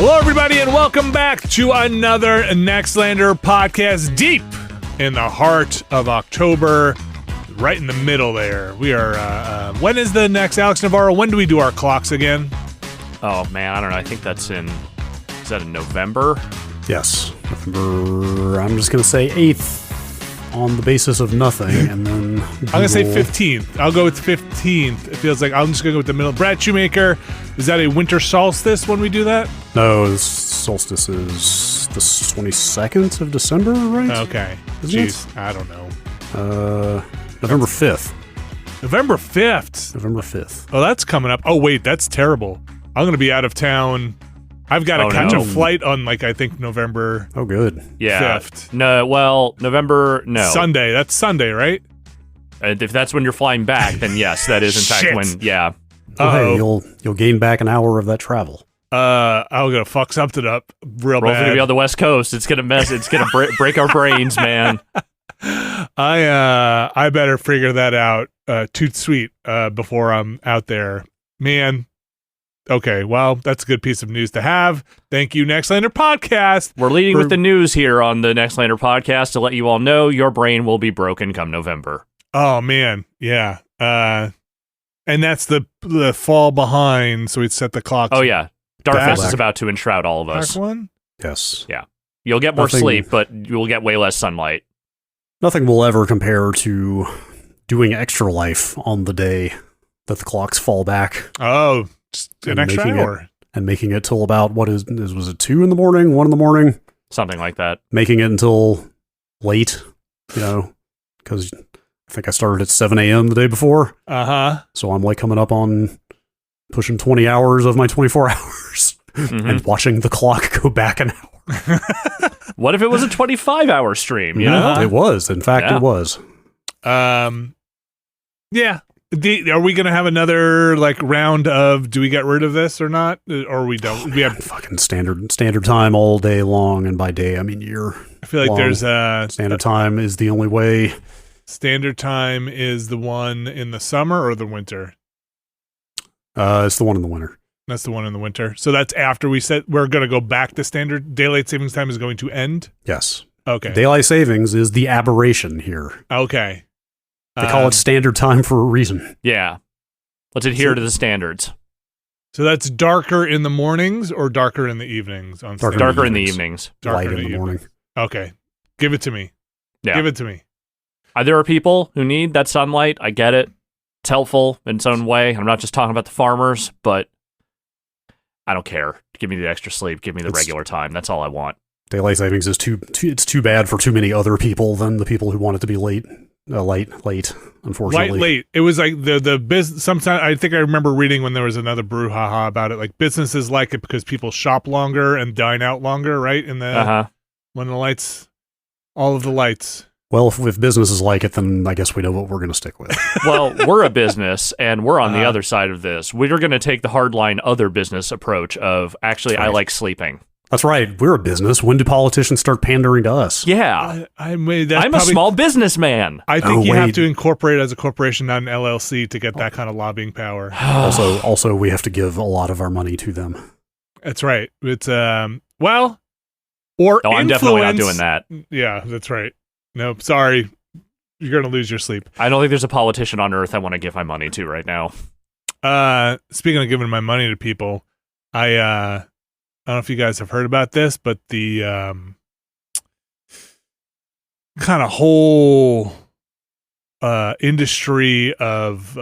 Hello, everybody, and welcome back to another Nextlander podcast deep in the heart of October, right in the middle there. We are, when is the next Alex Navarro? When do we do our clocks again? Oh, man, I don't know. I think is that in November? Yes, November, I'm just going to say 8th on the basis of nothing, and then... I'm going to say 15th. I'll go with 15th. It feels like I'm just going to go with the middle. Brad Shoemaker, is that a winter solstice when we do that? No, the solstice is the 22nd of December, right? Okay. Jeez, I don't know. November 5th. November 5th? November 5th. Oh, that's coming up. Oh, wait, that's terrible. I'm going to be out of town. I've got to catch a flight on, I think November Oh, good. Yeah. 5th. No, well, November, no. Sunday. That's Sunday, right? If that's when you're flying back, then yes, that is in fact when, yeah. Well, hey, you'll gain back an hour of that travel. I'm going to fuck something up real We're bad. going to be on the West Coast. It's going to mess. It's going to break our brains, man. I better figure that out toot sweet before I'm out there. Man. Okay, well, that's a good piece of news to have. Thank you, Nextlander Podcast. We're leading with the news here on the Nextlander Podcast to let you all know your brain will be broken come November. Oh, man. Yeah. And that's the fall behind, so we'd set the clock. Oh, yeah. Darkness Back. is about to enshroud all of us. Back one? Yes. Yeah. You'll get more sleep, but you'll get way less sunlight. Nothing will ever compare to doing extra life on the day that the clocks fall back. Oh, just an extra hour. And making it till about, was it 2 in the morning, 1 in the morning? Something like that. Making it until late, because I think I started at 7 a.m. the day before. Uh-huh. So I'm coming up on pushing 20 hours of my 24 hours and watching the clock go back an hour. What if it was a 25-hour stream, you know? It was. In fact, it was. Yeah. Are we going to have another round of do we get rid of this or not? Or we don't? We have fucking standard time all day long, and by day I mean year. I feel like long. there's standard time is the only way. Standard time is the one in the summer or the winter? It's the one in the winter. That's the one in the winter. So that's after we said we're going to go back to standard. Daylight savings time is going to end? Yes. Okay. Daylight savings is the aberration here. Okay. They call it standard time for a reason. Yeah. Let's adhere to the standards. So that's darker in the mornings or darker in the evenings? Darker in the evenings. Light in the morning. Okay. Give it to me. Yeah. Give it to me. There are people who need that sunlight. I get it. It's helpful in its own way. I'm not just talking about the farmers, but I don't care. Give me the extra sleep. Give me the regular time. That's all I want. Daylight savings is it's too bad for too many other people than the people who want it to be late, unfortunately. Late. It was the business. Sometimes I think I remember reading when there was another brouhaha about it. Businesses like it because people shop longer and dine out longer, right? In the when the lights, all of the lights. Well, if businesses like it, then I guess we know what we're going to stick with. Well, we're a business, and we're on the other side of this. We're going to take the hardline other business approach of, actually, I like sleeping. That's right. We're a business. When do politicians start pandering to us? Yeah. I'm a small businessman. I think you have to incorporate as a corporation, not an LLC, to get that kind of lobbying power. Also, we have to give a lot of our money to them. That's right. It's, or no, I'm definitely not doing that. Yeah, that's right. Nope, sorry. You're going to lose your sleep. I don't think there's a politician on earth I want to give my money to right now. Speaking of giving my money to people, I don't know if you guys have heard about this, but the kind of whole industry of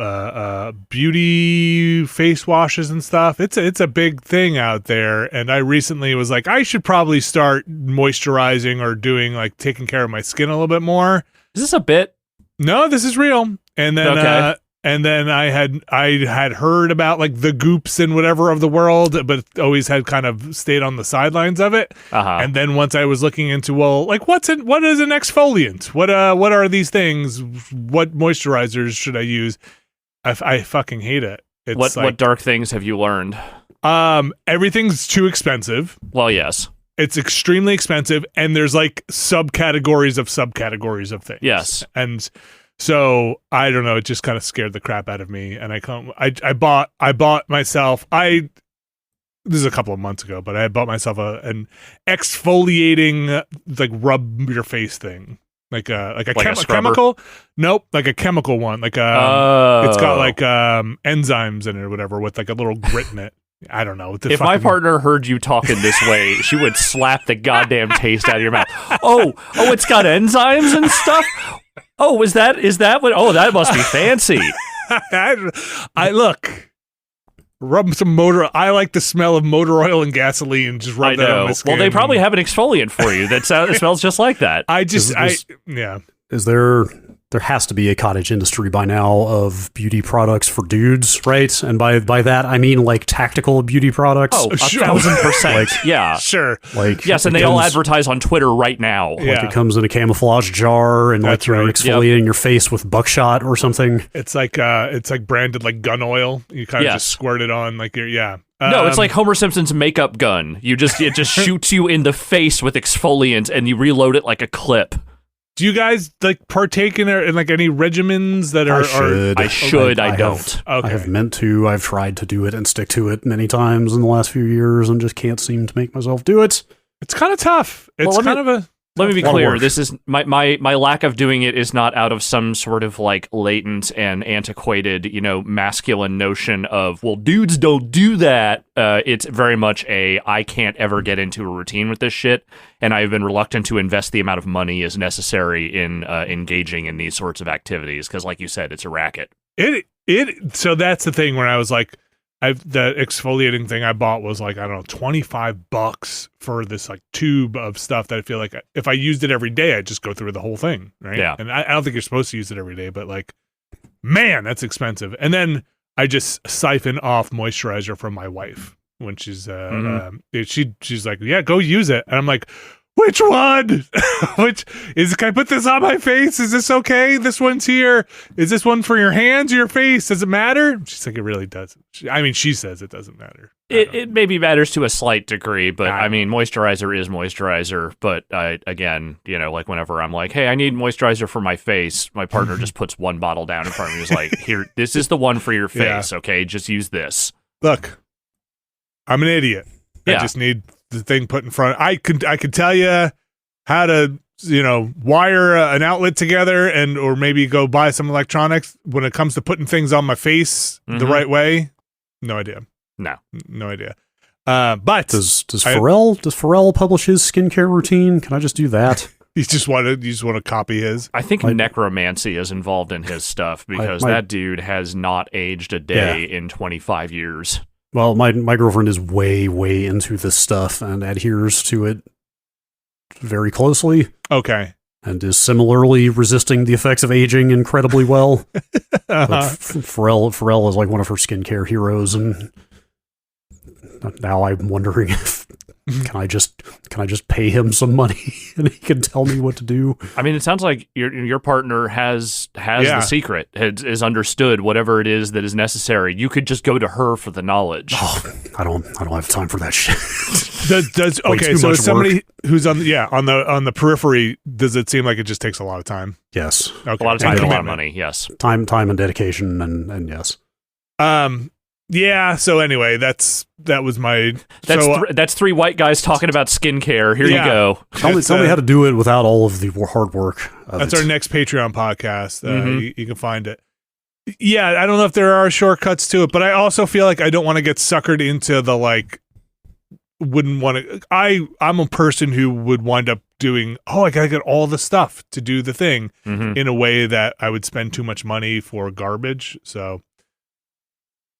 beauty face washes and stuff, it's a big thing out there. And I recently was like, I should probably start moisturizing or doing taking care of my skin a little bit more. Is this a bit? No, this is real. And then I had heard about the Goops and whatever of the world, but always had kind of stayed on the sidelines of it. And then once I was looking into, what is an exfoliant? What are these things? What moisturizers should I use? I fucking hate it. It's what dark things have you learned? Everything's too expensive. Well, yes. It's extremely expensive, and there's subcategories of things. Yes. And so I don't know, it just kind of scared the crap out of me, and I bought myself. this is a couple of months ago, but I had bought myself an exfoliating like rub your face thing. Like a chemical? Nope, like a chemical one. Like it's got like enzymes in it or whatever with like a little grit in it. I don't know. If my partner heard you talking this way, she would slap the goddamn taste out of your mouth. Oh, it's got enzymes and stuff? Oh, is that what? Oh, that must be fancy. I look. Rub some motor. I like the smell of motor oil and gasoline. Just rub that on my skin. Well, they probably have an exfoliant for you that smells just like that. Is there has to be a cottage industry by now of beauty products for dudes, right? And by that I mean like tactical beauty products. Oh, 1,000%. Like, yeah, sure. Like yes, and they all advertise on Twitter right now. Like it comes in a camouflage jar, and like you're exfoliating your face with buckshot or something. It's like branded like gun oil. You kind of just squirt it on like you're No, it's like Homer Simpson's makeup gun. It just shoots you in the face with exfoliant, and you reload it like a clip. Do you guys like partake in like any regimens that are? I don't. Okay. I have meant to. I've tried to do it and stick to it many times in the last few years, and just can't seem to make myself do it. It's kind of tough. Let me be clear. This is my lack of doing it is not out of some sort of like latent and antiquated, masculine notion of, well, dudes don't do that. It's very much I can't ever get into a routine with this shit, and I've been reluctant to invest the amount of money as necessary in engaging in these sorts of activities because, like you said, it's a racket. So that's the thing where I was like, the exfoliating thing I bought was like, I don't know, $25 for this like tube of stuff that I feel like if I used it every day, I'd just go through the whole thing, right? Yeah. And I don't think you're supposed to use it every day, but like, man, that's expensive. And then I just siphon off moisturizer from my wife when she's she's like, yeah, go use it. And I'm like, which one? Can I put this on my face? Is this okay? This one's here. Is this one for your hands or your face? Does it matter? She's like, it really doesn't. She says it doesn't matter. It maybe matters to a slight degree, but moisturizer is moisturizer. But again, like whenever I'm like, hey, I need moisturizer for my face, my partner just puts one bottle down in front of me. He's like, here, this is the one for your face. Yeah. Okay, just use this. Look, I'm an idiot. I just need the thing put in front. I could tell you how to wire an outlet together or maybe go buy some electronics. When it comes to putting things on my face the right way, no idea. No idea. But does Pharrell publish his skincare routine? Can I just do that? You just want to copy his. I think necromancy is involved in his stuff because that dude has not aged a day in 25 years. Well, my girlfriend is way, way into this stuff and adheres to it very closely. Okay. And is similarly resisting the effects of aging incredibly well. Pharrell is like one of her skincare heroes, and now I'm wondering if can I just pay him some money and he can tell me what to do? I mean, it sounds like your partner has the secret, has understood whatever it is that is necessary. You could just go to her for the knowledge. Oh, I don't have time for that shit. Okay, so as somebody who's on the periphery, does it seem like it just takes a lot of time? Yes, okay. A lot of time and a lot of money. Yes, time and dedication, and yes. Yeah. So anyway, that was my. That's three white guys talking about skincare. Here you go. Tell me how to do it without all of the hard work. That's our next Patreon podcast. You can find it. Yeah, I don't know if there are shortcuts to it, but I also feel like I don't want to get suckered into the like. Wouldn't want to. I'm a person who would wind up doing. Oh, I gotta get all the stuff to do the thing in a way that I would spend too much money for garbage. So.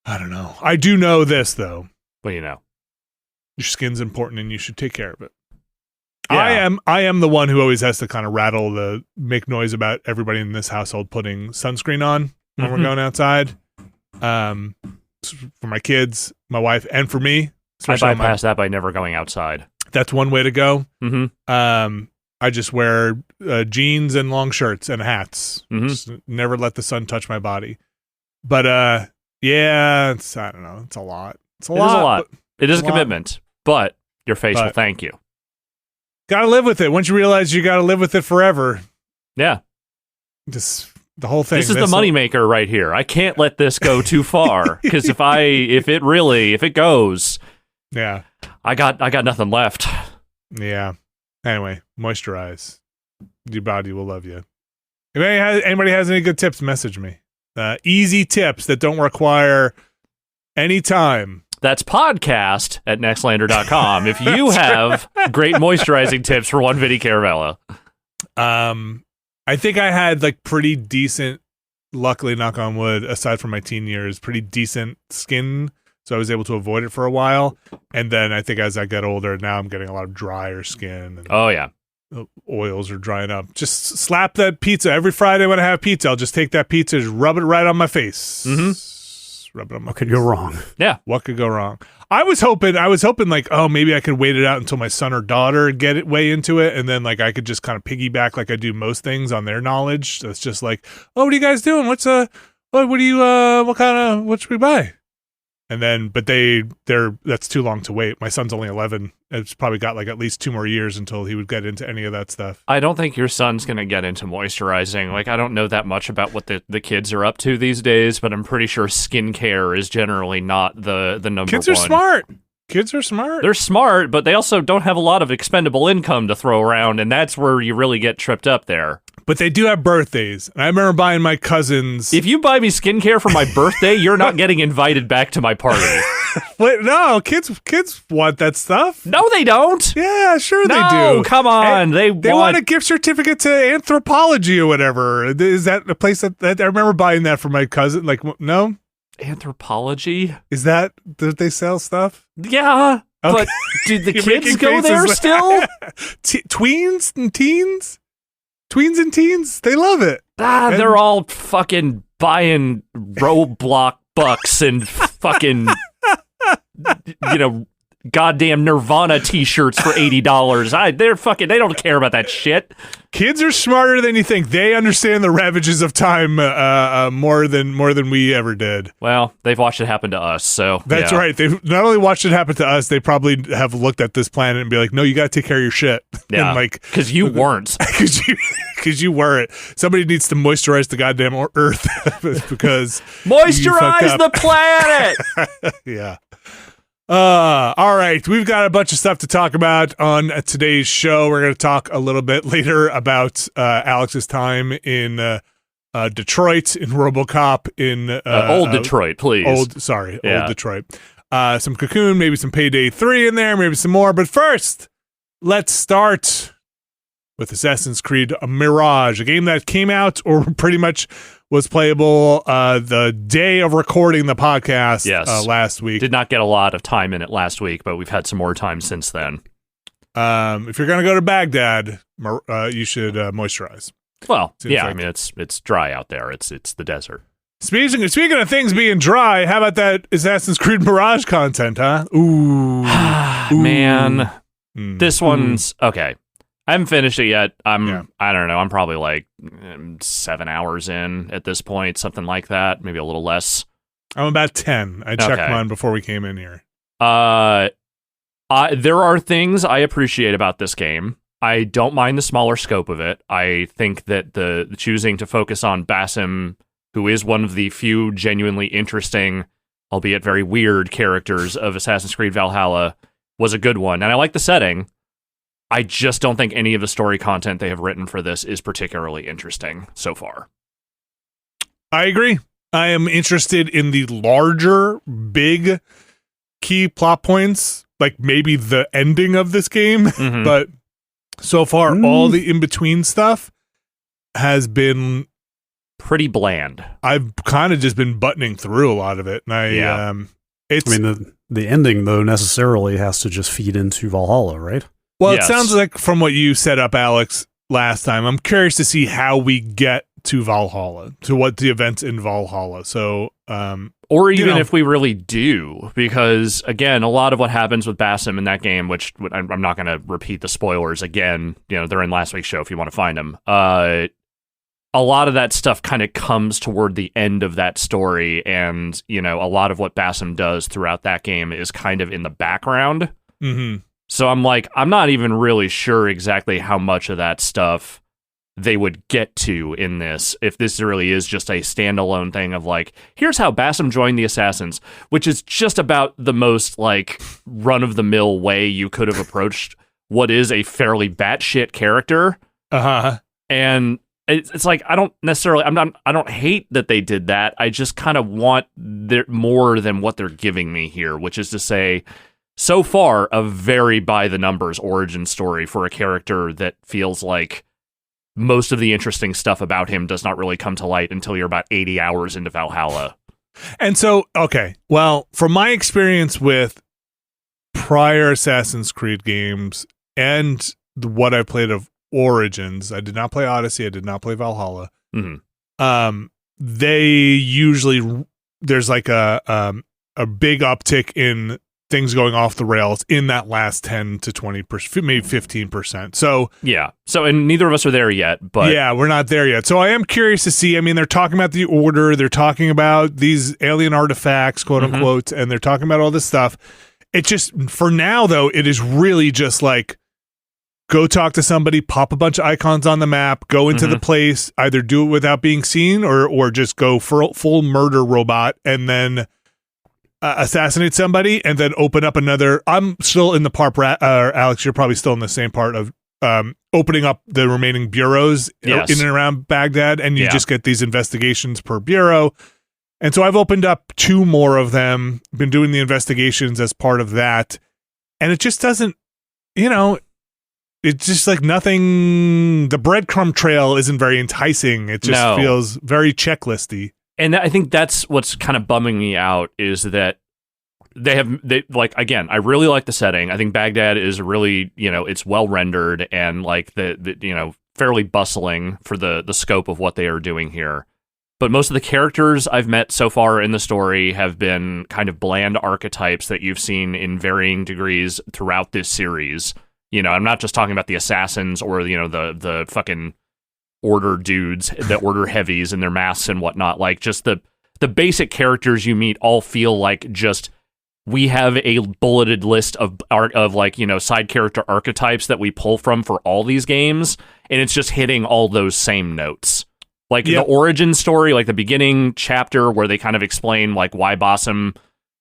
I don't know. I do know this though. What do you know? Your skin's important and you should take care of it. Yeah. I am the one who always has to kind of make noise about everybody in this household putting sunscreen on when we're going outside. For my kids, my wife, and for me. I bypass that by never going outside. That's one way to go. Mm-hmm. I just wear jeans and long shirts and hats. Just never let the sun touch my body. But yeah, I don't know. It's a lot. It is a lot. It is a commitment, but your face will thank you. Gotta live with it. Once you realize you gotta live with it forever. Yeah. Just the whole thing. This is the moneymaker right here. I can't let this go too far because if it goes, Yeah. I got nothing left. Yeah. Anyway, moisturize. Your body will love you. If anybody has any good tips, message me. Easy tips that don't require any time. That's podcast at nextlander.com if you have great moisturizing tips for one Vinny Caravella. I think I had like pretty decent, luckily, knock on wood, aside from my teen years, pretty decent skin. So I was able to avoid it for a while. And then I think as I get older, now I'm getting a lot of drier skin. And oh, yeah. Oils are drying up. Just slap that pizza. Every Friday when I have pizza, I'll just take that pizza, just rub it right on my face. Mm-hmm. Rub it on my What could go wrong? Yeah. What could go wrong? I was hoping like, oh, maybe I could wait it out until my son or daughter get it way into it. And then like I could just kind of piggyback like I do most things on their knowledge. So it's just like, oh, what are you guys doing? What should we buy? And then, but that's too long to wait. My son's only 11. It's probably got like at least 2 more years until he would get into any of that stuff. I don't think your son's going to get into moisturizing. Like, I don't know that much about what the kids are up to these days, but I'm pretty sure skincare is generally not the number Kids one. are smart. Kids are smart. They're smart, but they also don't have a lot of expendable income to throw around, and that's where you really get tripped up there. But they do have birthdays. And I remember buying my cousins. If you buy me skincare for my birthday, you're not getting invited back to my party. Wait, no, kids want that stuff. No, they don't. Yeah, sure they do. No, come on. And they want a gift certificate to anthropology or whatever. Is that a place that I remember buying that for my cousin? Like, no? Anthropology? Is that, did they sell stuff? Yeah. Okay. But do the kids go there still? Tweens and teens? Tweens and teens, they love it. They're all fucking buying Roblox bucks and fucking, goddamn Nirvana t-shirts for $80. They don't care about that shit. Kids are smarter than you think. They understand the ravages of time more than we ever did. Well, they've watched it happen to us, so that's right. They've not only watched it happen to us, they probably have looked at this planet and be like, "No, you got to take care of your shit." Yeah, and like because you weren't, because you weren't. Somebody needs to moisturize the goddamn Earth because moisturize the planet. Yeah. All right, we've got a bunch of stuff to talk about on today's show. We're going to talk a little bit later about Alex's time in Detroit, in Robocop, in old Detroit, please. Old Detroit. Some Cocoon, maybe some Payday 3 in there, maybe some more. But first, let's start with Assassin's Creed Mirage, a game that came out or pretty much was playable the day of recording the podcast last week. Did not get a lot of time in it last week, but we've had some more time since then. If you're going to go to Baghdad, you should moisturize. Well, yeah, I mean, it's dry out there. It's the desert. Speaking of things being dry, how about that Assassin's Creed Mirage content, huh? Ooh. Man. This one's... Okay. I haven't finished it yet. I don't know. I'm probably like 7 hours in at this point, something like that. Maybe a little less. I'm about 10. I checked mine before we came in here. There are things I appreciate about this game. I don't mind the smaller scope of it. I think that the choosing to focus on Basim, who is one of the few genuinely interesting, albeit very weird characters of Assassin's Creed Valhalla, was a good one. And I like the setting. I just don't think any of the story content they have written for this is particularly interesting so far. I agree. I am interested in the larger, big key plot points, like maybe the ending of this game. Mm-hmm. But so far, all the in-between stuff has been pretty bland. I've kind of just been buttoning through a lot of it. And the ending, though, necessarily has to just feed into Valhalla, right? Well, yes. It sounds like from what you set up, Alex, last time, I'm curious to see how we get to Valhalla, to what the events in Valhalla. So, or even if we really do, because again, a lot of what happens with Basim in that game, which I'm not going to repeat the spoilers again, they're in last week's show if you want to find them. A lot of that stuff kind of comes toward the end of that story, and a lot of what Basim does throughout that game is kind of in the background. Mm-hmm. So I'm not even really sure exactly how much of that stuff they would get to in this if this really is just a standalone thing of like, here's how Basim joined the Assassins, which is just about the most like run-of-the-mill way you could have approached what is a fairly batshit character. And it's like, I don't hate that they did that. I just kind of want more than what they're giving me here, which is to say, so far, a very by-the-numbers origin story for a character that feels like most of the interesting stuff about him does not really come to light until you're about 80 hours into Valhalla. And so, okay, well, from my experience with prior Assassin's Creed games and what I played of Origins, I did not play Odyssey, I did not play Valhalla. They usually, there's like a big uptick in things going off the rails in that last 10 to 20%, maybe 15%. So yeah. So, and neither of us are there yet, but yeah, we're not there yet. So I am curious to see. I mean, they're talking about the Order, they're talking about these alien artifacts, quote unquote, and they're talking about all this stuff. It just, for now though, it is really just like, go talk to somebody, pop a bunch of icons on the map, go into the place, either do it without being seen or just go full murder robot and then assassinate somebody and then open up another. I'm still in the part, Alex, you're probably still in the same part of opening up the remaining bureaus in and around Baghdad, and you just get these investigations per bureau. And so I've opened up 2 more of them, been doing the investigations as part of that, and it just doesn't, it's just like nothing, the breadcrumb trail isn't very enticing. It just feels very checklisty. And I think that's what's kind of bumming me out is that they like, again, I really like the setting. I think Baghdad is really, it's well rendered and like the fairly bustling for the scope of what they are doing here. But most of the characters I've met so far in the story have been kind of bland archetypes that you've seen in varying degrees throughout this series. I'm not just talking about the assassins or, the fucking Order dudes, the Order heavies and their masks and whatnot. Like, just the basic characters you meet all feel like just, we have a bulleted list of like, side character archetypes that we pull from for all these games, and it's just hitting all those same notes. Like the origin story, like the beginning chapter where they kind of explain like why Basim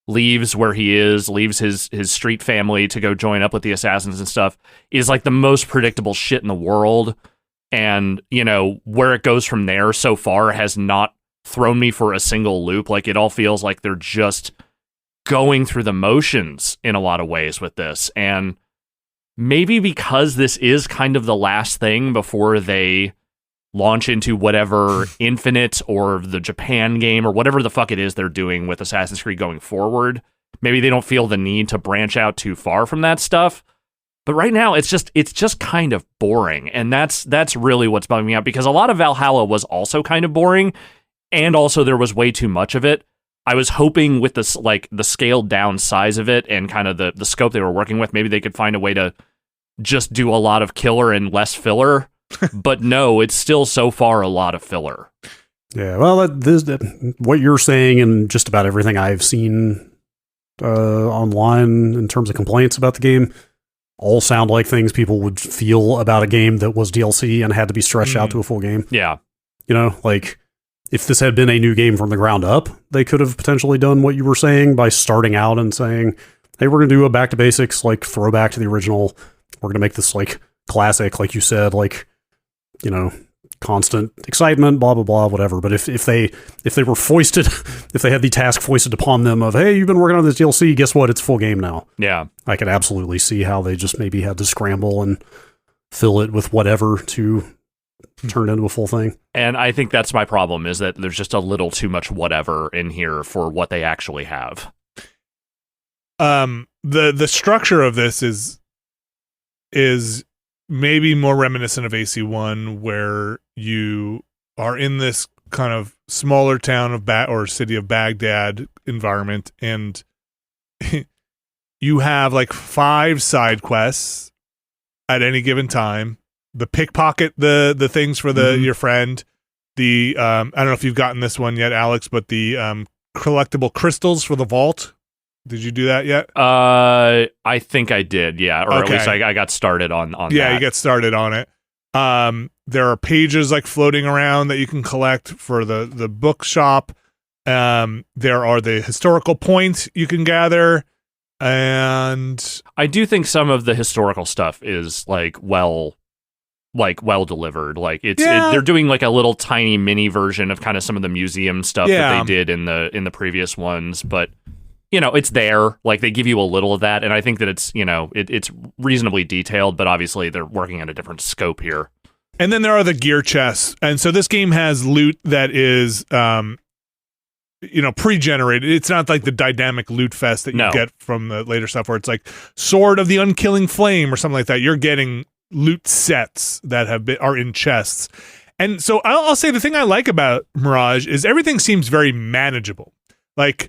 leaves where he is, leaves his street family to go join up with the assassins and stuff, is like the most predictable shit in the world. And, where it goes from there so far has not thrown me for a single loop. Like, it all feels like they're just going through the motions in a lot of ways with this. And maybe because this is kind of the last thing before they launch into whatever Infinite or the Japan game or whatever the fuck it is they're doing with Assassin's Creed going forward, maybe they don't feel the need to branch out too far from that stuff. But right now, it's just kind of boring, and that's really what's bumming me out, because a lot of Valhalla was also kind of boring, and also there was way too much of it. I was hoping with this, like, the scaled down size of it and kind of the scope they were working with, maybe they could find a way to just do a lot of killer and less filler. But no, it's still so far a lot of filler. Yeah, well, what you're saying and just about everything I've seen online in terms of complaints about the game all sound like things people would feel about a game that was DLC and had to be stretched out to a full game. Yeah. Like, if this had been a new game from the ground up, they could have potentially done what you were saying by starting out and saying, hey, we're going to do a back to basics, like, throwback to the original. We're going to make this, like, classic, like you said, like, constant excitement, blah, blah, blah, whatever. But if they were foisted, if they had the task foisted upon them of, hey, you've been working on this DLC, guess what? It's full game now. Yeah. I could absolutely see how they just maybe had to scramble and fill it with whatever to turn it into a full thing. And I think that's my problem, is that there's just a little too much whatever in here for what they actually have. The structure of this is maybe more reminiscent of AC1, where you are in this kind of smaller town of or city of Baghdad environment, and you have like 5 side quests at any given time. The pickpocket the things for your friend. The I don't know if you've gotten this one yet, Alex, but the collectible crystals for the vault. Did you do that yet? I think I did, yeah. Or at least I got started on yeah, that. you get started on it. There are pages like floating around that you can collect for the bookshop. There are the historical points you can gather, and I do think some of the historical stuff is well delivered. Like they're doing like a little tiny mini version of kind of some of the museum stuff that they did in the previous ones, but it's there. Like they give you a little of that, and I think that it's it's reasonably detailed, but obviously they're working at a different scope here. And then there are the gear chests, and so this game has loot that is pre-generated. It's not like the dynamic loot fest that you get from the later stuff where it's like Sword of the Unkilling Flame or something like that. You're getting loot sets that are in chests. And so I'll say the thing I like about Mirage is everything seems very manageable. Like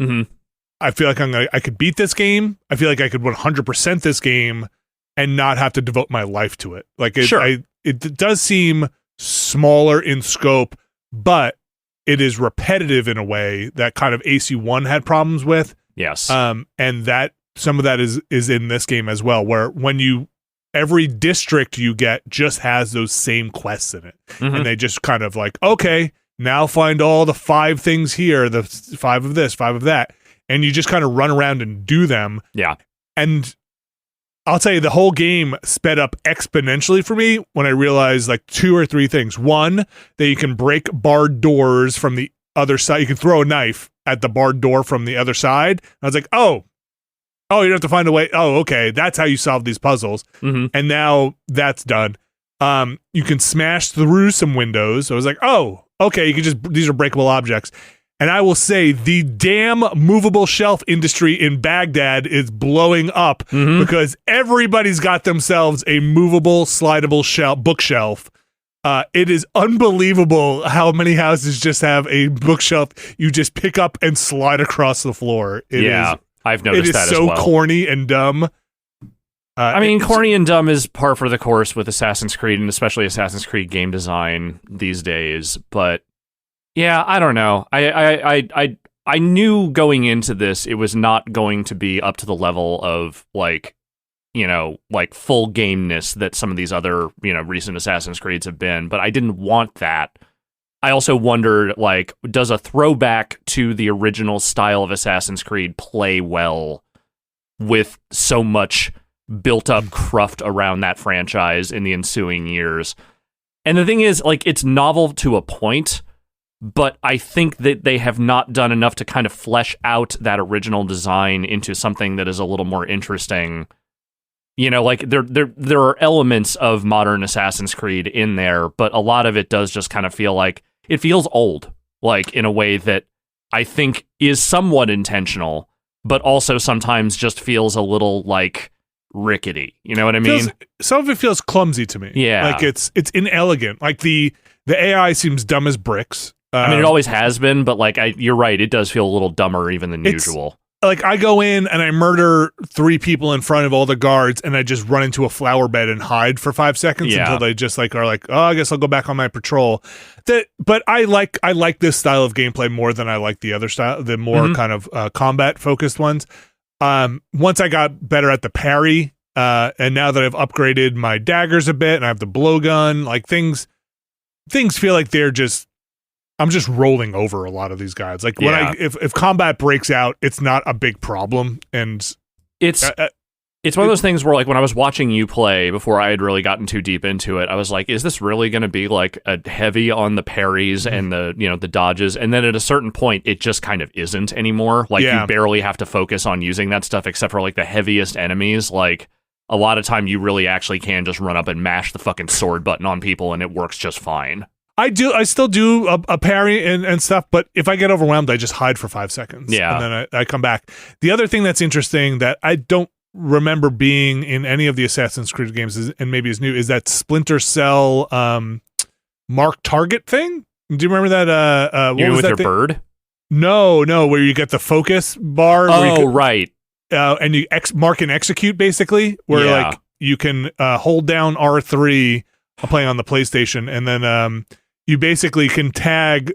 I feel like I could beat this game. I feel like I could 100% this game and not have to devote my life to it. Like it does seem smaller in scope, but it is repetitive in a way that kind of AC1 had problems with. Yes. And that some of that is in this game as well, where every district you get just has those same quests in it. And they just kind of like, okay, now find all the 5 things here, the 5 of this, 5 of that. And you just kind of run around and do them. Yeah. And I'll tell you, the whole game sped up exponentially for me when I realized like 2 or 3 things. One, that you can break barred doors from the other side. You can throw a knife at the barred door from the other side. I was like, oh, you don't have to find a way. Oh, okay. That's how you solve these puzzles. And now that's done. You can smash through some windows. So I was like, oh, okay. These are breakable objects. And I will say the damn movable shelf industry in Baghdad is blowing up because everybody's got themselves a movable, slidable bookshelf. It is unbelievable how many houses just have a bookshelf you just pick up and slide across the floor. I've noticed that as well. It is so corny and dumb. I mean, corny and dumb is par for the course with Assassin's Creed, and especially Assassin's Creed game design these days. But yeah, I don't know. I knew going into this it was not going to be up to the level of like full gameness that some of these other recent Assassin's Creeds have been. But I didn't want that. I also wondered, like, does a throwback to the original style of Assassin's Creed play well with so much built-up cruft around that franchise in the ensuing years? And the thing is, like, it's novel to a point, but I think that they have not done enough to kind of flesh out that original design into something that is a little more interesting. Like there are elements of modern Assassin's Creed in there, but a lot of it does just kind of feel like it feels old, like in a way that I think is somewhat intentional, but also sometimes just feels a little like rickety. You know what I mean? Some of it feels clumsy to me. Yeah, like it's inelegant. Like the AI seems dumb as bricks. I mean, it always has been, but like you're right, it does feel a little dumber even than usual. Like I go in and I murder 3 people in front of all the guards, and I just run into a flower bed and hide for 5 seconds until they just like are like, oh, I guess I'll go back on my patrol. But I like this style of gameplay more than I like the other style, the more kind of combat focused ones. Once I got better at the parry, and now that I've upgraded my daggers a bit and I have the blowgun, like things feel like I'm just rolling over a lot of these guys. Like when if combat breaks out, it's not a big problem, and it's one of those things where like when I was watching you play before I had really gotten too deep into it, I was like, is this really going to be like a heavy on the parries and the the dodges? And then at a certain point, it just kind of isn't anymore. Like you barely have to focus on using that stuff except for like the heaviest enemies. Like a lot of time, you really actually can just run up and mash the fucking sword button on people, and it works just fine. I still do a parry and stuff, but if I get overwhelmed, I just hide for 5 seconds. Yeah. And then I come back. The other thing that's interesting that I don't remember being in any of the Assassin's Creed games and maybe is new is that Splinter Cell mark target thing. Do you remember that? What was with your bird? No, where you get the focus bar. Right. And you mark and execute basically, where like you can hold down R3. I'm playing on the PlayStation, and then you basically can tag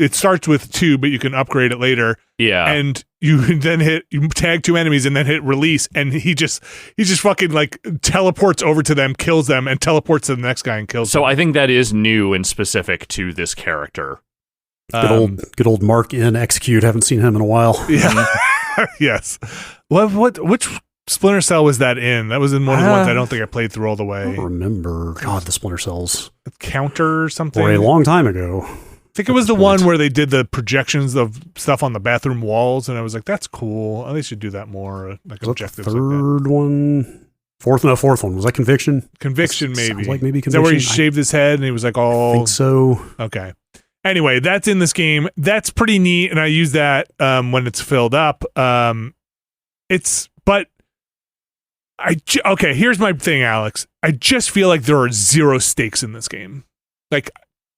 it starts with 2, but you can upgrade it later. Yeah. And you then you tag 2 enemies and then hit release, and he just fucking like teleports over to them, kills them, and teleports to the next guy and kills them. So I think that is new and specific to this character. Good old Mark in Execute. Haven't seen him in a while. Yeah. Yes. Which Splinter Cell was that in? That was in one of the ones I don't think I played through all the way. I don't remember. God, the Splinter Cells. Counter or something? Or a long time ago. I think it was the one where they did the projections of stuff on the bathroom walls, and I was like, that's cool. They should do that more. Like objectives. The third one? Fourth one. Was that Conviction? Conviction, maybe. Sounds like maybe Conviction. Is that where he shaved his head and he was like all... I think so. Okay. Anyway, that's in this game. That's pretty neat, and I use that when it's filled up. Okay, here's my thing, Alex. I just feel like there are 0 stakes in this game. Like,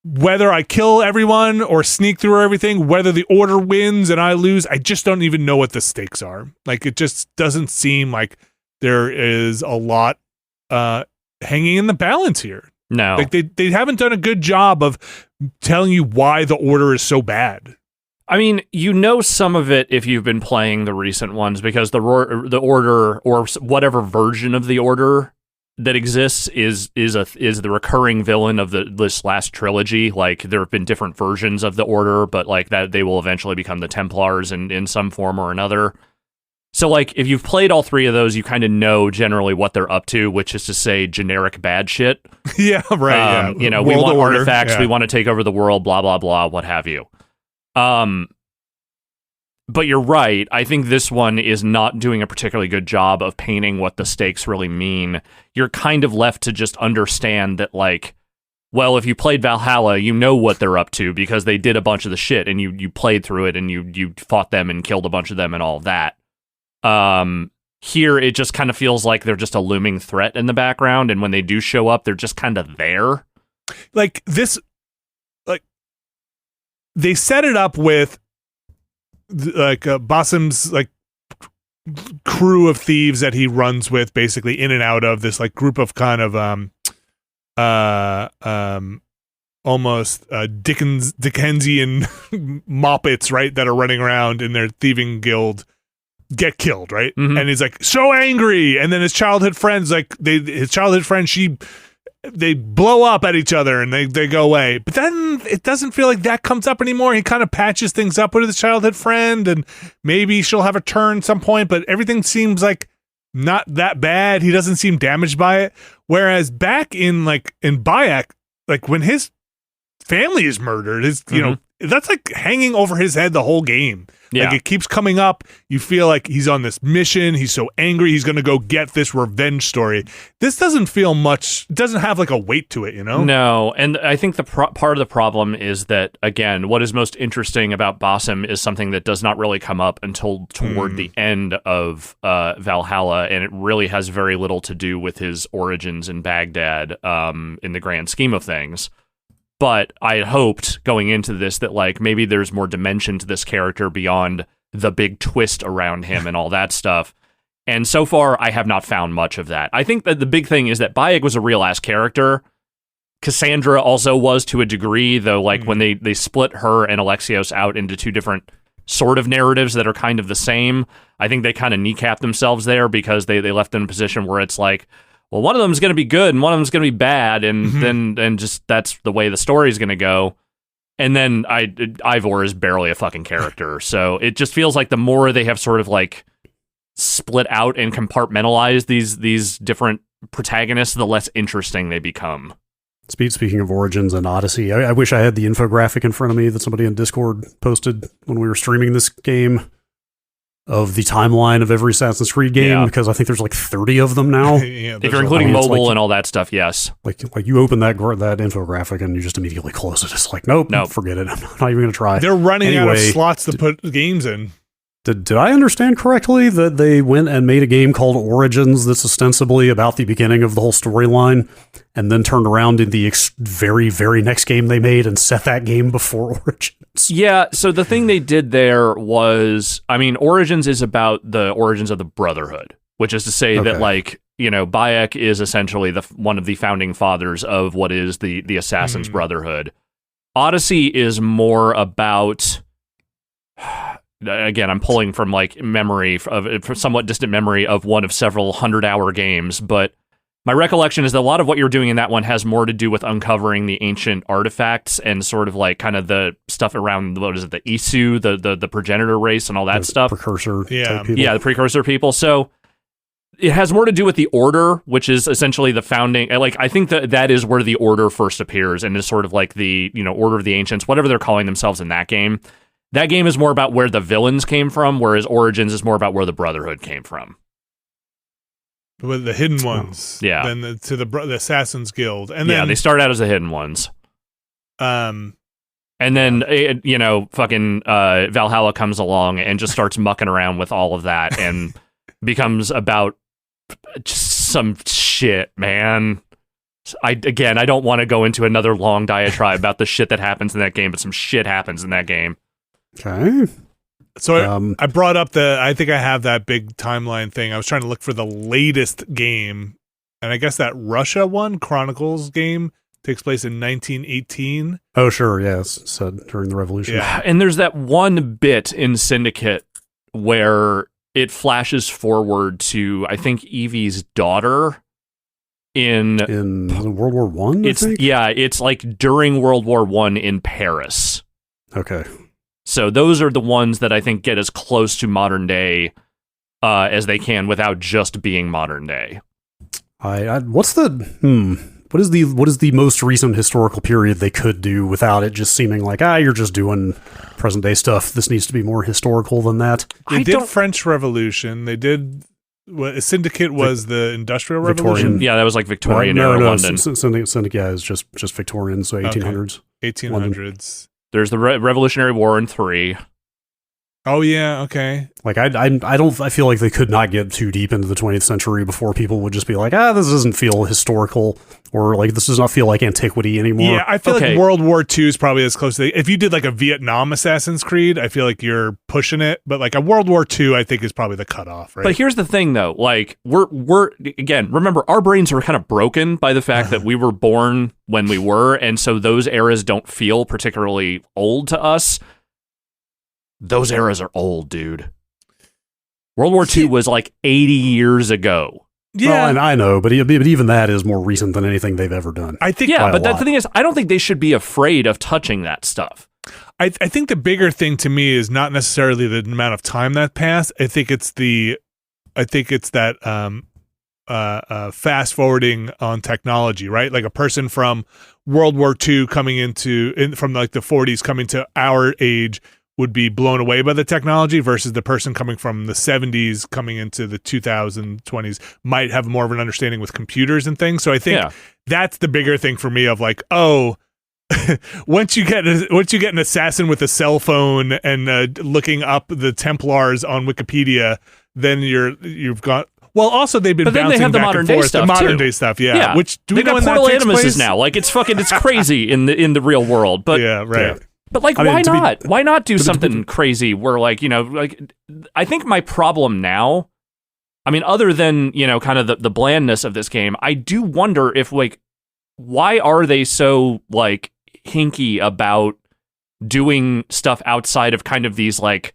whether I kill everyone or sneak through everything, whether the order wins and I lose, I just don't even know what the stakes are. Like, it just doesn't seem like there is a lot hanging in the balance here. No. Like, they haven't done a good job of telling you why the order is so bad. I mean, you know some of it if you've been playing the recent ones, because the order, or whatever version of the order that exists, is the recurring villain of this last trilogy. Like, there have been different versions of the order, but like that they will eventually become the Templars in some form or another. So like, if you've played all 3 of those, you kind of know generally what they're up to, which is to say generic bad shit. Yeah, right. You know, we want artifacts, we want to take over the world, blah blah blah, what have you. But you're right. I think this one is not doing a particularly good job of painting what the stakes really mean. You're kind of left to just understand that, like, well, if you played Valhalla, you know what they're up to because they did a bunch of the shit and you played through it and you fought them and killed a bunch of them and all of that. Here, it just kind of feels like they're just a looming threat in the background, and when they do show up, they're just kind of there. Like, this... Like, they set it up with like Basim's like crew of thieves that he runs with, basically in and out of this like group of kind of almost Dickensian moppets, right, that are running around in their thieving guild, get killed, right? Mm-hmm. And he's like so angry, and then his childhood friends, like they blow up at each other and they go away. But then it doesn't feel like that comes up anymore. He kind of patches things up with his childhood friend, and maybe she'll have a turn at some point, but everything seems like not that bad. He doesn't seem damaged by it. Whereas back in Bayek, like when his family is murdered, you know, that's like hanging over his head the whole game. Yeah. Like, it keeps coming up. You feel like he's on this mission. He's so angry. He's going to go get this revenge story. This doesn't feel much. It doesn't have like a weight to it, you know? No. And I think the part of the problem is that, again, what is most interesting about Basim is something that does not really come up until toward the end of Valhalla. And it really has very little to do with his origins in Baghdad in the grand scheme of things. But I had hoped going into this that, like, maybe there's more dimension to this character beyond the big twist around him and all that stuff. And so far, I have not found much of that. I think that the big thing is that Bayek was a real-ass character. Cassandra also was to a degree, though, like, when they split her and Alexios out into 2 different sort of narratives that are kind of the same, I think they kind of kneecapped themselves there because they left them in a position where it's like, well, one of them is going to be good and one of them is going to be bad, and then just that's the way the story is going to go. And then Ivor is barely a fucking character, so it just feels like the more they have sort of like split out and compartmentalized these different protagonists, the less interesting they become. Speaking of Origins and Odyssey, I wish I had the infographic in front of me that somebody in Discord posted when we were streaming this game, of the timeline of every Assassin's Creed game, because I think there's like 30 of them now. Yeah, if you're including mobile and all that stuff, yes. Like you open that infographic and you just immediately close it. It's like, nope, forget it. I'm not even going to try. They're running out of slots to put games in. Did I understand correctly that they went and made a game called Origins that's ostensibly about the beginning of the whole storyline, and then turned around in the very, very next game they made and set that game before Origins? Yeah, so the thing they did there was, I mean, Origins is about the origins of the Brotherhood, which is to say that, like, you know, Bayek is essentially one of the founding fathers of what is the Assassin's Brotherhood. Odyssey is more about, again, I'm pulling from like memory from somewhat distant memory of one of several 100-hour games, but my recollection is that a lot of what you're doing in that one has more to do with uncovering the ancient artifacts and sort of like kind of the stuff around, what is it, the Isu, the progenitor race and all that stuff. Precursor type people. Yeah, the precursor people. So it has more to do with the Order, which is essentially the founding. Like, I think that is where the Order first appears and is sort of like the, Order of the Ancients, whatever they're calling themselves in that game. That game is more about where the villains came from, whereas Origins is more about where the Brotherhood came from. With the hidden ones, then the Assassin's Guild, and then they start out as the hidden ones. And then fucking Valhalla comes along and just starts mucking around with all of that and becomes about just some shit, man. I don't want to go into another long diatribe about the shit that happens in that game, but some shit happens in that game. Okay. So I brought up I think I have that big timeline thing. I was trying to look for the latest game, and I guess that Russia one, Chronicles game, takes place in 1918. Oh, sure, yes. So during the revolution. Yeah, and there's that one bit in Syndicate where it flashes forward to, I think, Evie's daughter in World War One. It's like during World War One in Paris. Okay. So those are the ones that I think get as close to modern day as they can without just being modern day. What is the most recent historical period they could do without it just seeming like, you're just doing present day stuff. This needs to be more historical than that. They did French Revolution. They did Syndicate was the Industrial Revolution. Yeah, that was like Victorian era London. Syndicate is just Victorian, so 1800s. 1800s. London. There's the Revolutionary War in 3. Oh yeah, okay. Like I feel like they could not get too deep into the 20th century before people would just be like, this doesn't feel historical, or like this does not feel like antiquity anymore. Yeah, I feel like World War II is probably as close to if you did like a Vietnam Assassin's Creed, I feel like you're pushing it, but like a World War II I think is probably the cutoff, right? But here's the thing though, like we're again, remember our brains are kind of broken by the fact that we were born when we were, and so those eras don't feel particularly old to us. Those eras are old, dude. World War II was like 80 years ago. Yeah, well, and I know, but even that is more recent than anything they've ever done. I think, but the thing is, I don't think they should be afraid of touching that stuff. I think the bigger thing to me is not necessarily the amount of time that passed. I think it's that fast forwarding on technology, right? Like a person from World War II coming from like the 40s coming to our age would be blown away by the technology versus the person coming from the 70s coming into the 2020s might have more of an understanding with computers and things. So I think that's the bigger thing for me of like, once you get an assassin with a cell phone and looking up the Templars on Wikipedia, then you've got. Well, also they've been bouncing they have back and forth. The modern day stuff, yeah. Which do we know when that takes place? Now, like it's crazy in the real world. But yeah, right. Yeah. But like, why not? Why not do something crazy where like, I think my problem now, I mean, other than, kind of the blandness of this game, I do wonder if like, why are they so like hinky about doing stuff outside of kind of these like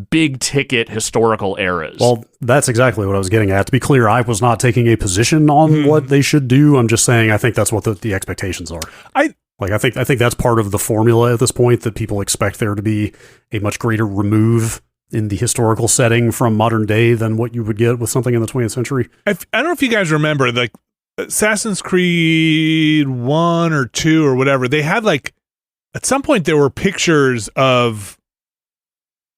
big ticket historical eras? Well, that's exactly what I was getting at. To be clear, I was not taking a position on what they should do. I'm just saying I think that's what the expectations are. I think that's part of the formula at this point, that people expect there to be a much greater remove in the historical setting from modern day than what you would get with something in the 20th century. I don't know if you guys remember, like Assassin's Creed 1 or 2 or whatever, they had like, at some point there were pictures of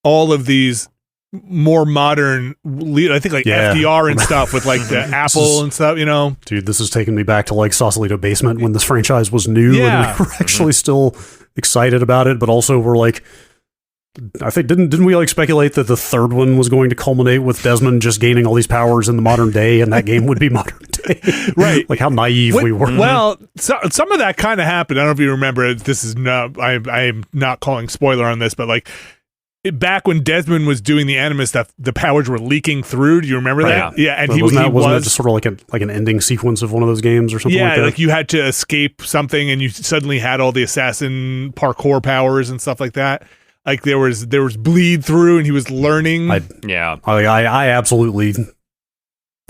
all of these more modern, I think like FDR and stuff with like the Apple and stuff, Dude, this is taking me back to like Sausalito Basement when this franchise was new and we were actually still excited about it, but also we're like, I think didn't we like speculate that the third one was going to culminate with Desmond just gaining all these powers in the modern day, and that game would be modern day? Right. Like how naive we were. Well, some of that kind of happened. I don't know if you remember. This is not. I am not calling spoiler on this, but like back when Desmond was doing the Animus stuff, the powers were leaking through. Do you remember that? Yeah, and wasn't that just sort of like an ending sequence of one of those games or something like that? Yeah, like you had to escape something, and you suddenly had all the assassin parkour powers and stuff like that. Like there was bleed through, and he was learning. I absolutely,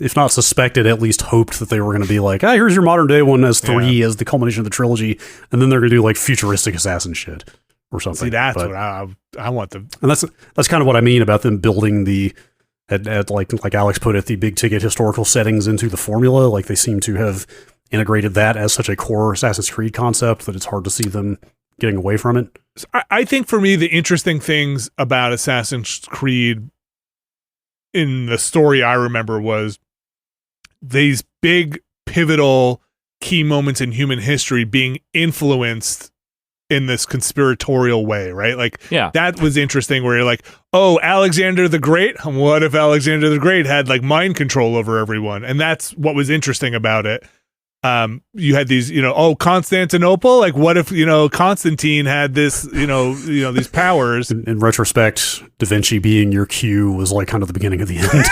if not suspected, at least hoped that they were going to be like, here's your modern day one as 3 as the culmination of the trilogy, and then they're going to do like futuristic assassin shit or something. See, that's what I want them. And that's kind of what I mean about them building the at like Alex put it, the big ticket historical settings into the formula. Like they seem to have integrated that as such a core Assassin's Creed concept that it's hard to see them getting away from it. I think for me, the interesting things about Assassin's Creed in the story I remember was these big pivotal key moments in human history being influenced in this conspiratorial way, right? Like, that was interesting where you're like, oh, Alexander the Great? What if Alexander the Great had like mind control over everyone? And that's what was interesting about it. You had these, Constantinople, like what if, Constantine had this, these powers. In retrospect, Da Vinci being your Q was like kind of the beginning of the end.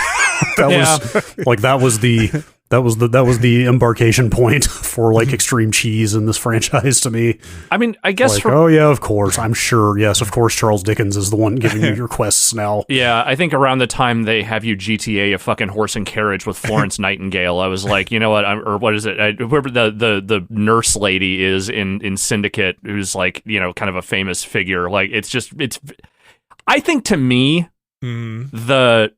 That was the embarkation point for like extreme cheese in this franchise to me. I mean, I guess of course, I'm sure. Yes, of course, Charles Dickens is the one giving you your quests now. Yeah, I think around the time they have you GTA a fucking horse and carriage with Florence Nightingale, I was like, you know what? What is it? Whoever the nurse lady is in Syndicate, who's like, kind of a famous figure. Like, it's. I think to me, the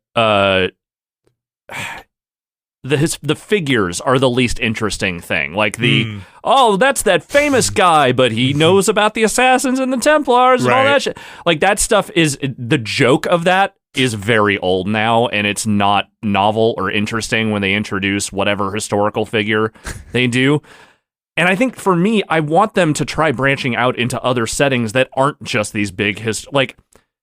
figures are the least interesting thing. Like that's that famous guy, but he knows about the assassins and the Templars and all that shit. Like that stuff is, the joke of that is very old now, and it's not novel or interesting when they introduce whatever historical figure they do. And I think for me, I want them to try branching out into other settings that aren't just these big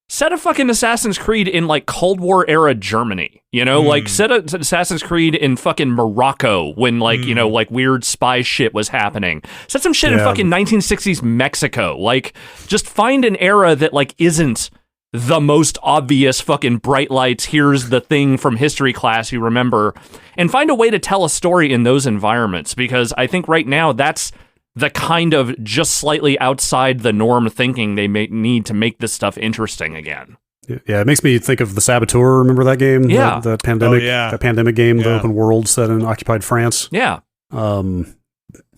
set a fucking Assassin's Creed in like Cold War era Germany, like set an Assassin's Creed in fucking Morocco when like, like weird spy shit was happening. Set some shit in fucking 1960s Mexico. Like just find an era that like isn't the most obvious fucking bright lights. Here's the thing from history class you remember, and find a way to tell a story in those environments. Because I think right now that's the kind of just slightly outside the norm thinking they may need to make this stuff interesting again. Yeah, it makes me think of The Saboteur. Remember that game? Yeah. The pandemic, that pandemic game, the open world set in occupied France. Yeah. I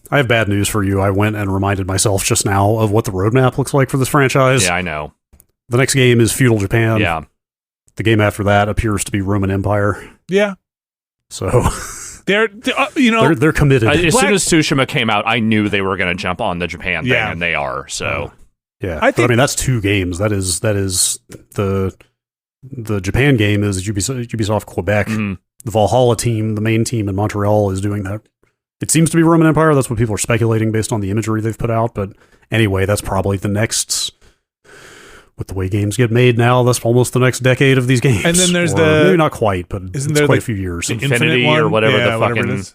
have bad news for you. I went and reminded myself just now of what the roadmap looks like for this franchise. Yeah, I know. The next game is Feudal Japan. Yeah. The game after that appears to be Roman Empire. Yeah. So... They're committed. As soon as Tsushima came out, I knew they were going to jump on the Japan thing, and they are. So, I mean that's 2 games. That is the Japan game is Ubisoft Quebec. The Valhalla team, the main team in Montreal, is doing that. It seems to be Roman Empire. That's what people are speculating based on the imagery they've put out. But anyway, that's probably the next. With the way games get made now, that's almost the next decade of these games. And then there's maybe not quite, but it's quite a few years. Infinity or whatever the fucking...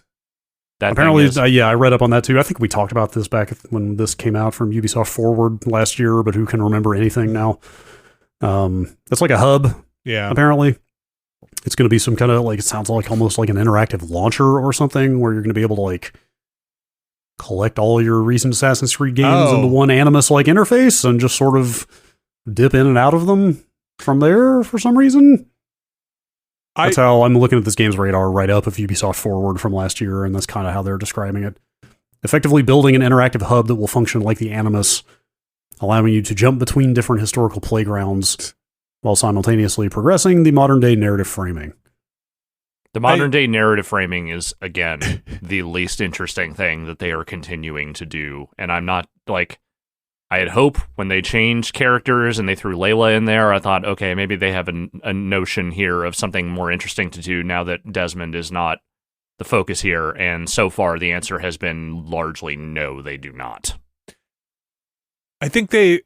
That apparently, I read up on that too. I think we talked about this back when this came out from Ubisoft Forward last year, but who can remember anything now? That's like a hub. Yeah. Apparently. It's going to be some kind of, like, it sounds like almost like an interactive launcher or something where you're going to be able to, like, collect all your recent Assassin's Creed games into one Animus-like interface and just sort of dip in and out of them from there for some reason. That's how I'm looking at this game's radar write-up of Ubisoft Forward from last year, and that's kind of how they're describing it. Effectively building an interactive hub that will function like the Animus, allowing you to jump between different historical playgrounds while simultaneously progressing the modern-day narrative framing. The modern-day narrative framing is, again, the least interesting thing that they are continuing to do, and I'm not, like... I had hope when they changed characters and they threw Layla in there. I thought, okay, maybe they have a notion here of something more interesting to do now that Desmond is not the focus here. And so far, the answer has been largely no, they do not. I think they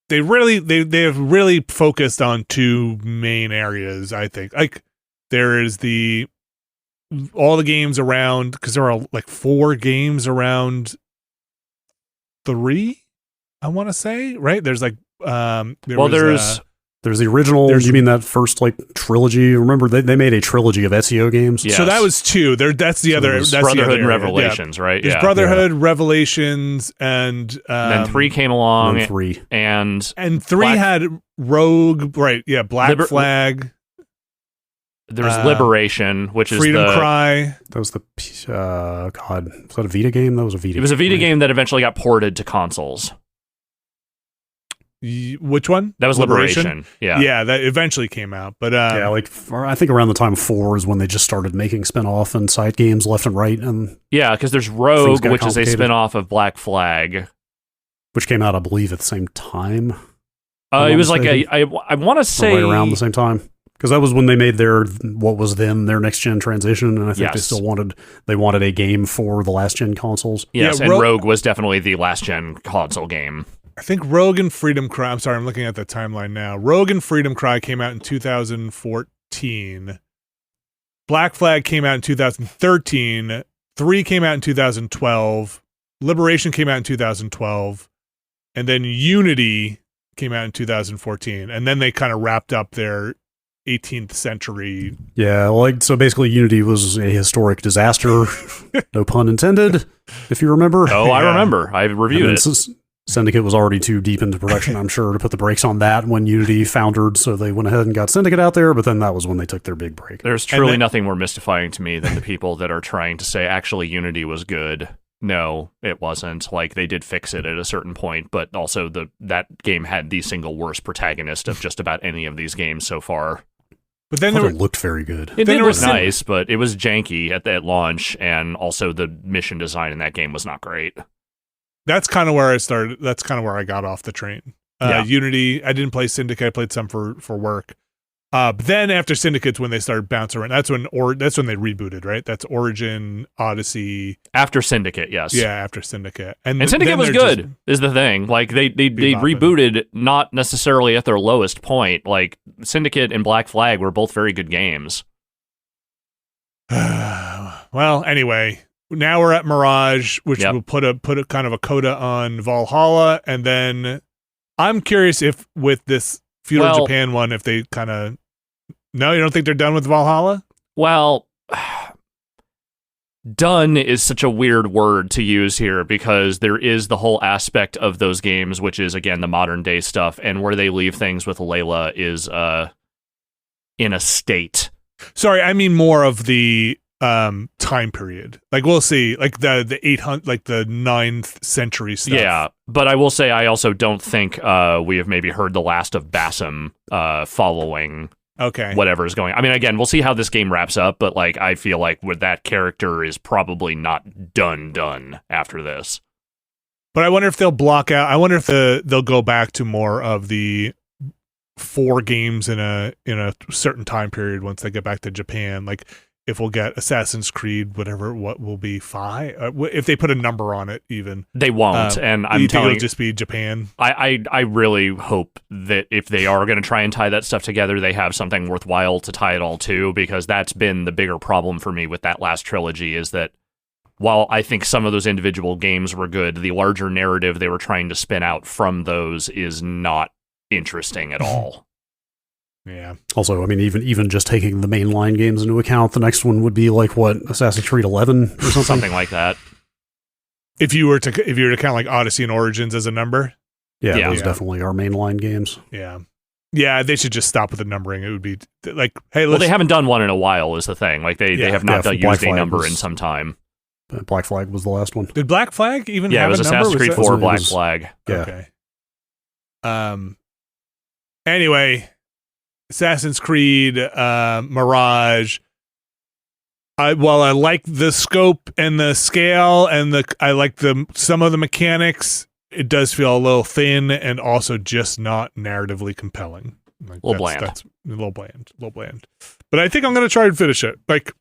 have really focused on 2 main areas. I think like there is all the games around, because there are like 4 games around 3, I want to say, right? There's like There's the original. You mean that first like trilogy? Remember they made a trilogy of Ezio games. Yes. So that was 2. That's the other. That's Brotherhood and Revelations, right? There's Brotherhood, Revelations, and then 3 came along. And 3 and 3 had Rogue, right? Yeah, Black Flag. There's Liberation, which is Freedom Cry. That was the God. Was that a Vita game? That was a Vita. It was a Vita game that eventually got ported to consoles. Which one? That was Liberation. Yeah, that eventually came out. But I think around the time of 4 is when they just started making spin-off and side games left and right. And because there's Rogue, which is a spin-off of Black Flag, which came out, I believe, at the same time. It was like I want to say right around the same time. Because that was when they made their next gen transition, and I think they wanted a game for the last gen consoles. Yes, and Rogue was definitely the last gen console game. I think Rogue and Freedom Cry. I'm sorry, I'm looking at the timeline now. Rogue and Freedom Cry came out in 2014. Black Flag came out in 2013. 3 came out in 2012. Liberation came out in 2012, and then Unity came out in 2014, and then they kind of wrapped up their 18th century. Yeah, so basically Unity was a historic disaster, no pun intended, if you remember. Oh, I remember. I reviewed it. Syndicate was already too deep into production, I'm sure, to put the brakes on that when Unity foundered, so they went ahead and got Syndicate out there, but then that was when they took their big break. There's truly nothing more mystifying to me than the people that are trying to say, actually, Unity was good. No, it wasn't. Like, they did fix it at a certain point, but also that game had the single worst protagonist of just about any of these games so far. But then it looked very good. It was nice, but it was janky at launch, and also the mission design in that game was not great. That's kind of where I started. That's kind of where I got off the train. Unity, I didn't play Syndicate. I played some for work. But then after Syndicate's when they started bouncing around. That's when they rebooted, right? That's Origin, Odyssey. After Syndicate, yes. Yeah, after Syndicate. And Syndicate was good, is the thing. Like, they rebooted not necessarily at their lowest point. Like, Syndicate and Black Flag were both very good games. Well, anyway, now we're at Mirage, which will put a kind of a coda on Valhalla, and then I'm curious if with this Feudal Japan one, if they kind of... No, you don't think they're done with Valhalla? Well, done is such a weird word to use here because there is the whole aspect of those games, which is, again, the modern day stuff, and where they leave things with Layla is in a state. Sorry, I mean more of the time period. Like, we'll see, like the 800, like the 9th century stuff. Yeah, but I will say I also don't think we have maybe heard the last of Bassam following whatever's going. I mean, again, we'll see how this game wraps up, but like I feel like with that character is probably not done after this. But I wonder if they'll block out. I wonder if they'll go back to more of the 4 games in a certain time period once they get back to Japan. Like, if we'll get Assassin's Creed, what will be 5? If they put a number on it, even. They won't, and I'm telling you. think It'll just be Japan? I really hope that if they are going to try and tie that stuff together, they have something worthwhile to tie it all to, because that's been the bigger problem for me with that last trilogy, is that while I think some of those individual games were good, the larger narrative they were trying to spin out from those is not interesting at all. Yeah. Also, I mean, even just taking the mainline games into account, the next one would be like what, Assassin's Creed 11 or something, something like that. If you were to count like Odyssey and Origins as a number, those definitely are mainline games. Yeah, they should just stop with the numbering. It would be like, hey, well, they haven't done one in a while, is the thing. Like they have not used a number in some time. Black Flag was the last one. Did Black Flag even? have it was a number? Assassin's Creed 4 Black Flag. Yeah. Okay. Anyway. Assassin's Creed, Mirage. While I like the scope and the scale and I like some of the mechanics, it does feel a little thin and also just not narratively compelling. Like, a little bland. That's a little bland. But I think I'm going to try and finish it. Like,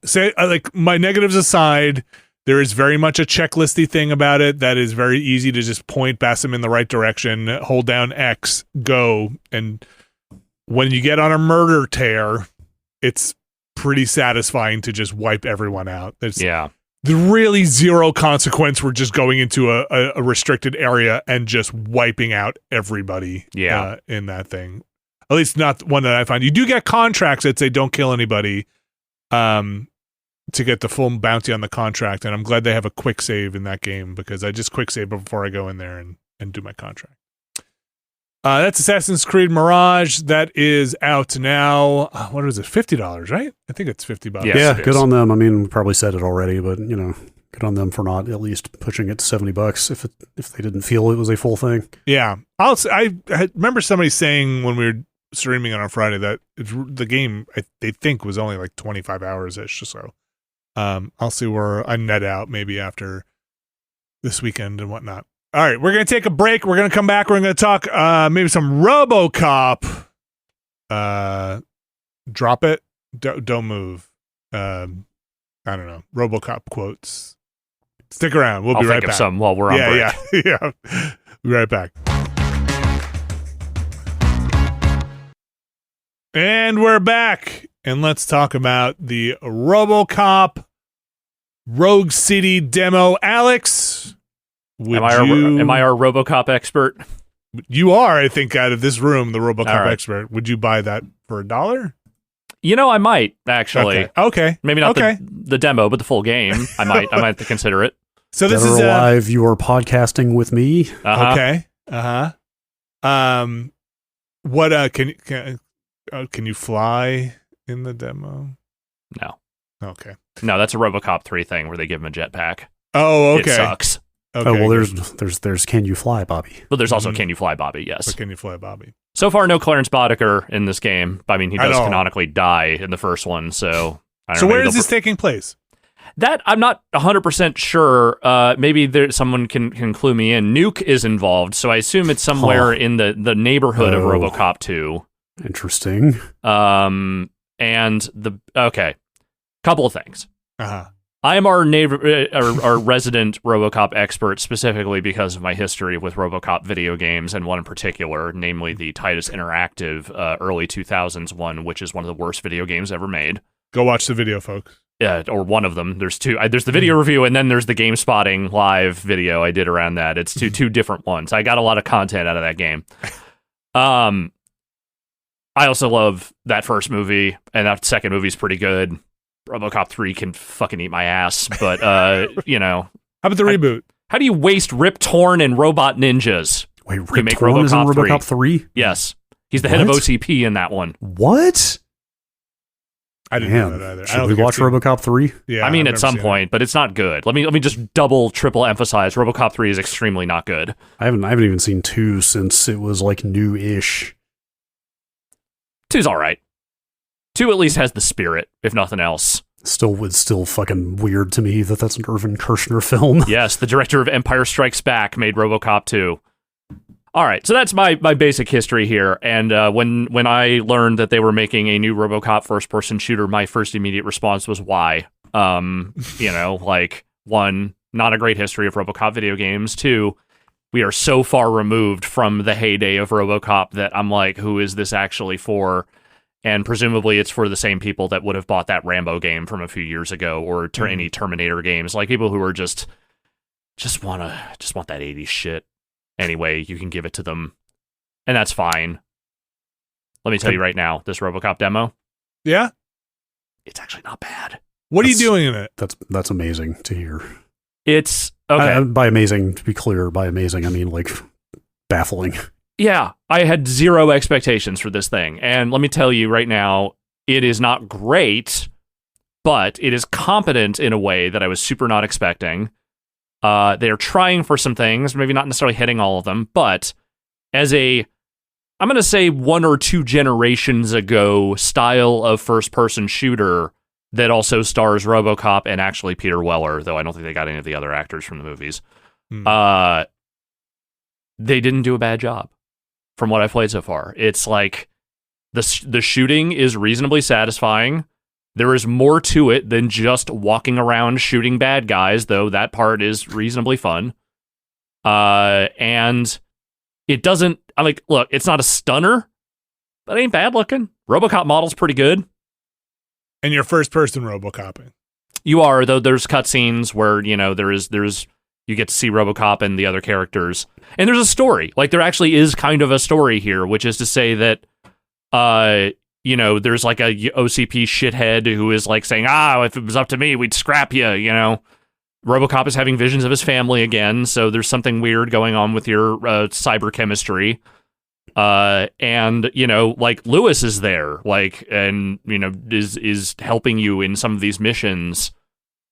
say, like, my negatives aside, there is very much a checklisty thing about it that is very easy to just point Bassam in the right direction, hold down X, go, and when you get on a murder tear, it's pretty satisfying to just wipe everyone out. the really zero consequence. We're just going into a restricted area and just wiping out everybody in that thing. At least not one that I find. You do get contracts that say don't kill anybody to get the full bounty on the contract, and I'm glad they have a quick save in that game because I just quick save before I go in there and do my contract. That's Assassin's Creed Mirage. That is out now. What is it? $50, right? I think it's $50. Yes, yeah, good on them. I mean, we probably said it already, but good on them for not at least pushing it to $70 if they didn't feel it was a full thing. Yeah, I remember somebody saying when we were streaming it on Friday that the game they think was only like 25 hours ish or so. I'll see where I net out maybe after this weekend and whatnot. All right, we're going to take a break. We're going to come back. We're going to talk maybe some Robocop. Drop it. Don't move. I don't know. Robocop quotes. Stick around. We'll be right back. Of some while we're on break. Yeah. We'll be right back. And we're back. And let's talk about the Robocop Rogue City demo. Alex, am I our Robocop expert? You are, I think, out of this room, the Robocop expert. Would you buy that for $1? I might actually. Okay. Maybe not the demo, but the full game. I might have to consider it. So this is live. You are podcasting with me. Okay. What can you fly in the demo? No. Okay. No, that's a Robocop 3 thing where they give him a jetpack. Oh, okay. It sucks. Okay, oh, well, there's Can You Fly, Bobby? But there's also Can You Fly, Bobby, yes. But Can You Fly, Bobby? So far, no Clarence Boddicker in this game. I mean, he does canonically die in the first one, so... So where is this taking place? That, I'm not 100% sure. Maybe someone can clue me in. Nuke is involved, so I assume it's somewhere in the neighborhood of Robocop 2. Interesting. Couple of things. I am our resident Robocop expert specifically because of my history with Robocop video games, and one in particular, namely the Titus Interactive early 2000s one, which is one of the worst video games ever made. Go watch the video, folks. Yeah, or one of them. There's two. There's the video review, and then there's the Game Spotting live video I did around that. It's two different ones. I got a lot of content out of that game. I also love that first movie, and that second movie's pretty good. Robocop 3 can fucking eat my ass, but, How about the reboot? How do you waste Rip Torn and Robot Ninjas? Wait, Rip Torn is in Robocop 3? Yes. He's the head of OCP in that one. What? I didn't know that either. Should we watch Robocop 3? Yeah. I mean, at some point, but it's not good. Let me just triple emphasize. Robocop 3 is extremely not good. I haven't even seen 2 since it was like new-ish. 2's all right. 2 at least has the spirit, if nothing else. It's still fucking weird to me that that's an Irvin Kershner film. Yes, the director of Empire Strikes Back made Robocop 2. All right, so that's my basic history here. And when I learned that they were making a new Robocop first-person shooter, my first immediate response was why? One, not a great history of Robocop video games. 2, we are so far removed from the heyday of Robocop that I'm like, who is this actually for? And presumably it's for the same people that would have bought that Rambo game from a few years ago, or any Terminator games, like people who are just want that 80s shit. Anyway, you can give it to them, and that's fine. Let me tell you right now, this Robocop demo, it's actually not bad. What are you doing in it? That's amazing to hear. It's okay. By amazing, to be clear, by amazing I mean like baffling. Yeah, I had zero expectations for this thing, and let me tell you right now, it is not great, but it is competent in a way that I was super not expecting. They are trying for some things, maybe not necessarily hitting all of them, but as I'm going to say 1 or 2 generations ago style of first-person shooter that also stars RoboCop and actually Peter Weller, though I don't think they got any of the other actors from the movies. They didn't do a bad job. From what I've played so far, it's like the shooting is reasonably satisfying. There is more to it than just walking around shooting bad guys, though that part is reasonably fun. And it doesn't, look, it's not a stunner, but it ain't bad looking. RoboCop model's pretty good. And you're first person RoboCopping. You are, though. There's cutscenes where there's you get to see RoboCop and the other characters, and there's a story. Like there actually is kind of a story here, which is to say that there's like a OCP shithead who is like saying, if it was up to me, we'd scrap you. RoboCop is having visions of his family again, so there's something weird going on with your cyber chemistry. And like Lewis is there, like, and is helping you in some of these missions.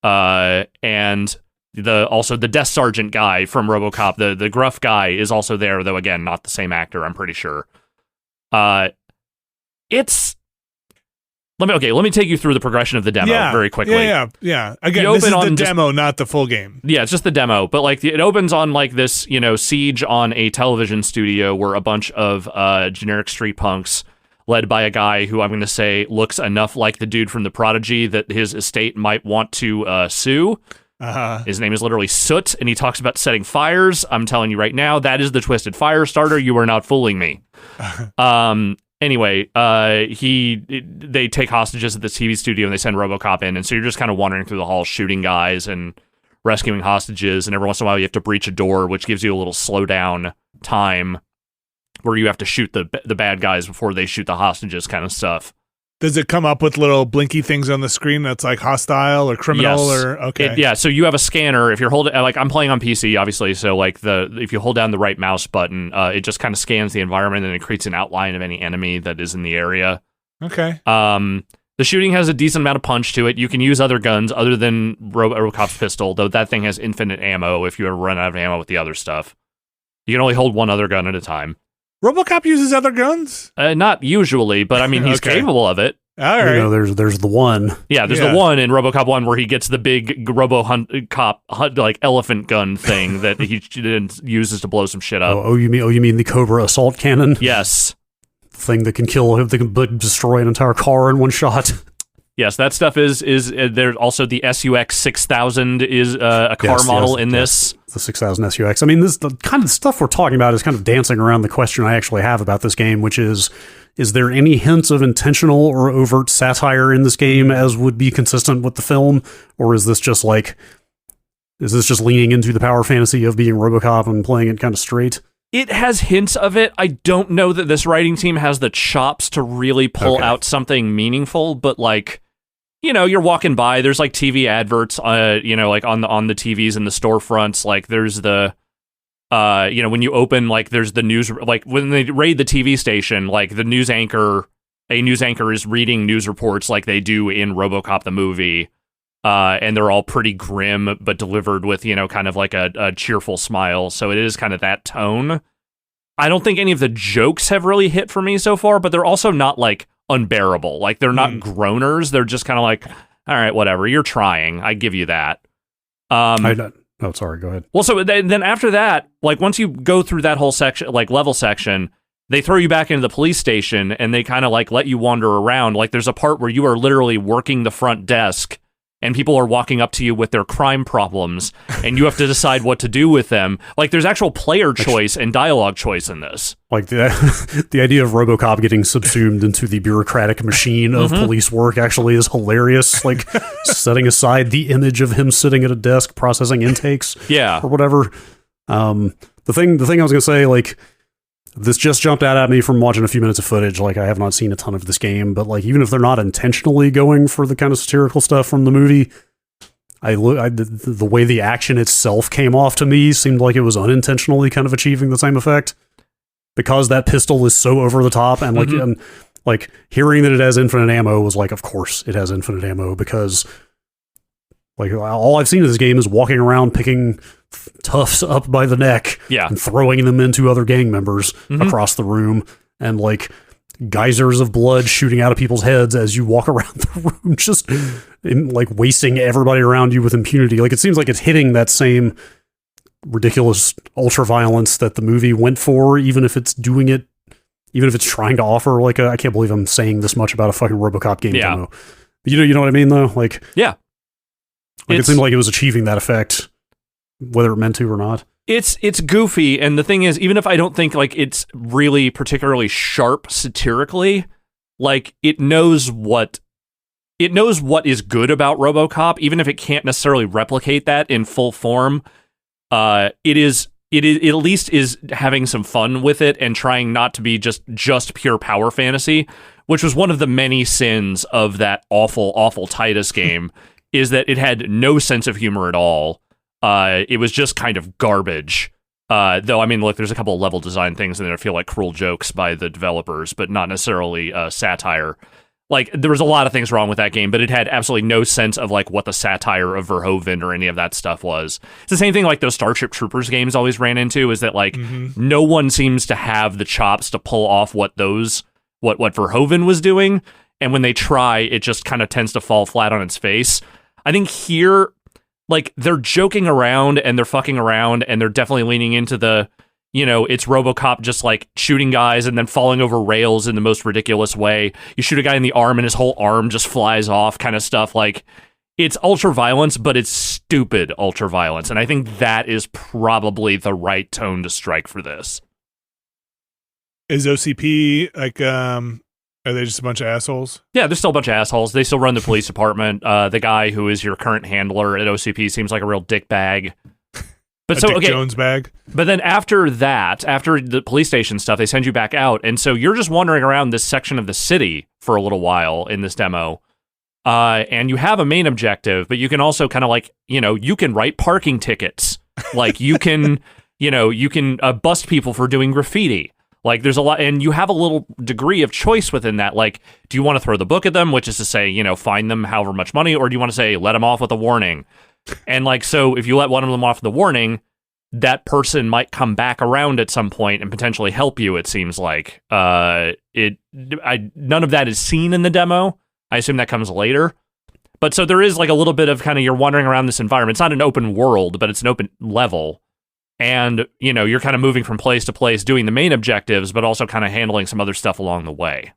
And the desk sergeant guy from RoboCop, the gruff guy, is also there, though again, not the same actor, I'm pretty sure. Let me take you through the progression of the demo very quickly. Yeah. Again, this is the demo, not the full game. Yeah, it's just the demo. But like it opens on like this, siege on a television studio where a bunch of generic street punks, led by a guy who I'm going to say looks enough like the dude from The Prodigy that his estate might want to sue. His name is literally Soot, and he talks about setting fires. I'm telling you right now, that is the Twisted Fire starter. You are not fooling me. Anyway, they take hostages at the TV studio and they send RoboCop in, and so you're just kind of wandering through the halls, shooting guys and rescuing hostages, and every once in a while you have to breach a door, which gives you a little slowdown time where you have to shoot the bad guys before they shoot the hostages, kind of stuff. Does it come up with little blinky things on the screen that's like hostile or criminal? Yes. Or okay? So you have a scanner. If you're holding, like I'm playing on PC, obviously. So like if you hold down the right mouse button, it just kind of scans the environment and it creates an outline of any enemy that is in the area. Okay. The shooting has a decent amount of punch to it. You can use other guns other than RoboCop's pistol, though that thing has infinite ammo. If you ever run out of ammo with the other stuff, you can only hold one other gun at a time. RoboCop uses other guns? Not usually, but I mean, he's capable of it. All right. There's the one. Yeah, there's the one in RoboCop 1 where he gets the big RoboCop like elephant gun thing that he uses to blow some shit up. You mean the Cobra assault cannon? Yes. Thing that can destroy an entire car in one shot. Yes, that stuff is there's also the SUX 6000 is a car model in this. The 6000 SUX. I mean, the kind of stuff we're talking about is kind of dancing around the question I actually have about this game, which is there any hints of intentional or overt satire in this game as would be consistent with the film? Or is this just leaning into the power fantasy of being RoboCop and playing it kind of straight? It has hints of it. I don't know that this writing team has the chops to really pull out something meaningful, but like, you're walking by, there's like TV adverts, like on the TVs in the storefronts, like there's the when you open, like there's the news, like when they raid the TV station, like a news anchor is reading news reports like they do in RoboCop the movie, and they're all pretty grim but delivered with kind of like a cheerful smile, so it is kind of that tone. I don't think any of the jokes have really hit for me so far, but they're also not like unbearable. Like they're not groaners, they're just kind of like, all right, whatever, you're trying, I give you that. Oh, sorry, go ahead. Well, so then after that, like once you go through that whole section, like level section, they throw you back into the police station and they kind of like let you wander around. Like there's a part where you are literally working the front desk and people are walking up to you with their crime problems and you have to decide what to do with them. Like there's actual player choice and dialogue choice in this. Like the idea of RoboCop getting subsumed into the bureaucratic machine of police work actually is hilarious. Like setting aside the image of him sitting at a desk processing intakes, or whatever. The thing I was gonna say, like, this just jumped out at me from watching a few minutes of footage. Like, I have not seen a ton of this game, but like, even if they're not intentionally going for the kind of satirical stuff from the movie, the way the action itself came off to me seemed like it was unintentionally kind of achieving the same effect, because that pistol is so over the top, and like, and like hearing that it has infinite ammo was like, of course it has infinite ammo, because like all I've seen of this game is walking around picking toughs up by the neck and throwing them into other gang members across the room, and like geysers of blood shooting out of people's heads as you walk around the room, just like wasting everybody around you with impunity. Like, it seems like it's hitting that same ridiculous ultra violence that the movie went for, even if it's trying to offer like I can't believe I'm saying this much about a fucking RoboCop game demo. But you know what I mean though? Like, it seemed like it was achieving that effect, whether it meant to or not. It's goofy, and the thing is, even if I don't think like it's really particularly sharp satirically, like it knows what it knows what is good about RoboCop, even if it can't necessarily replicate that in full form. It at least is having some fun with it and trying not to be just pure power fantasy, which was one of the many sins of that awful Titus game, is that it had no sense of humor at all. It was just kind of garbage. Though, I mean, look, there's a couple of level design things in there that feel like cruel jokes by the developers, but not necessarily satire. Like, there was a lot of things wrong with that game, but it had absolutely no sense of, like, what the satire of Verhoeven or any of that stuff was. It's the same thing, like, those Starship Troopers games always ran into, is that, like, no one seems to have the chops to pull off what Verhoeven was doing, and when they try, it just kind of tends to fall flat on its face. I think here, like, they're joking around, and they're fucking around, and they're definitely leaning into the, you know, it's RoboCop just, like, shooting guys and then falling over rails in the most ridiculous way. You shoot a guy in the arm and his whole arm just flies off kind of stuff. Like, it's ultra-violence, but it's stupid ultra-violence. And I think that is probably the right tone to strike for this. Is OCP, like, are they just a bunch of assholes? Yeah, they're still a bunch of assholes. They still run the police department. The guy who is your current handler at OCP seems like a real dickbag. But so, Dick Jones bag. But then after that, after the police station stuff, they send you back out. And so you're just wandering around this section of the city for a little while in this demo. And you have a main objective, but you can also kind of like, you know, you can write parking tickets. Like you can, bust people for doing graffiti. Like there's a lot, and you have a little degree of choice within that. Like, do you want to throw the book at them, which is to say, you know, fine them however much money, or do you want to say, let them off with a warning? And like, so if you let one of them off the warning, that person might come back around at some point and potentially help you. It seems like none of that is seen in the demo. I assume that comes later. But so there is like a little bit of kind of, you're wandering around this environment. It's not an open world, but it's an open level. And, you know, you're kind of moving from place to place, doing the main objectives, but also kind of handling some other stuff along the way.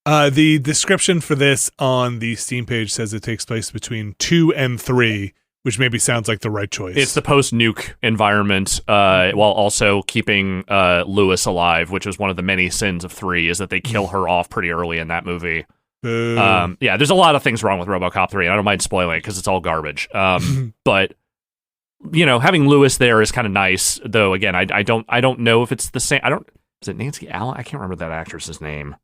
The description for this on the Steam page says it takes place between 2 and 3, which maybe sounds like the right choice. It's the post-nuke environment, while also keeping Lewis alive, which was one of the many sins of 3, is that they kill her off pretty early in that movie. Yeah, there's a lot of things wrong with RoboCop 3, and I don't mind spoiling it because it's all garbage. But, you know, having Lewis there is kind of nice, though, again, I don't know if it's the same. Is it Nancy Allen? I can't remember that actress's name.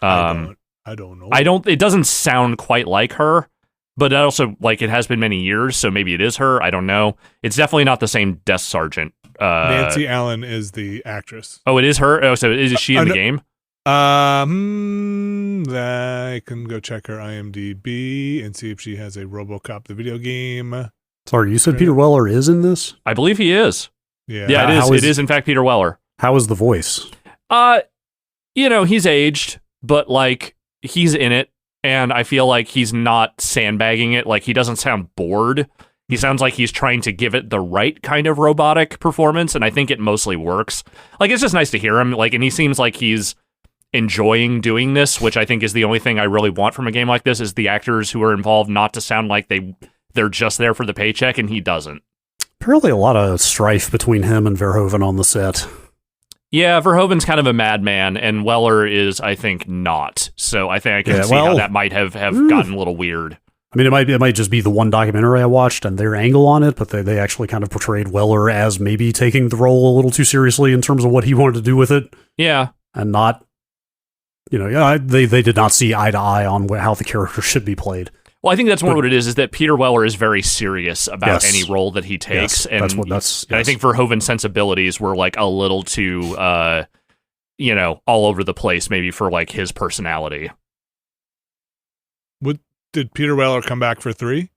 I don't know. It doesn't sound quite like her, but also, like, it has been many years, so maybe it is her. I don't know. It's definitely not the same desk sergeant. Nancy Allen is the actress. Oh, it is her? Oh, so is she in the game? I can go check her IMDb and see if she has a RoboCop the video game. Sorry, you said Peter Weller is in this? I believe he is. Yeah, it is. It is, in fact, Peter Weller. How is the voice? You know, he's aged, but, like, he's in it, and I feel like he's not sandbagging it. Like, he doesn't sound bored. He sounds like he's trying to give it the right kind of robotic performance, and I think it mostly works. Like, it's just nice to hear him, like, and he seems like he's enjoying doing this, which I think is the only thing I really want from a game like this, is the actors who are involved not to sound like they're just there for the paycheck, and he doesn't. Apparently a lot of strife between him and Verhoeven on the set. Yeah, Verhoeven's kind of a madman, and Weller is, I think, not. So I think I can see how that might have gotten a little weird. I mean, it might just be the one documentary I watched and their angle on it, but they actually kind of portrayed Weller as maybe taking the role a little too seriously in terms of what he wanted to do with it. Yeah. And not, you know, they did not see eye to eye on how the character should be played. Well, I think that's more what it is that Peter Weller is very serious about any role that he takes. Yes, and I think Verhoeven's sensibilities were like a little too, all over the place, maybe for like his personality. Did Peter Weller come back for 3?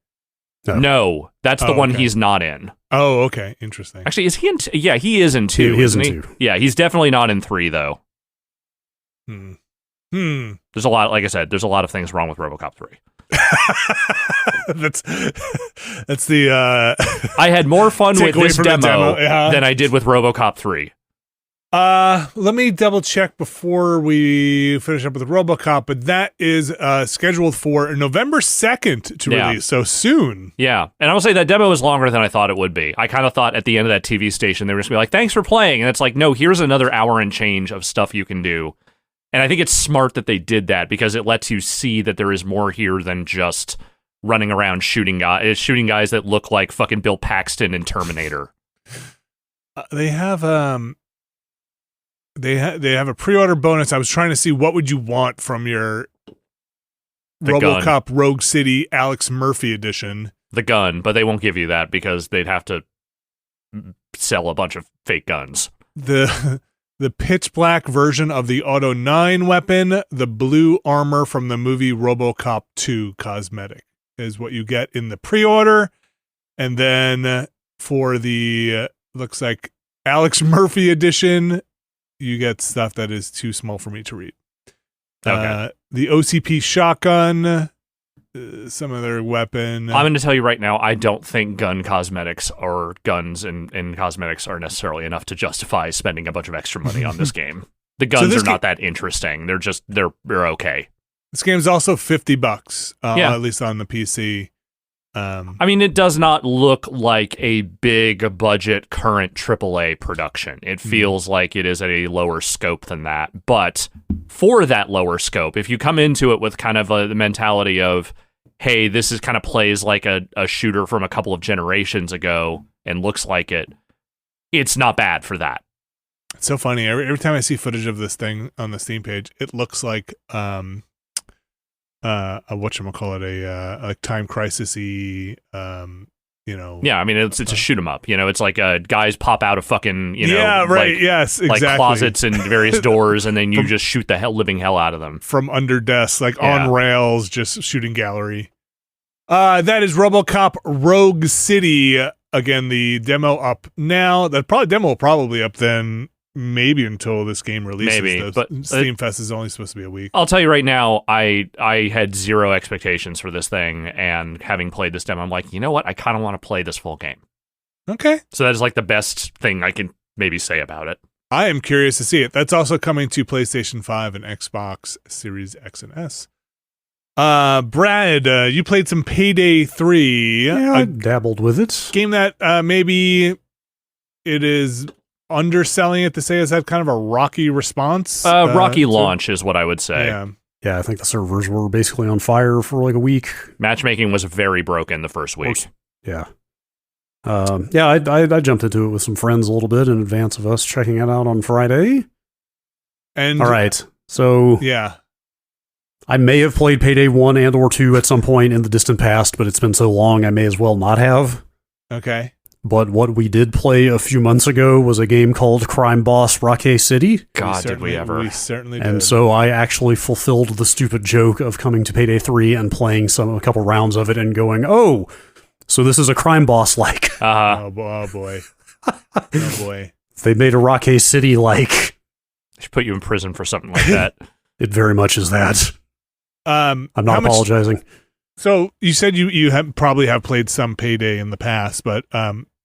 No, that's the one he's not in. Oh, okay. Interesting. Actually, is he in yeah, he is in 2. He is in 2. Yeah, he's definitely not in 3, though. There's a lot, like I said, there's a lot of things wrong with RoboCop 3. that's the I had more fun with this demo than I did with RoboCop 3. Let me double check before we finish up with RoboCop, but that is scheduled for November 2nd to release, so soon. Yeah, and I will say that demo is longer than I thought it would be. I kind of thought at the end of that TV station they were just going to be like, thanks for playing, and it's like, no, here's another hour and change of stuff you can do. And I think it's smart that they did that because it lets you see that there is more here than just running around shooting guys that look like fucking Bill Paxton in Terminator. They have a pre-order bonus. I was trying to see what would you want from your RoboCop gun. Rogue City Alex Murphy edition. The gun, but they won't give you that because they'd have to sell a bunch of fake guns. The pitch black version of the Auto 9 weapon, the blue armor from the movie RoboCop 2 cosmetic is what you get in the pre-order. And then for the looks like Alex Murphy edition, you get stuff that is too small for me to read. Okay. The OCP shotgun, some other weapon. I'm going to tell you right now, I don't think gun cosmetics or guns in cosmetics are necessarily enough to justify spending a bunch of extra money on this game. The guns are not that interesting. They're okay. This game's also $50, at least on the PC. I mean, it does not look like a big budget current AAA production. It feels like it is at a lower scope than that. But for that lower scope, if you come into it with kind of the mentality of, hey, this is kind of plays like a shooter from a couple of generations ago and looks like it, it's not bad for that. It's so funny. Every time I see footage of this thing on the Steam page, it looks like whatchamacallit, a time crisis-y, Yeah, I mean, it's a shoot 'em up. It's like guys pop out of fucking, yeah, right, like, yes, exactly. like closets and various doors, and then you just shoot the living hell out of them. From under desks, like on rails, just shooting gallery. That is RoboCop Rogue City. Again, the demo up now. That demo will probably up then. Maybe until this game releases. Maybe, but Steam Fest is only supposed to be a week. I'll tell you right now, I had zero expectations for this thing, and having played this demo, I'm like, you know what? I kind of want to play this full game. Okay. So that is like the best thing I can maybe say about it. I am curious to see it. That's also coming to PlayStation 5 and Xbox Series X and S. Brad, you played some Payday 3. Yeah, I dabbled with it. Game that maybe it is underselling it to say has had kind of a rocky response. Rocky launch is what I would say. Yeah, I think the servers were basically on fire for like a week. Matchmaking was very broken the first week. Yeah. I jumped into it with some friends a little bit in advance of us checking it out on Friday. And all right, so yeah, I may have played Payday 1 and or 2 at some point in the distant past, but it's been so long I may as well not have. Okay. But what we did play a few months ago was a game called Crime Boss Rocket City. God, did we ever. We certainly did. And so I actually fulfilled the stupid joke of coming to Payday 3 and playing a couple rounds of it and going, oh, so this is a Crime Boss-like. Oh boy. Oh boy. They made a Rocket City-like. They should put you in prison for something like that. It very much is that. I'm not apologizing. So you said you probably have played some Payday in the past, but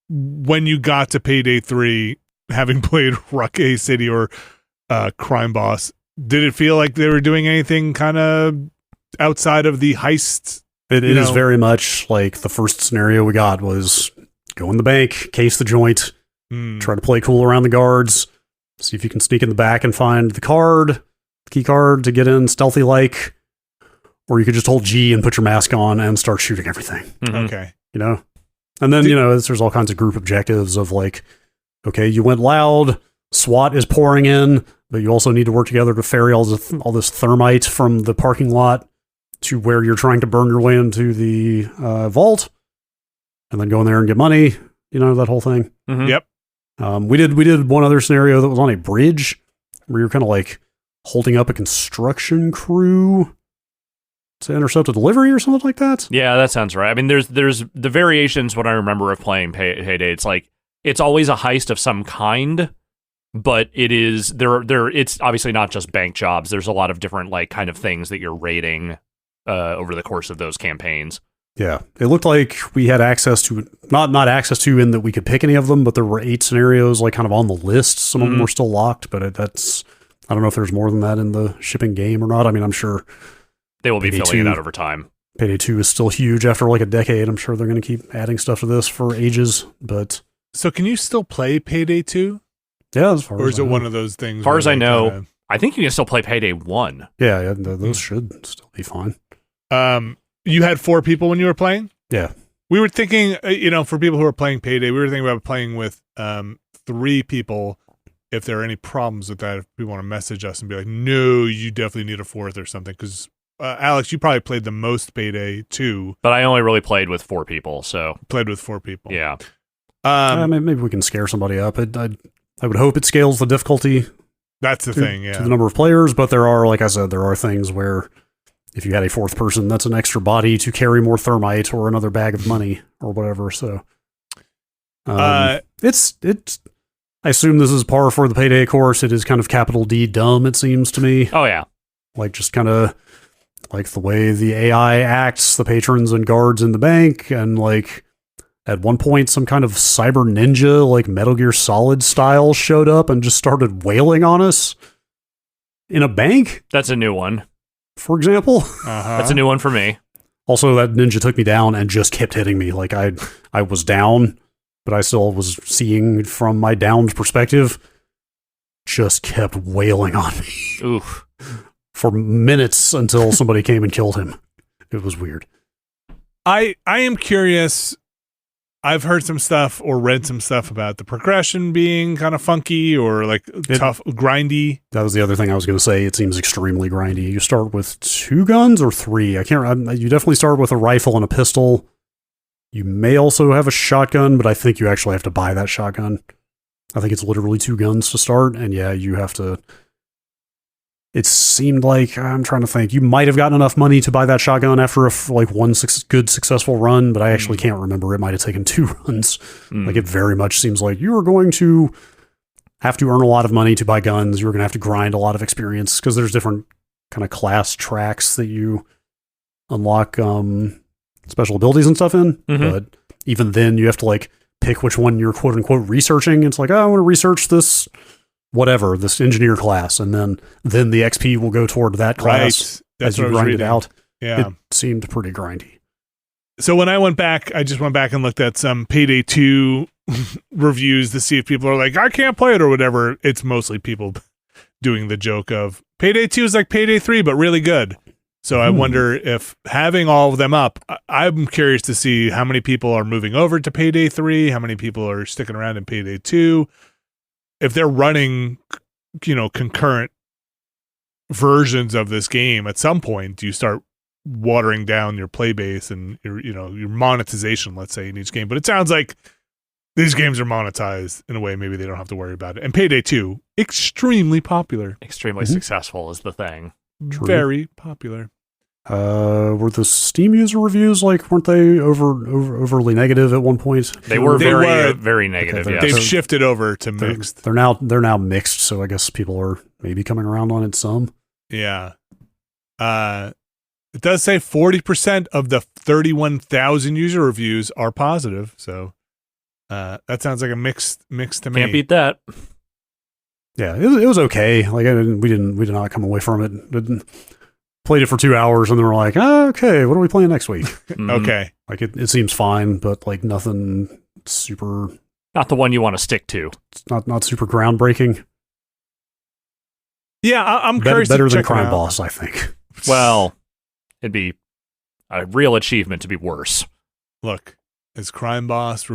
when you got to Payday 3, having played Rocket City or Crime Boss, did it feel like they were doing anything kind of outside of the heist? It is very much like the first scenario we got was go in the bank, case the joint, try to play cool around the guards, see if you can sneak in the back and find the key card to get in stealthy-like. Or you could just hold G and put your mask on and start shooting everything. Mm-hmm. Okay. And then, there's all kinds of group objectives of like, okay, you went loud, SWAT is pouring in, but you also need to work together to ferry all this thermite from the parking lot to where you're trying to burn your way into the vault, and then go in there and get money, that whole thing. Mm-hmm. Yep. We did one other scenario that was on a bridge where you're kind of like holding up a construction crew to intercept a delivery or something like that. Yeah, that sounds right. I mean, there's the variations. What I remember of playing Payday, it's like it's always a heist of some kind, but it is there. It's obviously not just bank jobs. There's a lot of different like kind of things that you're raiding over the course of those campaigns. Yeah, it looked like we had access to not access to in that we could pick any of them, but there were 8 scenarios like kind of on the list. Some of them were still locked, but I don't know if there's more than that in the shipping game or not. I mean, I'm sure. They will be filling it out over time. Payday 2 is still huge after like a decade. I'm sure they're going to keep adding stuff to this for ages. But so can you still play Payday 2? Yeah, as far or as is it one of those things? As far as I know, I think you can still play Payday 1. Yeah, those should still be fine. You had 4 people when you were playing? Yeah. We were thinking, for people who are playing Payday, we were thinking about playing with 3 people. If there are any problems with that, if we want to message us and be like, no, you definitely need a 4th or something. Because, Alex, you probably played the most Payday 2. But I only really played with 4 people, so. Played with 4 people. Yeah. Maybe we can scare somebody up. I would hope it scales the difficulty. That's the thing, yeah. To the number of players, but there are, like I said, there are things where if you had a 4th person, that's an extra body to carry more thermite or another bag of money or whatever, so. It's I assume this is par for the Payday course. It is kind of capital D dumb, it seems to me. Oh, yeah. Like, just kind of like the way the AI acts, the patrons and guards in the bank, and like at one point some kind of cyber ninja, like Metal Gear Solid style, showed up and just started wailing on us in a bank. That's a new one. For example. That's a new one for me. Also, that ninja took me down and just kept hitting me. Like, I was down, but I still was seeing from my downed perspective. Just kept wailing on me. Oof. For minutes until somebody came and killed him. It was weird. I am curious. I've heard some stuff or read some stuff about the progression being kind of funky or like tough, grindy. That was the other thing I was going to say. It seems extremely grindy. You start with 2 guns or 3. I can't remember. You definitely start with a rifle and a pistol. You may also have a shotgun, but I think you actually have to buy that shotgun. I think it's literally 2 guns to start. And yeah, you have to. It seemed like, I'm trying to think, you might have gotten enough money to buy that shotgun after one good successful run, but I actually can't remember. It might have taken 2 runs. Like, it very much seems like you are going to have to earn a lot of money to buy guns. You're going to have to grind a lot of experience because there's different kind of class tracks that you unlock special abilities and stuff in. Mm-hmm. But even then, you have to like pick which one you're quote unquote researching. It's like, oh, I want to research this. Whatever, this engineer class, and then the XP will go toward that class as you grind it out. Yeah. It seemed pretty grindy. So when I went back, I just went back and looked at some Payday 2 reviews to see if people are like, I can't play it or whatever. It's mostly people doing the joke of Payday 2 is like Payday 3, but really good. So I wonder if having all of them up, I'm curious to see how many people are moving over to Payday 3, how many people are sticking around in Payday 2. If they're running, concurrent versions of this game, at some point, do you start watering down your play base and your monetization, let's say, in each game? But it sounds like these games are monetized in a way maybe they don't have to worry about it. And Payday 2, extremely popular. Extremely successful is the thing. True. Very popular. Were the Steam user reviews weren't they overly negative at one point? They were very negative. Okay, yeah. They've shifted over to mixed. They're now mixed, so I guess people are maybe coming around on it some. Yeah. It does say 40% of the 31,000 user reviews are positive, so that sounds like a mix to me. Can't beat that. Yeah, it was okay. Like we did not come away from it. Played it for 2 hours and then we're like, oh, okay, what are we playing next week? Okay. Like it seems fine, but like nothing super. Not the one you want to stick to. It's not super groundbreaking. Yeah, I'm curious. Better to than check Crime it out. Boss, I think. Well, it'd be a real achievement to be worse. Look, are Crime Boss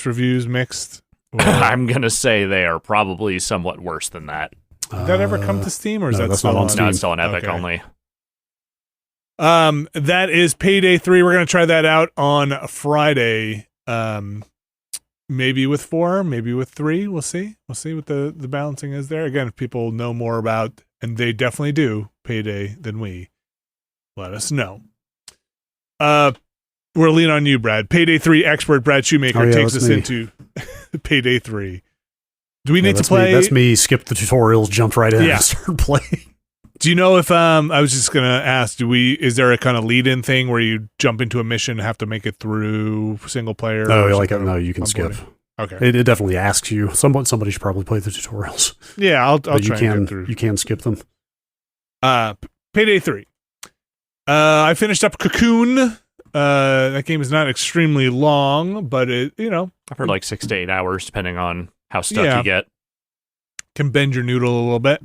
reviews mixed? I'm gonna say they are probably somewhat worse than that. Did that ever come to Steam, or is that that's still not on on? Steam. No, it's still on Epic Okay. only. That is Payday 3. We're going to try that out on Friday. Maybe with 4, maybe with 3. We'll see. We'll see what the balancing is there. Again, if people know more about, and they definitely do, Payday than we, let us know. We're leaning on you, Brad. Payday 3 expert Brad Shoemaker takes us into Payday 3. Do we need to play? That's me. Skipped the tutorials, jumped right in, Yeah. and started playing. Do you know if I was just gonna ask? Is there a kind of lead-in thing where you jump into a mission, and have to make it through single player? No, or you can skip. Okay, It definitely asks you. Somebody should probably play the tutorials. yeah, I'll But try and get through. you can skip them. Payday 3. I finished up Cocoon. That game is not extremely long, but I've heard like 6 to 8 hours, depending on how stuck Yeah. you get. can bend your noodle a little bit.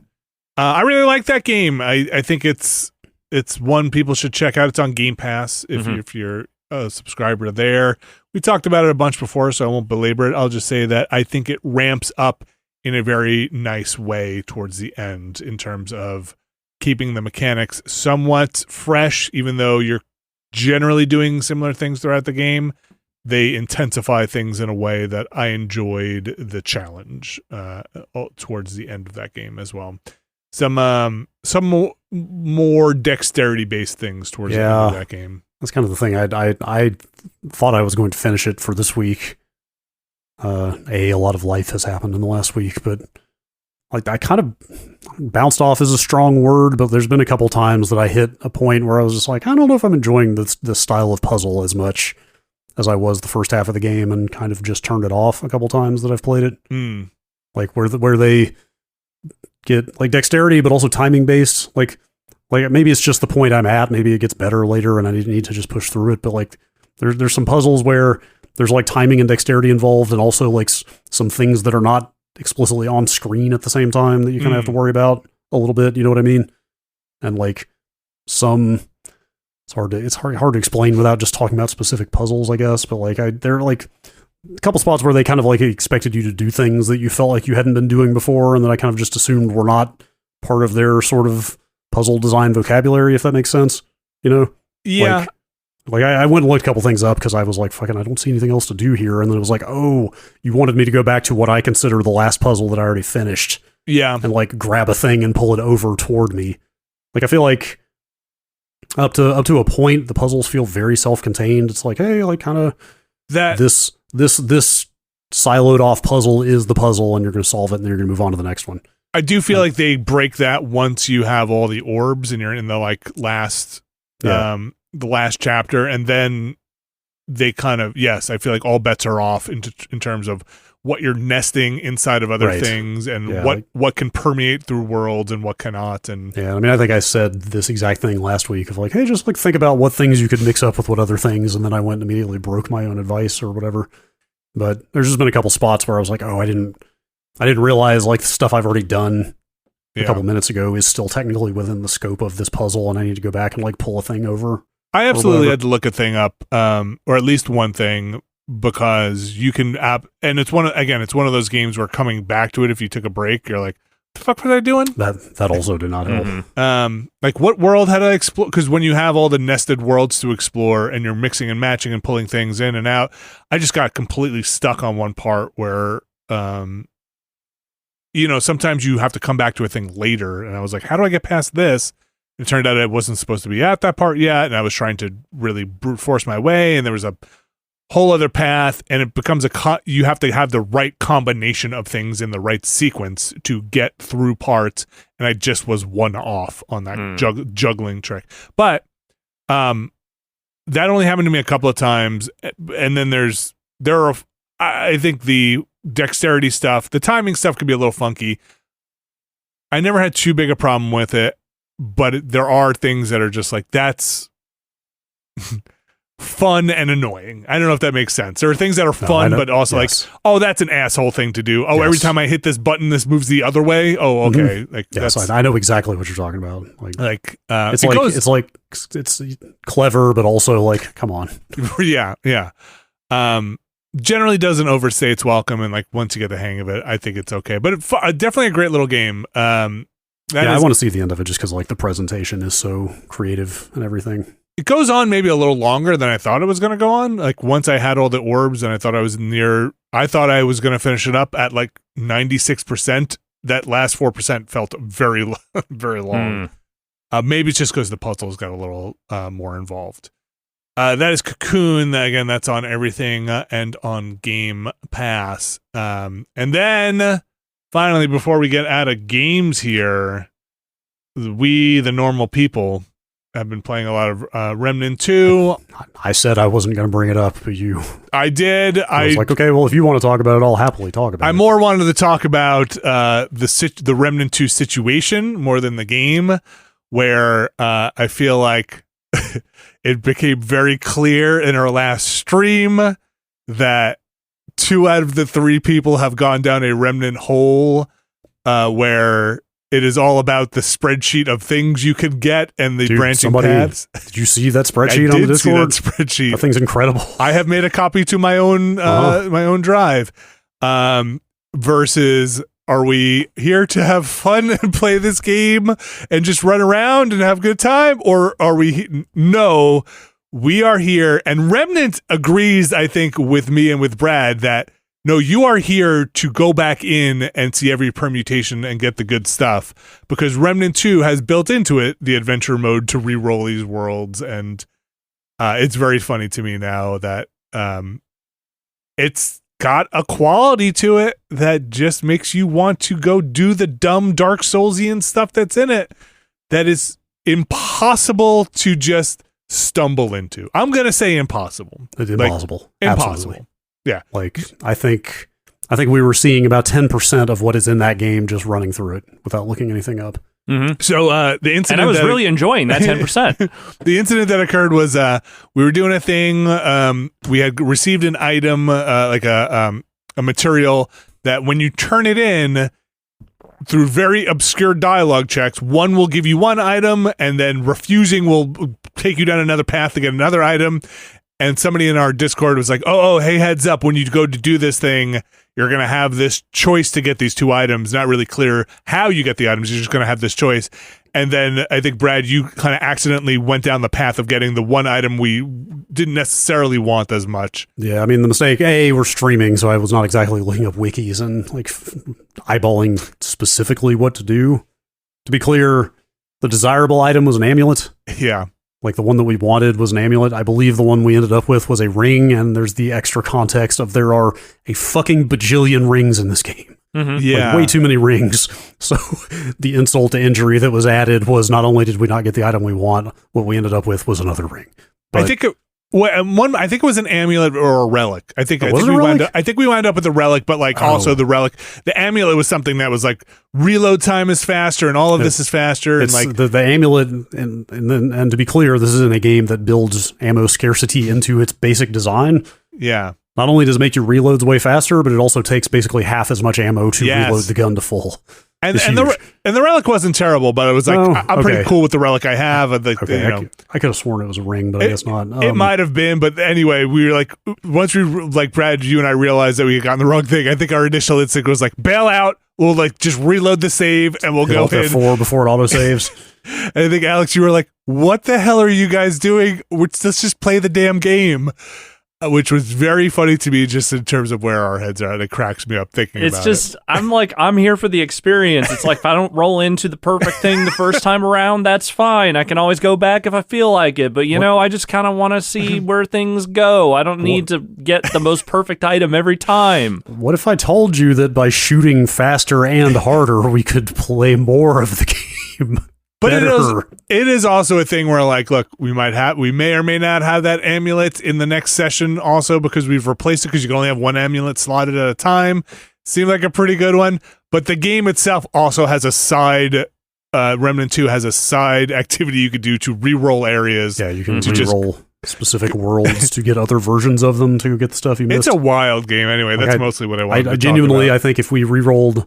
I really like that game. I think it's one people should check out. It's on Game Pass if you're a subscriber there. We talked about it a bunch before, so I won't belabor it. I'll just say that I think it ramps up in a very nice way towards the end in terms of keeping the mechanics somewhat fresh, even though you're generally doing similar things throughout the game. They intensify things in a way that I enjoyed the challenge towards the end of that game as well. Some more dexterity based things towards the end of that game. That's kind of the thing. I thought I was going to finish it for this week. A lot of life has happened in the last week, but like I kind of bounced off is a strong word, but there's been a couple times that I hit a point where I was just like, I don't know if I'm enjoying this style of puzzle as much as I was the first half of the game, and kind of just turned it off a couple times that I've played it. Like where they get like dexterity, but also timing based. Like maybe it's just the point I'm at. Maybe it gets better later, and I need to just push through it. But like there's some puzzles where there's like timing and dexterity involved, and also like some things that are not explicitly on screen at the same time that you kind of have to worry about a little bit. You know what I mean? And like it's hard to explain without just talking about specific puzzles, I guess. But like there are like a couple spots where they kind of like expected you to do things that you felt like you hadn't been doing before, and that I kind of just assumed were not part of their sort of puzzle design vocabulary, if that makes sense. You know? Yeah. Like I went and looked a couple things up because I was like, fucking, I don't see anything else to do here. And then it was like, oh, you wanted me to go back to what I consider the last puzzle that I already finished. Yeah. And like grab a thing and pull it over toward me. Like I feel like up to a point, the puzzles feel very self-contained. It's like, hey, like kind of that this siloed off puzzle is the puzzle, and you're going to solve it, and then you're going to move on to the next one. I do feel like they break that once you have all the orbs and you're in the like last the last chapter, and then they kind of, I feel like all bets are off in terms of what you're nesting inside of other things, and what can permeate through worlds and what cannot. And I mean, I think I said this exact thing last week of like, hey, just like think about what things you could mix up with what other things, and then I went and immediately broke my own advice or whatever. But there's just been a couple spots where I was like, oh, I didn't realize like the stuff I've already done a couple minutes ago is still technically within the scope of this puzzle, and I need to go back and like pull a thing over. I absolutely had to look a thing up, or at least one thing, because you can and it's one of those games where coming back to it, if you took a break, you're like, the fuck was I doing? That also did not help. Like what world had I explore? Because when you have all the nested worlds to explore and you're mixing and matching and pulling things in and out, I just got completely stuck on one part where, sometimes you have to come back to a thing later, and I was like, how do I get past this? It turned out I wasn't supposed to be at that part yet, and I was trying to really brute force my way, and there was a whole other path, and it becomes you have to have the right combination of things in the right sequence to get through parts, and I just was one off on that juggling trick. But that only happened to me a couple of times, and then I think the dexterity stuff, the timing stuff could be a little funky. I never had too big a problem with it, but there are things that are just like, that's fun and annoying. I don't know if that makes sense. There are things that are fun, but also like, oh, that's an asshole thing to do. Oh, every time I hit this button, this moves the other way. Oh, okay. Like, I know exactly what you're talking about. It's clever, but also like, come on. Yeah. Generally doesn't overstay its welcome, and like once you get the hang of it, I think it's okay. But definitely a great little game. I want to see the end of it just because like the presentation is so creative and everything. It goes on maybe a little longer than I thought it was going to go on. Like once I had all the orbs and I thought I was going to finish it up at like 96%. That last 4% felt very, very long. Maybe it's just because the puzzles got a little more involved. That is Cocoon. Again, that's on everything and on Game Pass. And then finally, before we get out of games here, we, the normal people, have been playing a lot of Remnant 2. I said I wasn't going to bring it up, but you... I did. I was like, okay, well, if you want to talk about it, I'll happily talk about it. I more wanted to talk about the Remnant 2 situation more than the game, where I feel like it became very clear in our last stream that 2 out of the 3 people have gone down a Remnant hole where it is all about the spreadsheet of things you could get and the branching paths. Did you see that spreadsheet on the Discord? See that spreadsheet. That thing's incredible. I have made a copy to my own drive. Versus, are we here to have fun and play this game and just run around and have a good time? Or are we... No, we are here. And Remnant agrees, I think, with me and with Brad that, no, you are here to go back in and see every permutation and get the good stuff. Because Remnant 2 has built into it the adventure mode to re-roll these worlds. And it's very funny to me now that it's got a quality to it that just makes you want to go do the dumb Dark Soulsian stuff that's in it that is impossible to just stumble into. I'm going to say impossible. It's impossible. Like, impossible. Absolutely. Yeah. Like, I think we were seeing about 10% of what is in that game just running through it without looking anything up. Mm-hmm. So the incident, and I was really enjoying that 10%. The incident that occurred was we were doing a thing. We had received an item, like a material that when you turn it in through very obscure dialogue checks, one will give you one item, and then refusing will take you down another path to get another item. And somebody in our Discord was like, "Oh, hey, heads up! When you go to do this thing, you're going to have this choice to get these two items. Not really clear how you get the items. You're just going to have this choice." And then I think, Brad, you kind of accidentally went down the path of getting the one item we didn't necessarily want as much. Yeah, I mean, the mistake, we're streaming, so I was not exactly looking up wikis and like eyeballing specifically what to do. To be clear, the desirable item was an amulet. Yeah. Like the one that we wanted was an amulet. I believe the one we ended up with was a ring, and there's the extra context of there are a fucking bajillion rings in this game. Mm-hmm. Yeah. Like way too many rings. So the insult to injury that was added was not only did we not get the item we want, what we ended up with was another ring. But I think it was an amulet or a relic. I think we wound up with a relic, but also the relic. The amulet was something that was like reload time is faster, and all of this is faster. It's and like the amulet, and to be clear, this isn't a game that builds ammo scarcity into its basic design. Yeah. Not only does it make your reloads way faster, but it also takes basically half as much ammo to reload the gun to full. And the relic wasn't terrible, but it was like, I'm pretty cool with the relic I have. And I could have sworn it was a ring, but I guess not. It might have been, but anyway, we were like, once we, like Brad, you and I realized that we had gotten the wrong thing. I think our initial instinct was like, bail out. We'll like just reload the save and we'll go in. F4 before it auto saves. And I think, Alex, you were like, what the hell are you guys doing? Let's just play the damn game. Which was very funny to me just in terms of where our heads are. It cracks me up thinking about it. It's just, I'm here for the experience. It's like, if I don't roll into the perfect thing the first time around, that's fine. I can always go back if I feel like it. But, I just kind of want to see where things go. I don't need to get the most perfect item every time. What if I told you that by shooting faster and harder, we could play more of the game? But it is also a thing where, like, look, we may or may not have that amulet in the next session also because we've replaced it because you can only have one amulet slotted at a time. Seemed like a pretty good one. But the game itself also has a side, Remnant 2 has a side activity you could do to re-roll areas. Yeah, you can re-roll specific worlds to get other versions of them to get the stuff you missed. It's a wild game anyway. That's mostly what I wanted to genuinely, talk about. I think if we re-rolled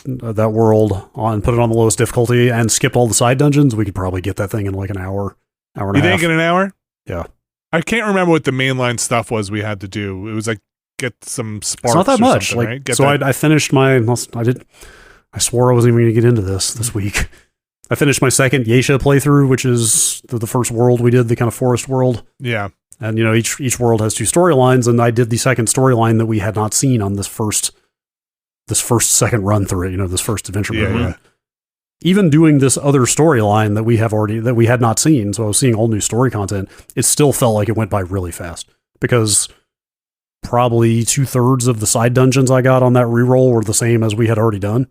that world put it on the lowest difficulty and skipped all the side dungeons, we could probably get that thing in like an hour and a half. You think in an hour? Yeah. I can't remember what the mainline stuff was we had to do. It was like get some sparks. It's not that much. Like, right? So I finished I swore I wasn't even going to get into this week. I finished my second Geisha playthrough, which is the first world we did, the kind of forest world. Yeah. And each world has two storylines, and I did the second storyline that we had not seen on this first second run through it, this first adventure mode. Yeah. Even doing this other storyline that we had not seen, so I was seeing all new story content, it still felt like it went by really fast because probably 2/3 of the side dungeons I got on that reroll were the same as we had already done.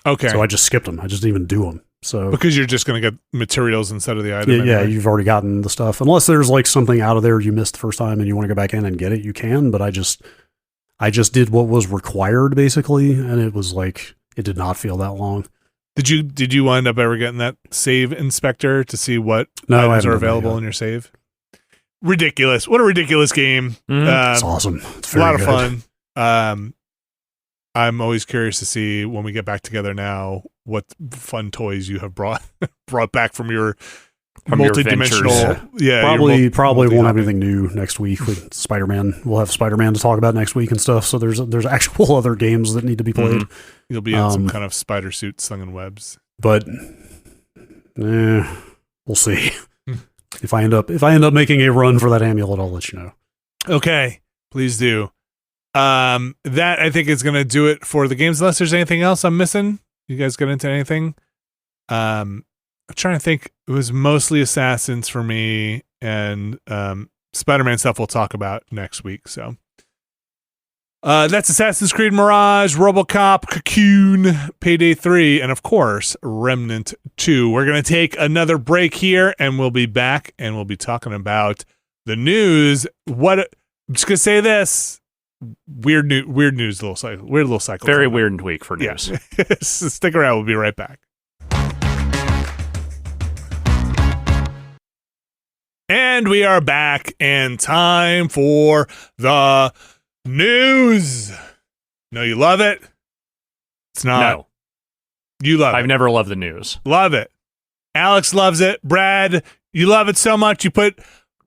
Okay. So I just skipped them. I just didn't even do them. So because you're just going to get materials instead of the item. Yeah, you've already gotten the stuff. Unless there's like something out of there you missed the first time and you want to go back in and get it, you can, but I just did what was required basically, and it was like it did not feel that long. Did you wind up ever getting that save inspector to see what items are available in your save? Ridiculous! What a ridiculous game! It's awesome. It's a lot of fun. I'm always curious to see when we get back together now what fun toys you have brought back from your From your multi-dimensional. Probably won't have anything new next week with Spider-Man. We'll have Spider-Man to talk about next week and stuff. So there's actual other games that need to be played. You'll be in some kind of spider suit slinging webs. But we'll see. If I end up making a run for that amulet, I'll let you know. Okay, please do. That I think is going to do it for the games. Unless there's anything else I'm missing. You guys get into anything? I'm trying to think. It was mostly Assassins for me, and Spider-Man stuff we'll talk about next week. So that's Assassin's Creed Mirage, Robocop, Cocoon, Payday 3, and of course Remnant 2. We're going to take another break here, and we'll be back, and we'll be talking about the news. I'm just going to say this. Weird news, weird little cycle. Very weird week for news. Yeah. Stick around. We'll be right back. And we are back, and time for the news. No, you love it? It's not. No. You love it. I've never loved the news. Love it. Alex loves it. Brad, you love it so much. You put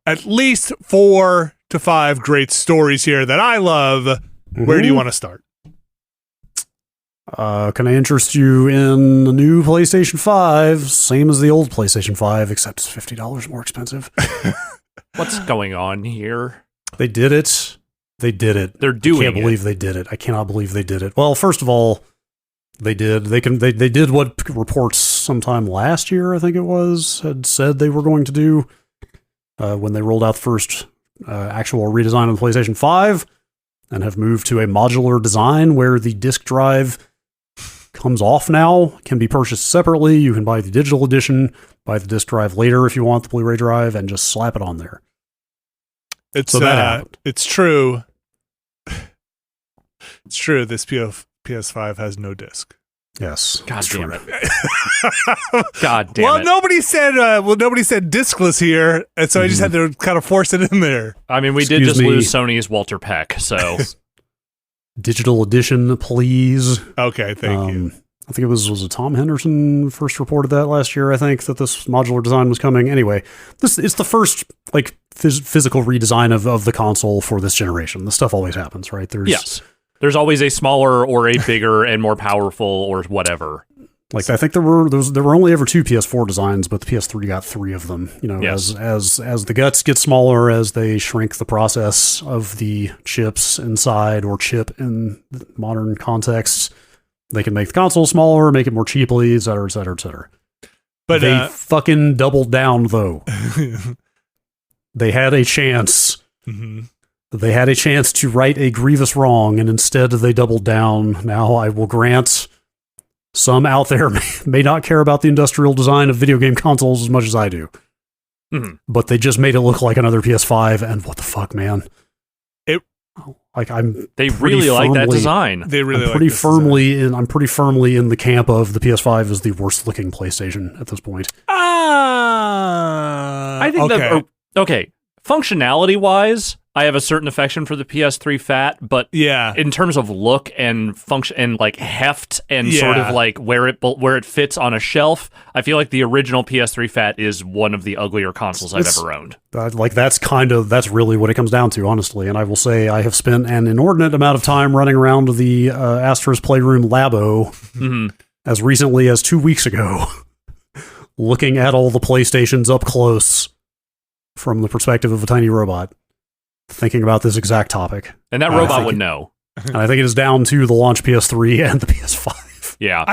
at least 4 to 5 great stories here that I love. Mm-hmm. Where do you want to start? Can I interest you in the new PlayStation 5? Same as the old PlayStation 5, except it's $50 more expensive. What's going on here? They did it. They're doing it. I can't believe they did it. I cannot believe they did it. Well, first of all, they did. They did what reports sometime last year, I think it was, had said they were going to do when they rolled out the first actual redesign of the PlayStation 5, and have moved to a modular design where the disc drive comes off now, can be purchased separately. You can buy the digital edition, buy the disc drive later if you want the Blu-ray drive, and just slap it on there. It's true. It's true. This PS5 has no disc. Yes. God damn it. God damn well, it. Nobody said discless here, and so I just had to kind of force it in there. I mean, we did just lose Sony's Walter Peck, so digital edition, please. Okay, thank you. I think it was it Tom Henderson first reported that last year, I think, that this modular design was coming. Anyway, it's the first physical redesign of the console for this generation. This stuff always happens, right? There's always a smaller or a bigger and more powerful or whatever. Like, I think there were only ever 2 PS4 designs, but the PS3 got 3 of them. You know, yes. as the guts get smaller, as they shrink the process of the chips inside, or chip in modern contexts, they can make the console smaller, make it more cheaply, et cetera, et cetera, et cetera. But they fucking doubled down, though. They had a chance. Mm-hmm. They had a chance to right a grievous wrong, and instead they doubled down. Now, I will grant some out there may not care about the industrial design of video game consoles as much as I do. Mm-hmm. But they just made it look like another PS5, and what the fuck, man? They really like that design. They really I'm pretty firmly in the camp of the PS5 is the worst looking PlayStation at this point. I think okay. Functionality wise, I have a certain affection for the PS3 Fat, but in terms of look and function and like heft and sort of like where it fits on a shelf, I feel like the original PS3 Fat is one of the uglier consoles I've ever owned. That's really what it comes down to, honestly. And I will say I have spent an inordinate amount of time running around the Astra's Playroom Labo as recently as 2 weeks ago, looking at all the PlayStations up close from the perspective of a tiny robot, thinking about this exact topic. And that robot would know. And I think it is down to the launch PS3 and the PS5. Yeah.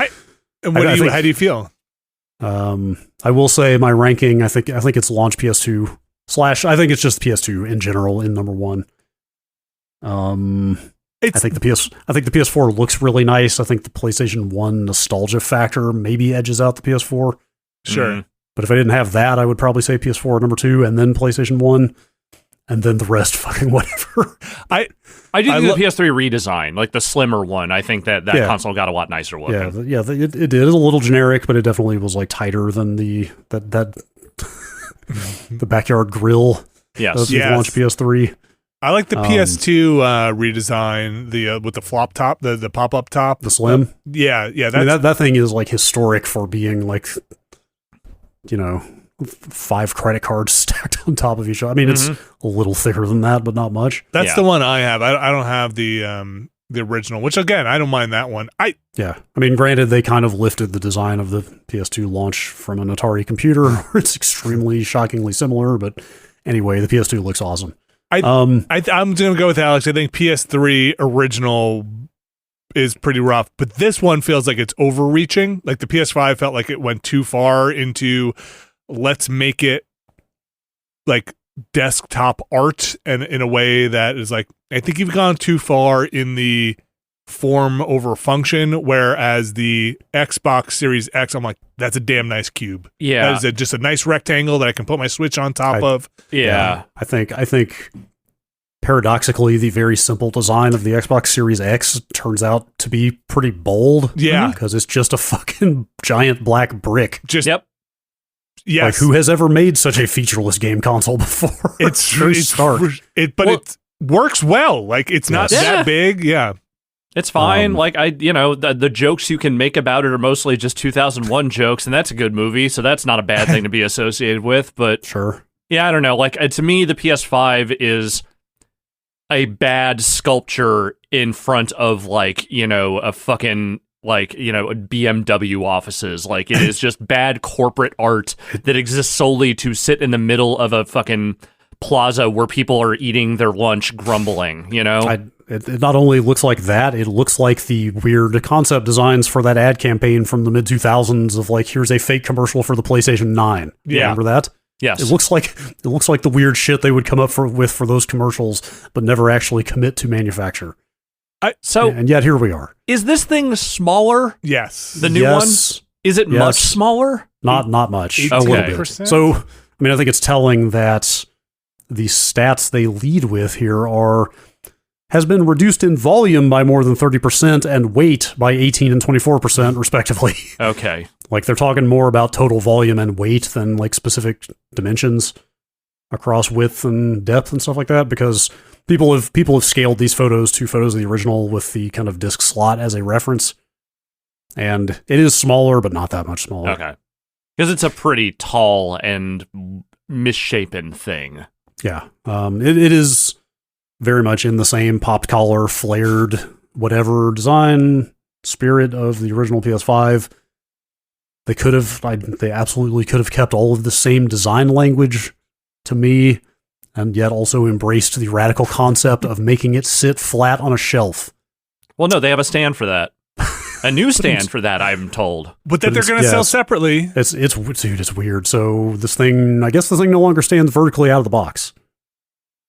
How do you feel? I will say my ranking, I think it's launch PS2 / I think it's just PS2 in general in number 1. I think the PS4 looks really nice. I think the PlayStation 1 nostalgia factor maybe edges out the PS4. Sure. Mm-hmm. But if I didn't have that, I would probably say PS4 number 2 and then PlayStation 1 and then the rest fucking whatever. I do think the PS3 redesign, like the slimmer one, I think that console got a lot nicer looking. Yeah, it did. It was a little generic, but it definitely was like tighter than the backyard grill of the launch PS3. I like the PS2 redesign, the with the flop top, the pop up top, the slim. Yeah. That thing is like historic for being like, 5 credit cards stacked on top of each other. I mean, it's a little thicker than that, but not much. That's the one I have. I don't have the original, which again, I don't mind that one. I mean, granted, they kind of lifted the design of the PS2 launch from an Atari computer. It's extremely shockingly similar, but anyway, the PS2 looks awesome. I'm going to go with Alex. I think PS3 original is pretty rough, but this one feels like it's overreaching. Like the PS5 felt like it went too far into let's make it like desktop art, and in a way that is like, I think you've gone too far in the form over function, whereas the Xbox Series X, I'm like, that's a damn nice cube. Yeah. That is just a nice rectangle that I can put my Switch on top of. Yeah. I think paradoxically, the very simple design of the Xbox Series X turns out to be pretty bold. Yeah. Because it's just a fucking giant black brick. Yep. Yes. Like, who has ever made such a featureless game console before? It's very stark. It works well. Like, it's not that big. Yeah. It's fine. Like, the jokes you can make about it are mostly just 2001 jokes, and that's a good movie, so that's not a bad thing to be associated with. But sure. Yeah, I don't know. Like, to me, the PS5 is a bad sculpture in front of, like, a fucking, like, BMW offices. Like, it is just bad corporate art that exists solely to sit in the middle of a fucking plaza where people are eating their lunch grumbling, It not only looks like that, it looks like the weird concept designs for that ad campaign from the mid-2000s of, like, here's a fake commercial for the PlayStation 9. Yeah. Remember that? Yes. It looks like the weird shit they would come up with for those commercials, but never actually commit to manufacture. And yet here we are. Is this thing smaller? Yes. The new one? Is it much smaller? Not much. Okay. A little bit. So, I mean, I think it's telling that the stats they lead with here has been reduced in volume by more than 30% and weight by 18 and 24% respectively. Okay. Like, they're talking more about total volume and weight than, like, specific dimensions across width and depth and stuff like that, because people have scaled these photos to photos of the original with the kind of disc slot as a reference, and it is smaller, but not that much smaller. Okay. Because it's a pretty tall and misshapen thing. Yeah. It is very much in the same popped collar, flared, whatever design spirit of the original PS5. They absolutely could have kept all of the same design language to me, and yet also embraced the radical concept of making it sit flat on a shelf. Well, no, they have a stand for that. A new stand for that, I'm told. But that they're going to sell separately. It's weird. So I guess the thing no longer stands vertically out of the box.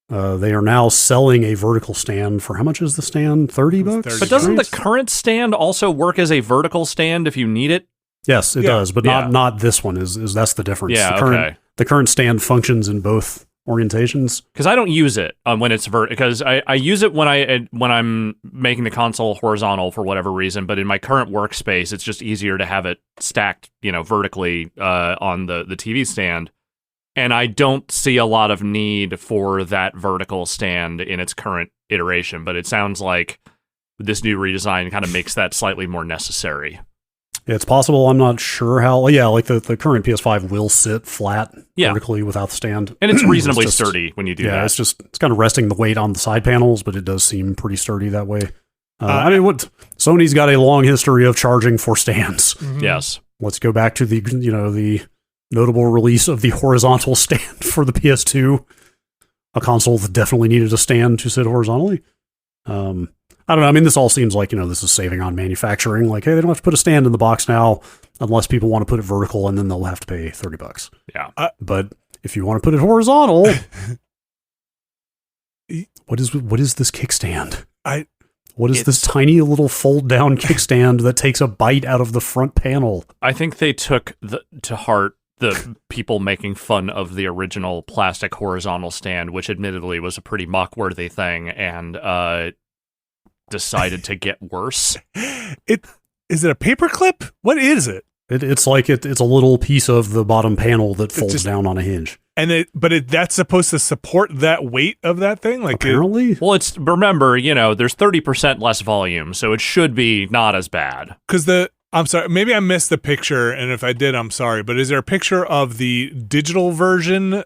They are now selling a vertical stand for, how much is the stand? $30? But doesn't the current stand also work as a vertical stand if you need it? Yes, it does, but not this one. That's the difference. Yeah, the current stand functions in both orientations. Because I don't use it when it's because I use it when I'm making the console horizontal for whatever reason. But in my current workspace, it's just easier to have it stacked, vertically on the TV stand. And I don't see a lot of need for that vertical stand in its current iteration. But it sounds like this new redesign kind of makes that slightly more necessary. It's possible. I'm not sure how. Yeah, like the current PS5 will sit flat vertically without the stand. And it's reasonably sturdy when you do that. Yeah, it's kind of resting the weight on the side panels, but it does seem pretty sturdy that way. I mean, Sony's got a long history of charging for stands. Mm-hmm. Yes. Let's go back to the notable release of the horizontal stand for the PS2, a console that definitely needed a stand to sit horizontally. I don't know. I mean, this all seems like, this is saving on manufacturing. Like, hey, they don't have to put a stand in the box now unless people want to put it vertical, and then they'll have to pay $30. Yeah. But if you want to put it horizontal, what is this kickstand? What is this tiny little fold-down kickstand that takes a bite out of the front panel? I think they took to heart the people making fun of the original plastic horizontal stand, which admittedly was a pretty mock-worthy thing, and decided to get worse. Is it a paperclip? What is it? It's like it's a little piece of the bottom panel that folds down on a hinge. And that's supposed to support that weight of that thing? Like apparently? Remember, there's 30% less volume, so it should be not as bad. Because I'm sorry, maybe I missed the picture, and if I did, I'm sorry, but is there a picture of the digital version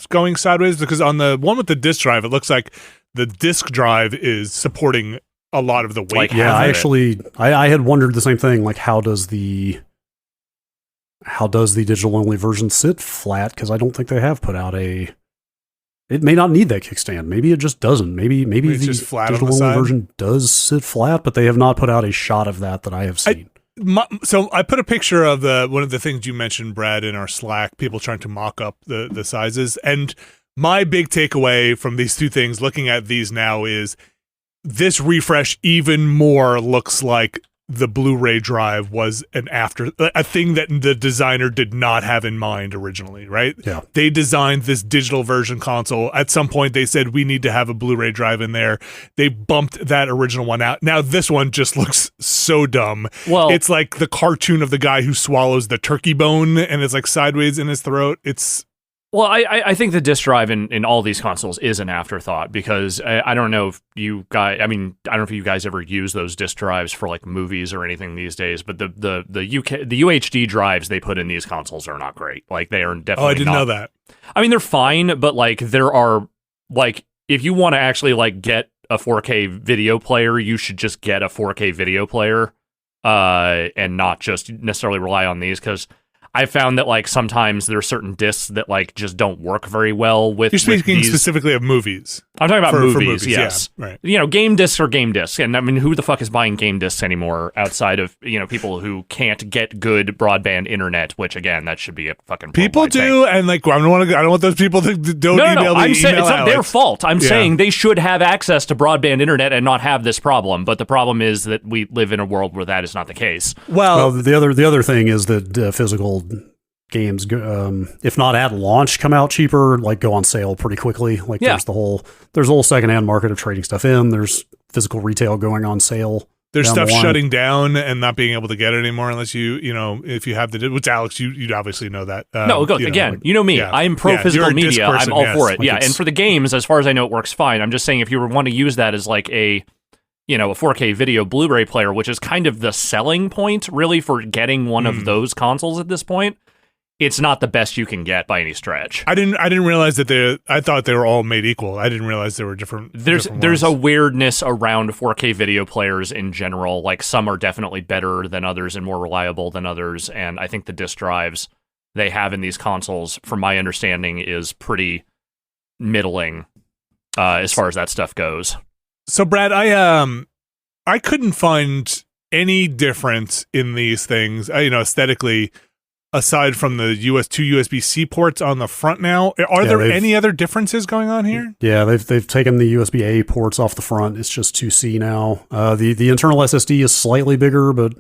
going sideways? Because on the one with the disk drive, it looks like the disk drive is supporting a lot of the weight. I had wondered the same thing, like how does the digital only version sit flat? Because I don't think they have put out it may not need that kickstand. Maybe it just doesn't. Maybe the digital only version does sit flat, but they have not put out a shot of that I have seen. So I put a picture of one of the things you mentioned, Brad, in our Slack, people trying to mock up the sizes. And my big takeaway from these two things, looking at these now, is this refresh even more looks like the Blu-ray drive was a thing that the designer did not have in mind originally, right? Yeah. They designed this digital version console. At some point, they said, we need to have a Blu-ray drive in there. They bumped that original one out. Now, this one just looks so dumb. Well, it's like the cartoon of the guy who swallows the turkey bone, and it's like sideways in his throat. Well, I think the disk drive in all these consoles is an afterthought because I don't know if you guys, I don't know if you guys ever use those disk drives for like movies or anything these days, but the UHD drives they put in these consoles are not great. Like they are definitely. Oh, I didn't know that. I mean, they're fine, but like there are like if you want to actually like get a 4K video player, you should just get a 4K video player, and not just necessarily rely on these because. I found that like sometimes there are certain discs that like just don't work very well with. You're speaking specifically of movies. I'm talking about movies, yes. Yeah, right. Game discs are game discs, and I mean, who the fuck is buying game discs anymore outside of people who can't get good broadband internet? Which again, that should be a fucking people do, thing. And like I don't want those people to don't email me. I'm saying it's not their fault. I'm saying Yeah. they should have access to broadband internet and not have this problem. But the problem is that we live in a world where that is not the case. Well, the other thing is that physical games, if not at launch, come out cheaper, like go on sale pretty quickly. Like there's the whole secondhand market of trading stuff in. There's physical retail going on sale. There's stuff shutting down and not being able to get it anymore unless if you have which Alex, you'd obviously know that. You know me. I'm pro physical media. I'm all for it. Like and for the games, as far as I know, it works fine. I'm just saying if you want to use that as like a 4K video Blu-ray player, which is kind of the selling point really for getting one of those consoles at this point. It's not the best you can get by any stretch. I didn't realize that I thought they were all made equal. I didn't realize there were different. There's a weirdness around 4K video players in general. Like some are definitely better than others and more reliable than others. And I think the disk drives they have in these consoles, from my understanding, is pretty middling as far as that stuff goes. So Brad, I couldn't find any difference in these things. Aesthetically. Aside from the two USB-C ports on the front now, are there any other differences going on here? Yeah, they've taken the USB-A ports off the front. It's just 2C now. The internal SSD is slightly bigger, but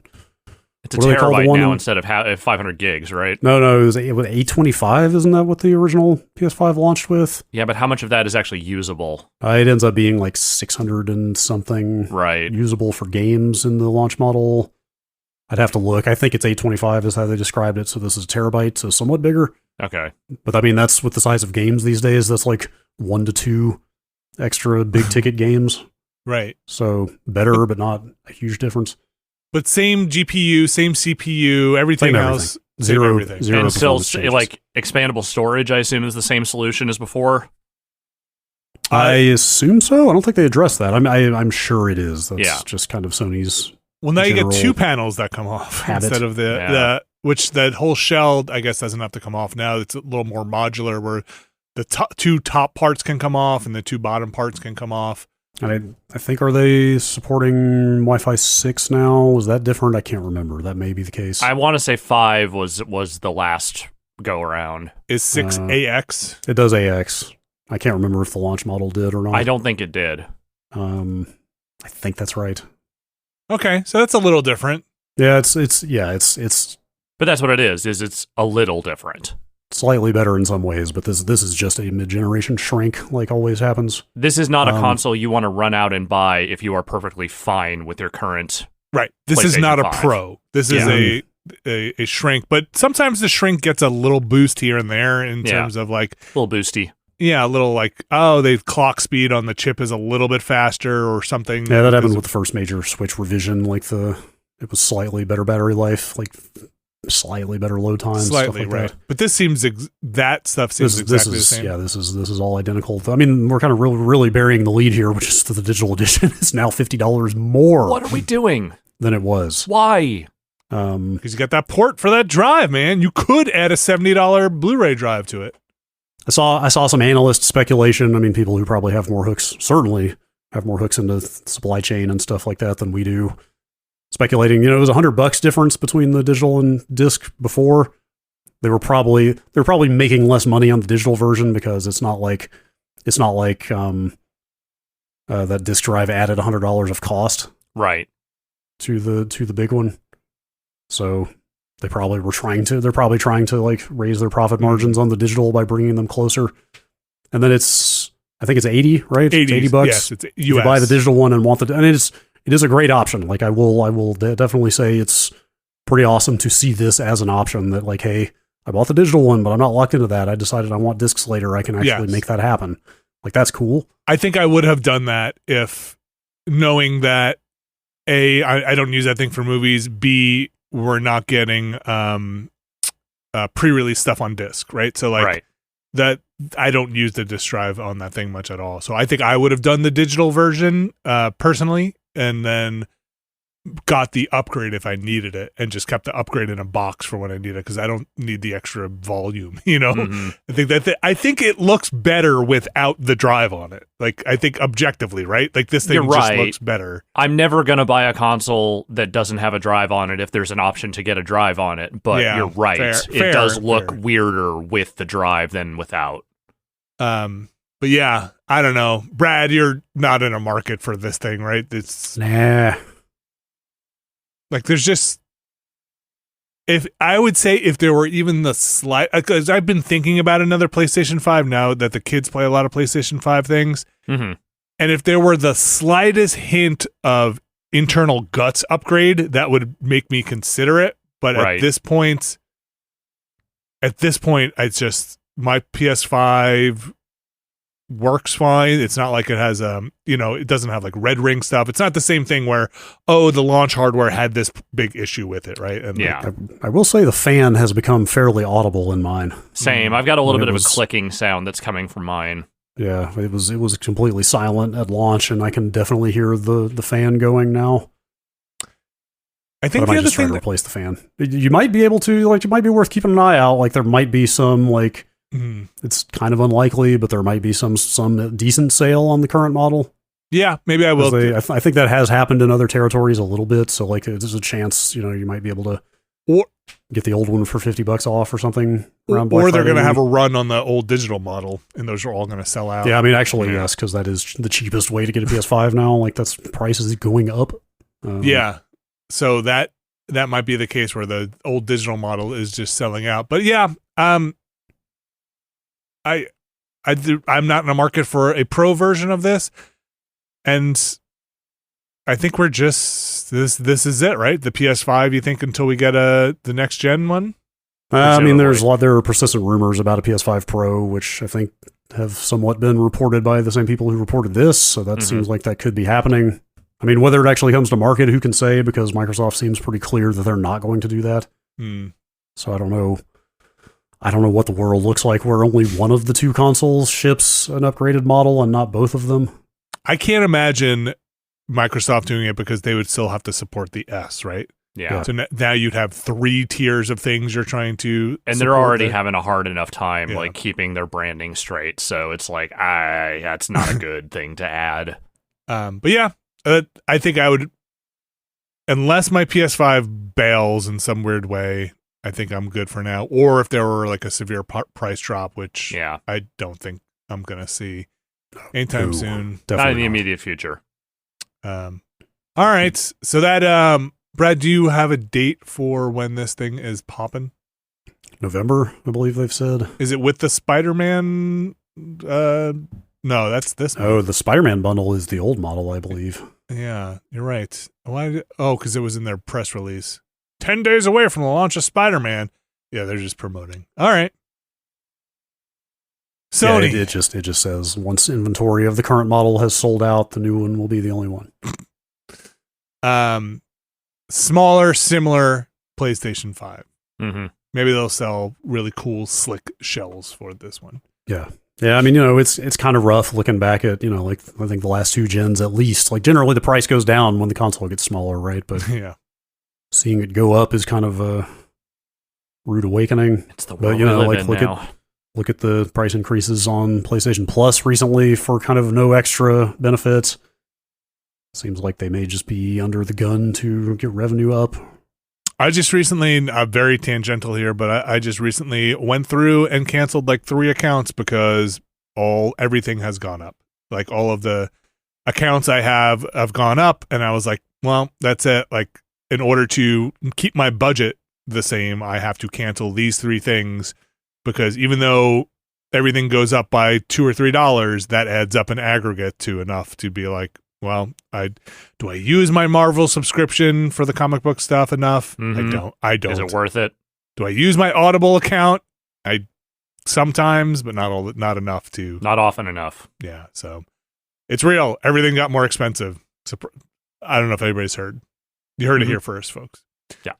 it's a terabyte now instead of 500 gigs, right? No, it was 825. Isn't that what the original PS5 launched with? Yeah, but how much of that is actually usable? It ends up being like 600 and something. Right, usable for games in the launch model. I'd have to look. I think it's 825 is how they described it. So this is a terabyte, so somewhat bigger. Okay. But I mean, that's with the size of games these days. That's like 1 to 2 extra big ticket games. Right. So better, but not a huge difference. But same GPU, same CPU, everything else. Zero everything. And still, like, expandable storage, I assume, is the same solution as before? I assume so. I don't think they addressed that. I'm sure it is. That's just kind of Sony's. Well, now you get 2 panels that come off instead of which that whole shell, I guess, doesn't have to come off now. It's a little more modular where the 2 top parts can come off and the 2 bottom parts can come off. And I think, are they supporting Wi-Fi 6 now? Was that different? I can't remember. That may be the case. I want to say 5 was the last go around. Is 6 AX? It does AX. I can't remember if the launch model did or not. I don't think it did. I think that's right. Okay, so that's a little different. Yeah, it's But that's what it is it's a little different. Slightly better in some ways, but this is just a mid-generation shrink, like always happens. This is not a console you want to run out and buy if you are perfectly fine with your current. Right. This is not a Pro. This is a shrink, but sometimes the shrink gets a little boost here and there in terms of like a little boosty. Yeah, a little like, the clock speed on the chip is a little bit faster or something. Yeah, that happened with the first major Switch revision. Like it was slightly better battery life, like slightly better load time, slightly, stuff like right? that. But this seems that stuff seems exactly the same. Yeah, this is all identical. I mean, we're kind of really burying the lead here, which is that the digital edition is now $50 more. What are we doing? Than it was. Why? Because you got that port for that drive, man. You could add a $70 Blu-ray drive to it. I saw some analyst speculation. I mean, people who probably have more hooks, certainly have more hooks into supply chain and stuff like that than we do. Speculating, it was $100 difference between the digital and disc before. They were probably making less money on the digital version because it's not like that disc drive added $100 of cost, right, to the big one. So they're probably trying to like raise their profit margins on the digital by bringing them closer. And then I think it's 80, right? 80, it's $80. Yes, it's US. If you buy the digital one and it is a great option. Like I will definitely say it's pretty awesome to see this as an option that like, hey, I bought the digital one, but I'm not locked into that. I decided I want discs later. I can actually make that happen. Like that's cool. I think I would have done that if knowing that A, I don't use that thing for movies, B, we're not getting pre-release stuff on disc, right? So like that I don't use the disc drive on that thing much at all. So I think I would have done the digital version personally, and then got the upgrade if I needed it, and just kept the upgrade in a box for when I need it because I don't need the extra volume. Mm-hmm. I think it looks better without the drive on it. Like I think objectively, right? Like this thing just looks better. I'm never gonna buy a console that doesn't have a drive on it if there's an option to get a drive on it. But you're right, it does look weirder with the drive than without. But yeah, I don't know, Brad. You're not in a market for this thing, right? It's nah. Like there's just, if I would say if there were even the slight, because I've been thinking about another PlayStation 5 now that the kids play a lot of PlayStation 5 things. Mm-hmm. And if there were the slightest hint of internal guts upgrade, that would make me consider it. But at this point, it's just my PS5 works fine. It's not like it has it doesn't have like red ring stuff. It's not the same thing where the launch hardware had this big issue with it, right? And I will say the fan has become fairly audible in mine. Same. I've got a little bit of a clicking sound that's coming from mine. Yeah, it was completely silent at launch, and I can definitely hear the fan going now. I think I might just try to replace the fan. You might be able to, like, it might be worth keeping an eye out. Like there might be some like. It's kind of unlikely, but there might be some decent sale on the current model. Yeah, maybe I will. I think that has happened in other territories a little bit. So like, there's a chance, you might be able to get the old one for $50 off or something. Around Black or they're Friday going to have a run on the old digital model, and those are all going to sell out. Yeah, I mean, actually, yes, because that is the cheapest way to get a PS5 now. Like that's price is going up. Yeah, so that might be the case where the old digital model is just selling out. But yeah, I'm not in the market for a pro version of this, and I think we're just this is it, right? The PS5. You think until we get the next gen one? I mean, there are persistent rumors about a PS5 Pro, which I think have somewhat been reported by the same people who reported this. So that seems like that could be happening. I mean, whether it actually comes to market, who can say? Because Microsoft seems pretty clear that they're not going to do that. So I don't know. I don't know what the world looks like where only one of the two consoles ships an upgraded model and not both of them. I can't imagine Microsoft doing it because they would still have to support the S, right? Yeah. So now you'd have 3 tiers of things you're trying to and they're already having a hard enough time like keeping their branding straight. So it's like, that's not a good thing to add. But yeah, I think I would, unless my PS5 bails in some weird way, I think I'm good for now. Or if there were like a severe price drop, which I don't think I'm going to see anytime soon. Not in the immediate future. All right. So that, Brad, do you have a date for when this thing is popping? November, I believe they've said. Is it with the Spider-Man? No, that's this one. Oh, the Spider-Man bundle is the old model, I believe. Yeah, you're right. Why? Because it was in their press release. 10 days away from the launch of Spider-Man. Yeah, they're just promoting. All right. Sony. Yeah, it just says once inventory of the current model has sold out, the new one will be the only one. Smaller, similar PlayStation 5. Mm-hmm. Maybe they'll sell really cool, slick shells for this one. Yeah. Yeah, I mean, it's kind of rough looking back at, like, I think the last 2 gens at least. Like, generally the price goes down when the console gets smaller, right? But yeah, seeing it go up is kind of a rude awakening. It's the world we live in now. Look at the price increases on PlayStation Plus recently for kind of no extra benefits. Seems like they may just be under the gun to get revenue up. I just recently, very tangential here, but I just recently went through and canceled like 3 accounts because everything has gone up. Like all of the accounts I have gone up, and I was like, well, that's it. Like in order to keep my budget the same, I have to cancel these 3 things because even though everything goes up by $2 or $3, that adds up in aggregate to enough to be like, well, do I use my Marvel subscription for the comic book stuff enough? Mm-hmm. I don't. Is it worth it? Do I use my Audible account? I sometimes, but not enough to. Not often enough. Yeah, so it's real. Everything got more expensive. So, I don't know if anybody's heard. You heard it here first, folks. Yeah.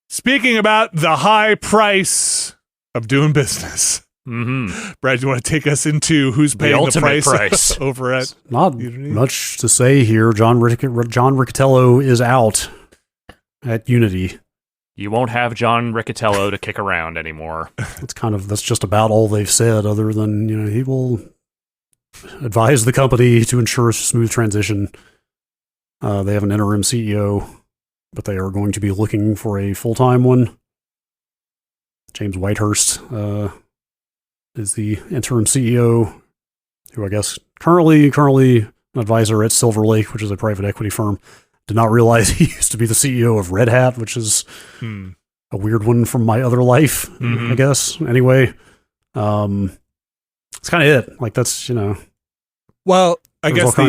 Speaking about the high price of doing business. Mm-hmm. Brad, do you want to take us into who's paying the price over at Not Unity? Much to say here. John Riccitiello is out at Unity. You won't have John Riccitiello to kick around anymore. That's just about all they've said, other than, he will advise the company to ensure a smooth transition. They have an interim CEO, but they are going to be looking for a full-time one. James Whitehurst is the interim CEO, who I guess currently an advisor at Silver Lake, which is a private equity firm. Did not realize he used to be the CEO of Red Hat, which is a weird one from my other life, I guess. Anyway, it's kind of it. Like, that's, Well, I guess go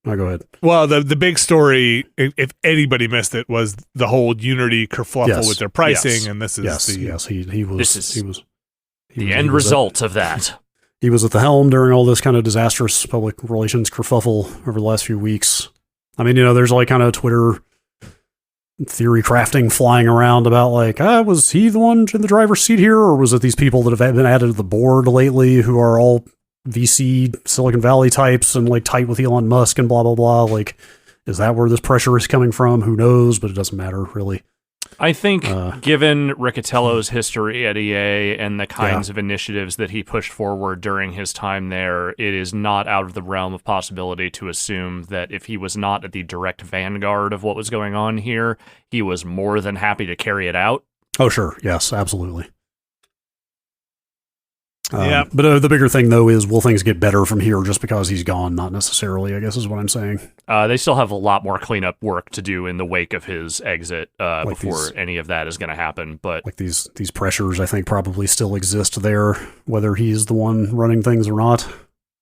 ahead. Well, the big story, if anybody missed it, was the whole Unity kerfluffle with their pricing, and this is he was the end result of that. He was at the helm during all this kind of disastrous public relations kerfuffle over the last few weeks. I mean, there's like kind of Twitter theory crafting flying around about like, was he the one in the driver's seat here, or was it these people that have been added to the board lately who are all VC Silicon Valley types and like tight with Elon Musk and blah, blah, blah. Like, is that where this pressure is coming from? Who knows? But it doesn't matter, really. I think given Riccitiello's history at EA and the kinds of initiatives that he pushed forward during his time there, it is not out of the realm of possibility to assume that if he was not at the direct vanguard of what was going on here, he was more than happy to carry it out. Oh, sure. Yes, absolutely. Yeah, but the bigger thing, though, is will things get better from here just because he's gone? Not necessarily, I guess is what I'm saying. They still have a lot more cleanup work to do in the wake of his exit before any of that is going to happen. But like these pressures, I think, probably still exist there, whether he's the one running things or not.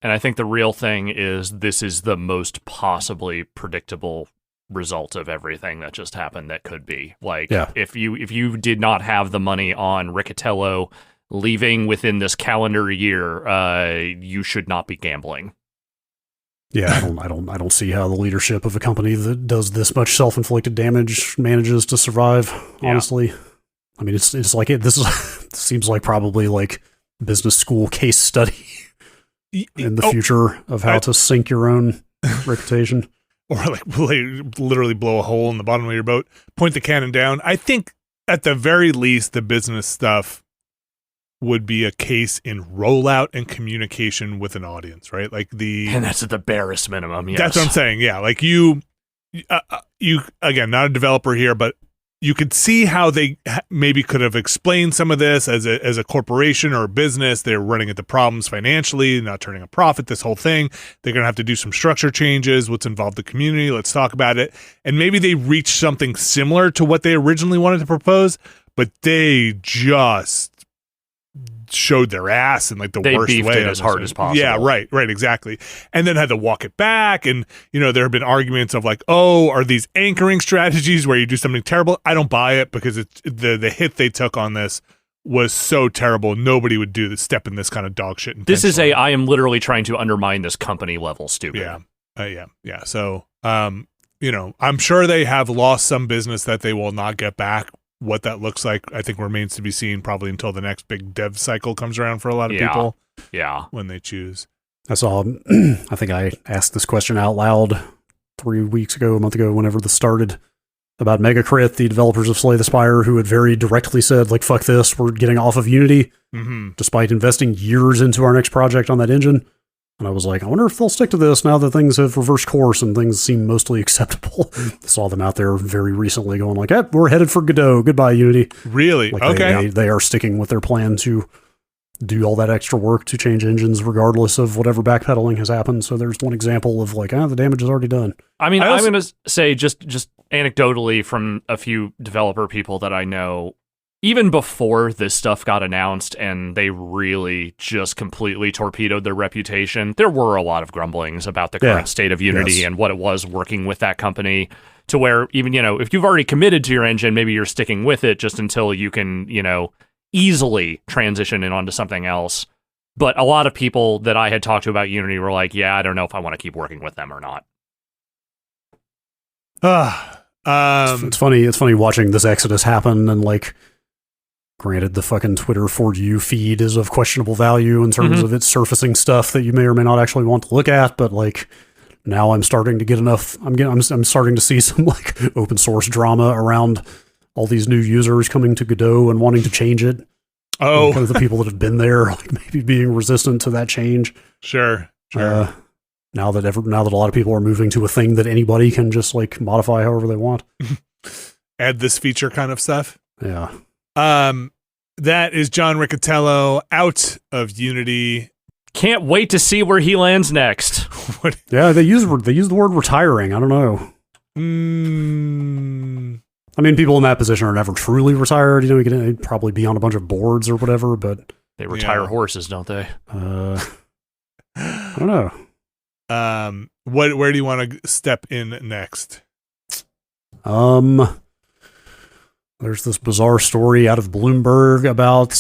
And I think the real thing is this is the most possibly predictable result of everything that just happened that could be. Like, if you did not have the money on Riccitiello leaving within this calendar year, you should not be gambling. Yeah, I don't see how the leadership of a company that does this much self-inflicted damage manages to survive. Honestly, I mean, it's like this seems like probably like business school case study in the future of how to sink your own reputation, or like literally blow a hole in the bottom of your boat, point the cannon down. I think at the very least, the business stuff would be a case in rollout and communication with an audience, right? Like and that's at the barest minimum. Yes. That's what I'm saying. Yeah. Like you again, not a developer here, but you could see how they maybe could have explained some of this as a corporation or a business. They're running into problems financially, not turning a profit, this whole thing. They're going to have to do some structure changes. What's involved the community? Let's talk about it. And maybe they reached something similar to what they originally wanted to propose, but they just showed their ass in like the they worst beefed way it as hard as possible. Yeah, right, exactly. And then had to walk it back. And there have been arguments of like, oh, are these anchoring strategies where you do something terrible? I don't buy it, because it's the hit they took on this was so terrible. Nobody would do this, step in this kind of dog shit. This is I am literally trying to undermine this company level stupid. Yeah. So, I'm sure they have lost some business that they will not get back. What that looks like, I think, remains to be seen, probably until the next big dev cycle comes around for a lot of people. Yeah. When they choose. I think I asked this question out loud 3 weeks ago, a month ago, whenever this started, about Megacrit, the developers of Slay the Spire, who had very directly said, like, fuck this, we're getting off of Unity, despite investing years into our next project on that engine. And I was like, I wonder if they'll stick to this now that things have reversed course and things seem mostly acceptable. Saw them out there very recently going like, we're headed for Godot. Goodbye, Unity. Really? Like okay. They are sticking with their plan to do all that extra work to change engines regardless of whatever backpedaling has happened. So there's one example of like, the damage is already done. I mean, I'm going to say just anecdotally from a few developer people that I know, even before this stuff got announced and they really just completely torpedoed their reputation, there were a lot of grumblings about the current state of Unity and what it was working with that company, to where even, if you've already committed to your engine, maybe you're sticking with it just until you can, easily transition in onto something else. But a lot of people that I had talked to about Unity were like, I don't know if I want to keep working with them or not. It's funny watching this exodus happen, and like, granted, the fucking Twitter For You feed is of questionable value in terms of its surfacing stuff that you may or may not actually want to look at, but like, now I'm starting to get enough. I'm starting to see some like open source drama around all these new users coming to Godot and wanting to change it. Oh, kind of the people that have been there, like maybe being resistant to that change. Sure. Now that a lot of people are moving to a thing that anybody can just like modify however they want, add this feature kind of stuff. Yeah. That is John Riccatello out of Unity. Can't wait to see where he lands next. What? Yeah, they use the word retiring. I don't know. I mean, people in that position are never truly retired. You can probably be on a bunch of boards or whatever, but they retire horses, don't they? I don't know. Where do you want to step in next? There's this bizarre story out of Bloomberg about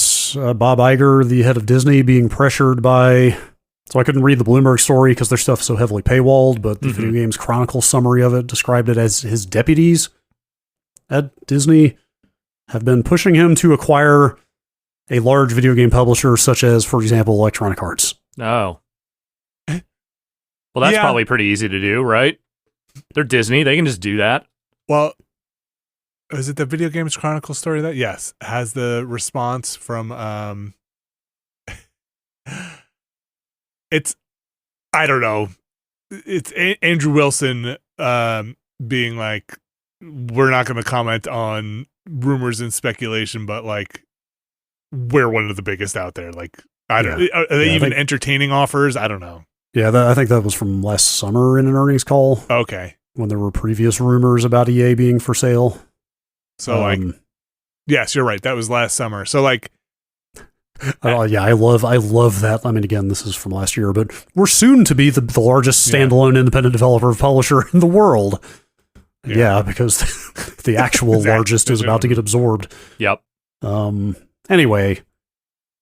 Bob Iger, the head of Disney, being pressured by... So I couldn't read the Bloomberg story because their stuff's so heavily paywalled, but the Video Games Chronicle summary of it described it as his deputies at Disney have been pushing him to acquire a large video game publisher, such as, for example, Electronic Arts. Oh. Well, that's probably pretty easy to do, right? They're Disney. They can just do that. Well, is it the Video Games Chronicle story that? Yes. Has the response from... It's, I don't know. It's Andrew Wilson being like, we're not going to comment on rumors and speculation, but like, we're one of the biggest out there. Like, I don't. Are they even entertaining offers? I don't know. Yeah, I think that was from last summer in an earnings call. Okay, when there were previous rumors about EA being for sale. So yes, you're right. That was last summer. So like. I love that. I mean, again, this is from last year, but we're soon to be the largest standalone independent developer publisher in the world. Yeah, because the actual largest is about to get absorbed. Yep. Anyway,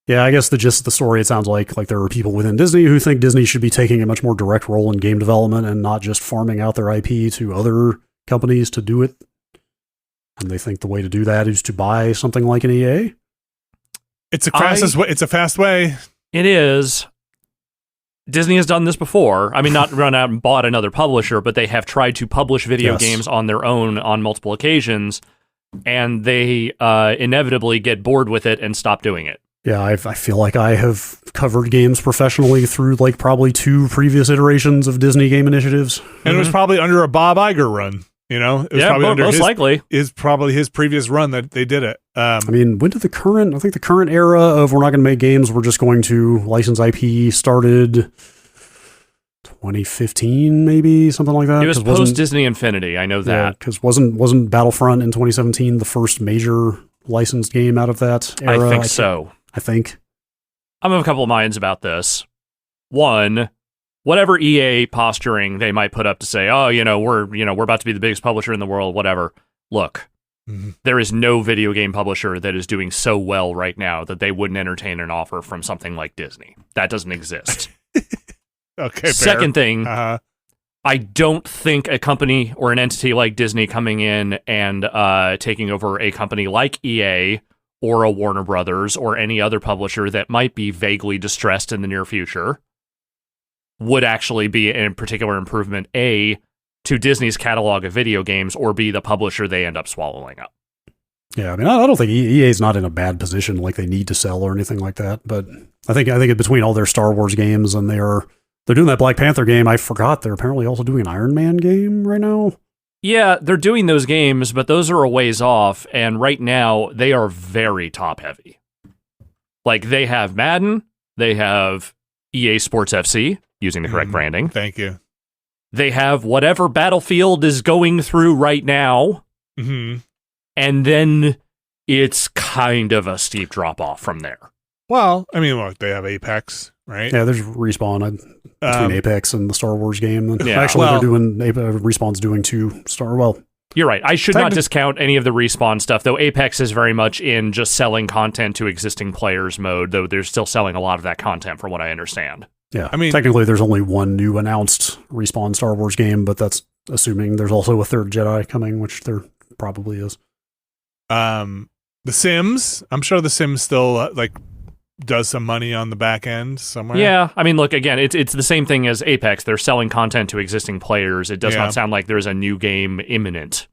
I guess the gist of the story, it sounds like there are people within Disney who think Disney should be taking a much more direct role in game development and not just farming out their IP to other companies to do it. And they think the way to do that is to buy something like an EA. It's a fast way. It is. Disney has done this before. I mean, not run out and bought another publisher, but they have tried to publish video games on their own on multiple occasions, and they inevitably get bored with it and stop doing it. Yeah, I feel like I have covered games professionally through like probably 2 previous iterations of Disney game initiatives. And it was probably under a Bob Iger run. It was probably under most likely. Is probably his previous run that they did it. I mean, when did the current era of we're not going to make games, we're just going to license IP started 2015, maybe something like that. It was post Disney Infinity. I know that because wasn't Battlefront in 2017 the first major licensed game out of that era? I think so. I think. I'm of a couple of minds about this. One, whatever EA posturing they might put up to say, oh, we're about to be the biggest publisher in the world, whatever. Look, there is no video game publisher that is doing so well right now that they wouldn't entertain an offer from something like Disney. That doesn't exist. Okay. Second thing, I don't think a company or an entity like Disney coming in and taking over a company like EA or a Warner Brothers or any other publisher that might be vaguely distressed in the near future would actually be a particular improvement, A, to Disney's catalog of video games, or B, the publisher they end up swallowing up. Yeah, I mean, I don't think EA's not in a bad position, like they need to sell or anything like that. But I think between all their Star Wars games and they're doing that Black Panther game. I forgot they're apparently also doing an Iron Man game right now. Yeah, they're doing those games, but those are a ways off. And right now, they are very top heavy. Like, they have Madden, they have EA Sports FC, using the correct branding. Thank you. They have whatever Battlefield is going through right now. Mm-hmm. And then it's kind of a steep drop off from there. Well, I mean, look, they have Apex, right? Yeah, there's Respawn between Apex and the Star Wars game. Yeah, actually, they're doing Respawn's doing two Star. Well, you're right. I should not discount any of the Respawn stuff, though. Apex is very much in just selling content to existing players mode, though they're still selling a lot of that content, from what I understand. Yeah, I mean, technically, there's only one new announced Respawn Star Wars game, but that's assuming there's also a third Jedi coming, which there probably is. The Sims, I'm sure the Sims still does some money on the back end somewhere. Yeah, I mean, look, again, it's the same thing as Apex. They're selling content to existing players. It does not sound like there's a new game imminent.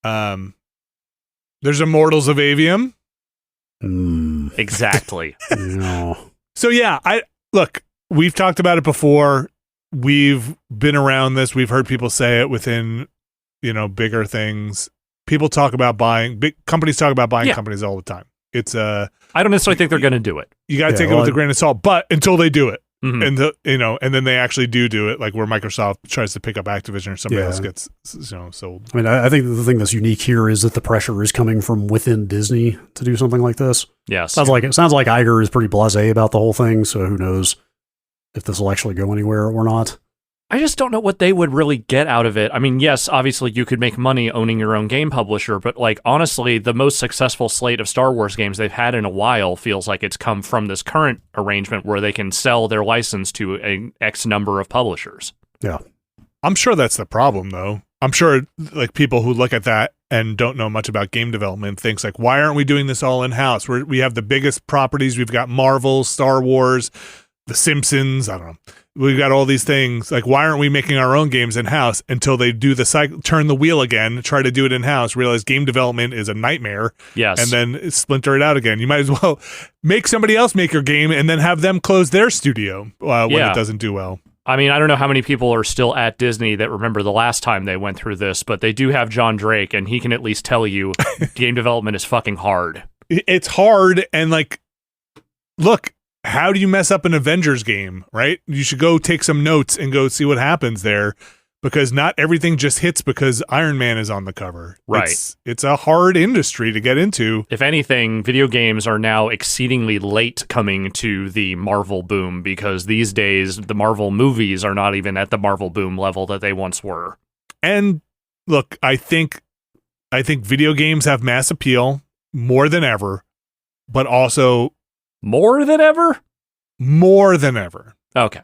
There's Immortals of Avium. Exactly. No. So yeah, we've talked about it before. We've been around this. We've heard people say it within, bigger things. People talk about big companies talk about buying companies all the time. It's I don't necessarily think they're going to do it. You got to take it with a grain of salt, but until they do it, and and then they actually do it, like where Microsoft tries to pick up Activision or somebody else gets sold. I mean, I think the thing that's unique here is that the pressure is coming from within Disney to do something like this. Yes, sounds like Iger is pretty blasé about the whole thing. So who knows if this will actually go anywhere or not. I just don't know what they would really get out of it. I mean, yes, obviously you could make money owning your own game publisher, but honestly, the most successful slate of Star Wars games they've had in a while feels like it's come from this current arrangement where they can sell their license to an X number of publishers. Yeah. I'm sure that's the problem, though. I'm sure people who look at that and don't know much about game development thinks why aren't we doing this all in-house? We have the biggest properties. We've got Marvel, Star Wars, The Simpsons. I don't know. We've got all these things. Why aren't we making our own games in-house until they do the cycle, turn the wheel again, try to do it in-house, realize game development is a nightmare, yes, and then splinter it out again. You might as well make somebody else make your game and then have them close their studio when it doesn't do well. I mean, I don't know how many people are still at Disney that remember the last time they went through this, but they do have John Drake, and he can at least tell you game development is fucking hard. It's hard, and look, how do you mess up an Avengers game, right? You should go take some notes and go see what happens there, because not everything just hits because Iron Man is on the cover. Right. It's a hard industry to get into. If anything, video games are now exceedingly late coming to the Marvel boom, because these days the Marvel movies are not even at the Marvel boom level that they once were. And look, I think video games have mass appeal more than ever, but also more than ever? More than ever. Okay.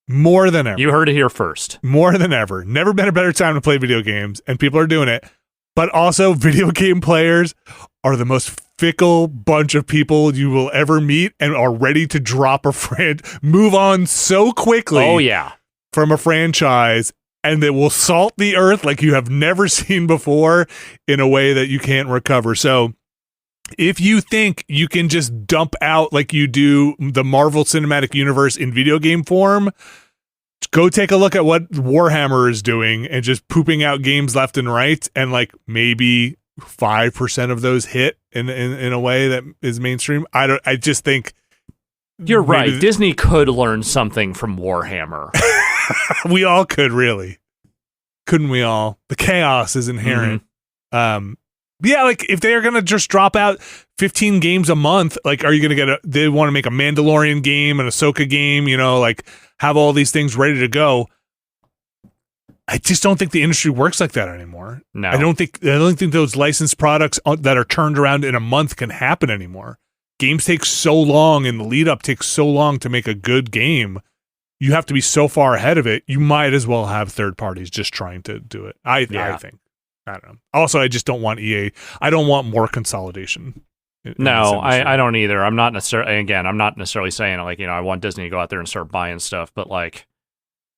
More than ever. You heard it here first. More than ever. Never been a better time to play video games, and people are doing it. But also, video game players are the most fickle bunch of people you will ever meet, and are ready to drop move on so quickly. Oh, yeah. From a franchise, and they will salt the earth like you have never seen before in a way that you can't recover. So, if you think you can just dump out like you do the Marvel Cinematic Universe in video game form, go take a look at what Warhammer is doing and just pooping out games left and right, and maybe 5% of those hit in a way that is mainstream. I just think you're right. Disney could learn something from Warhammer. We all could, really. Couldn't we all? The chaos is inherent. Yeah, like if they are gonna just drop out 15 games a month, like are you gonna get they want to make a Mandalorian game, an Ahsoka game, like have all these things ready to go. I just don't think the industry works like that anymore. No. I don't think those licensed products that are turned around in a month can happen anymore. Games take so long and the lead up takes so long to make a good game. You have to be so far ahead of it. You might as well have third parties just trying to do it. I think. I don't know. Also, I just don't want EA. I don't want more consolidation. No, I don't either. I'm not necessarily saying like, I want Disney to go out there and start buying stuff, but like,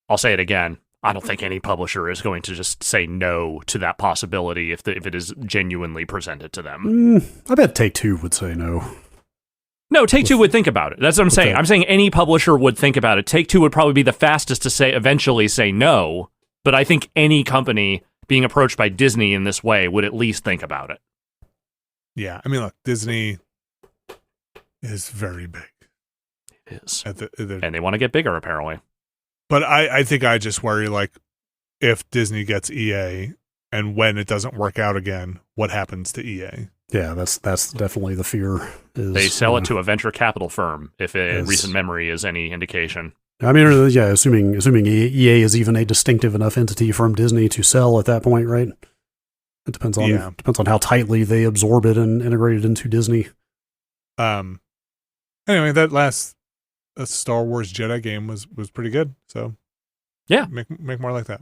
I'll say it again. I don't think any publisher is going to just say no to that possibility if it is genuinely presented to them. I bet Take-Two would say no. No, Take-Two would think about it. That's what I'm saying. I'm saying any publisher would think about it. Take-Two would probably be the fastest to eventually say no, but I think any company being approached by Disney in this way would at least think about it. Yeah, I mean, look, Disney is very big. It is. And they want to get bigger, apparently. But I think I just worry, like, if Disney gets EA and when it doesn't work out again, what happens to EA? Yeah, that's definitely the fear. They sell it to a venture capital firm, if recent memory is any indication. I mean, yeah, assuming EA is even a distinctive enough entity from Disney to sell at that point, right? It depends on how tightly they absorb it and integrate it into Disney. Anyway, that last Star Wars Jedi game was pretty good. So yeah, make more like that.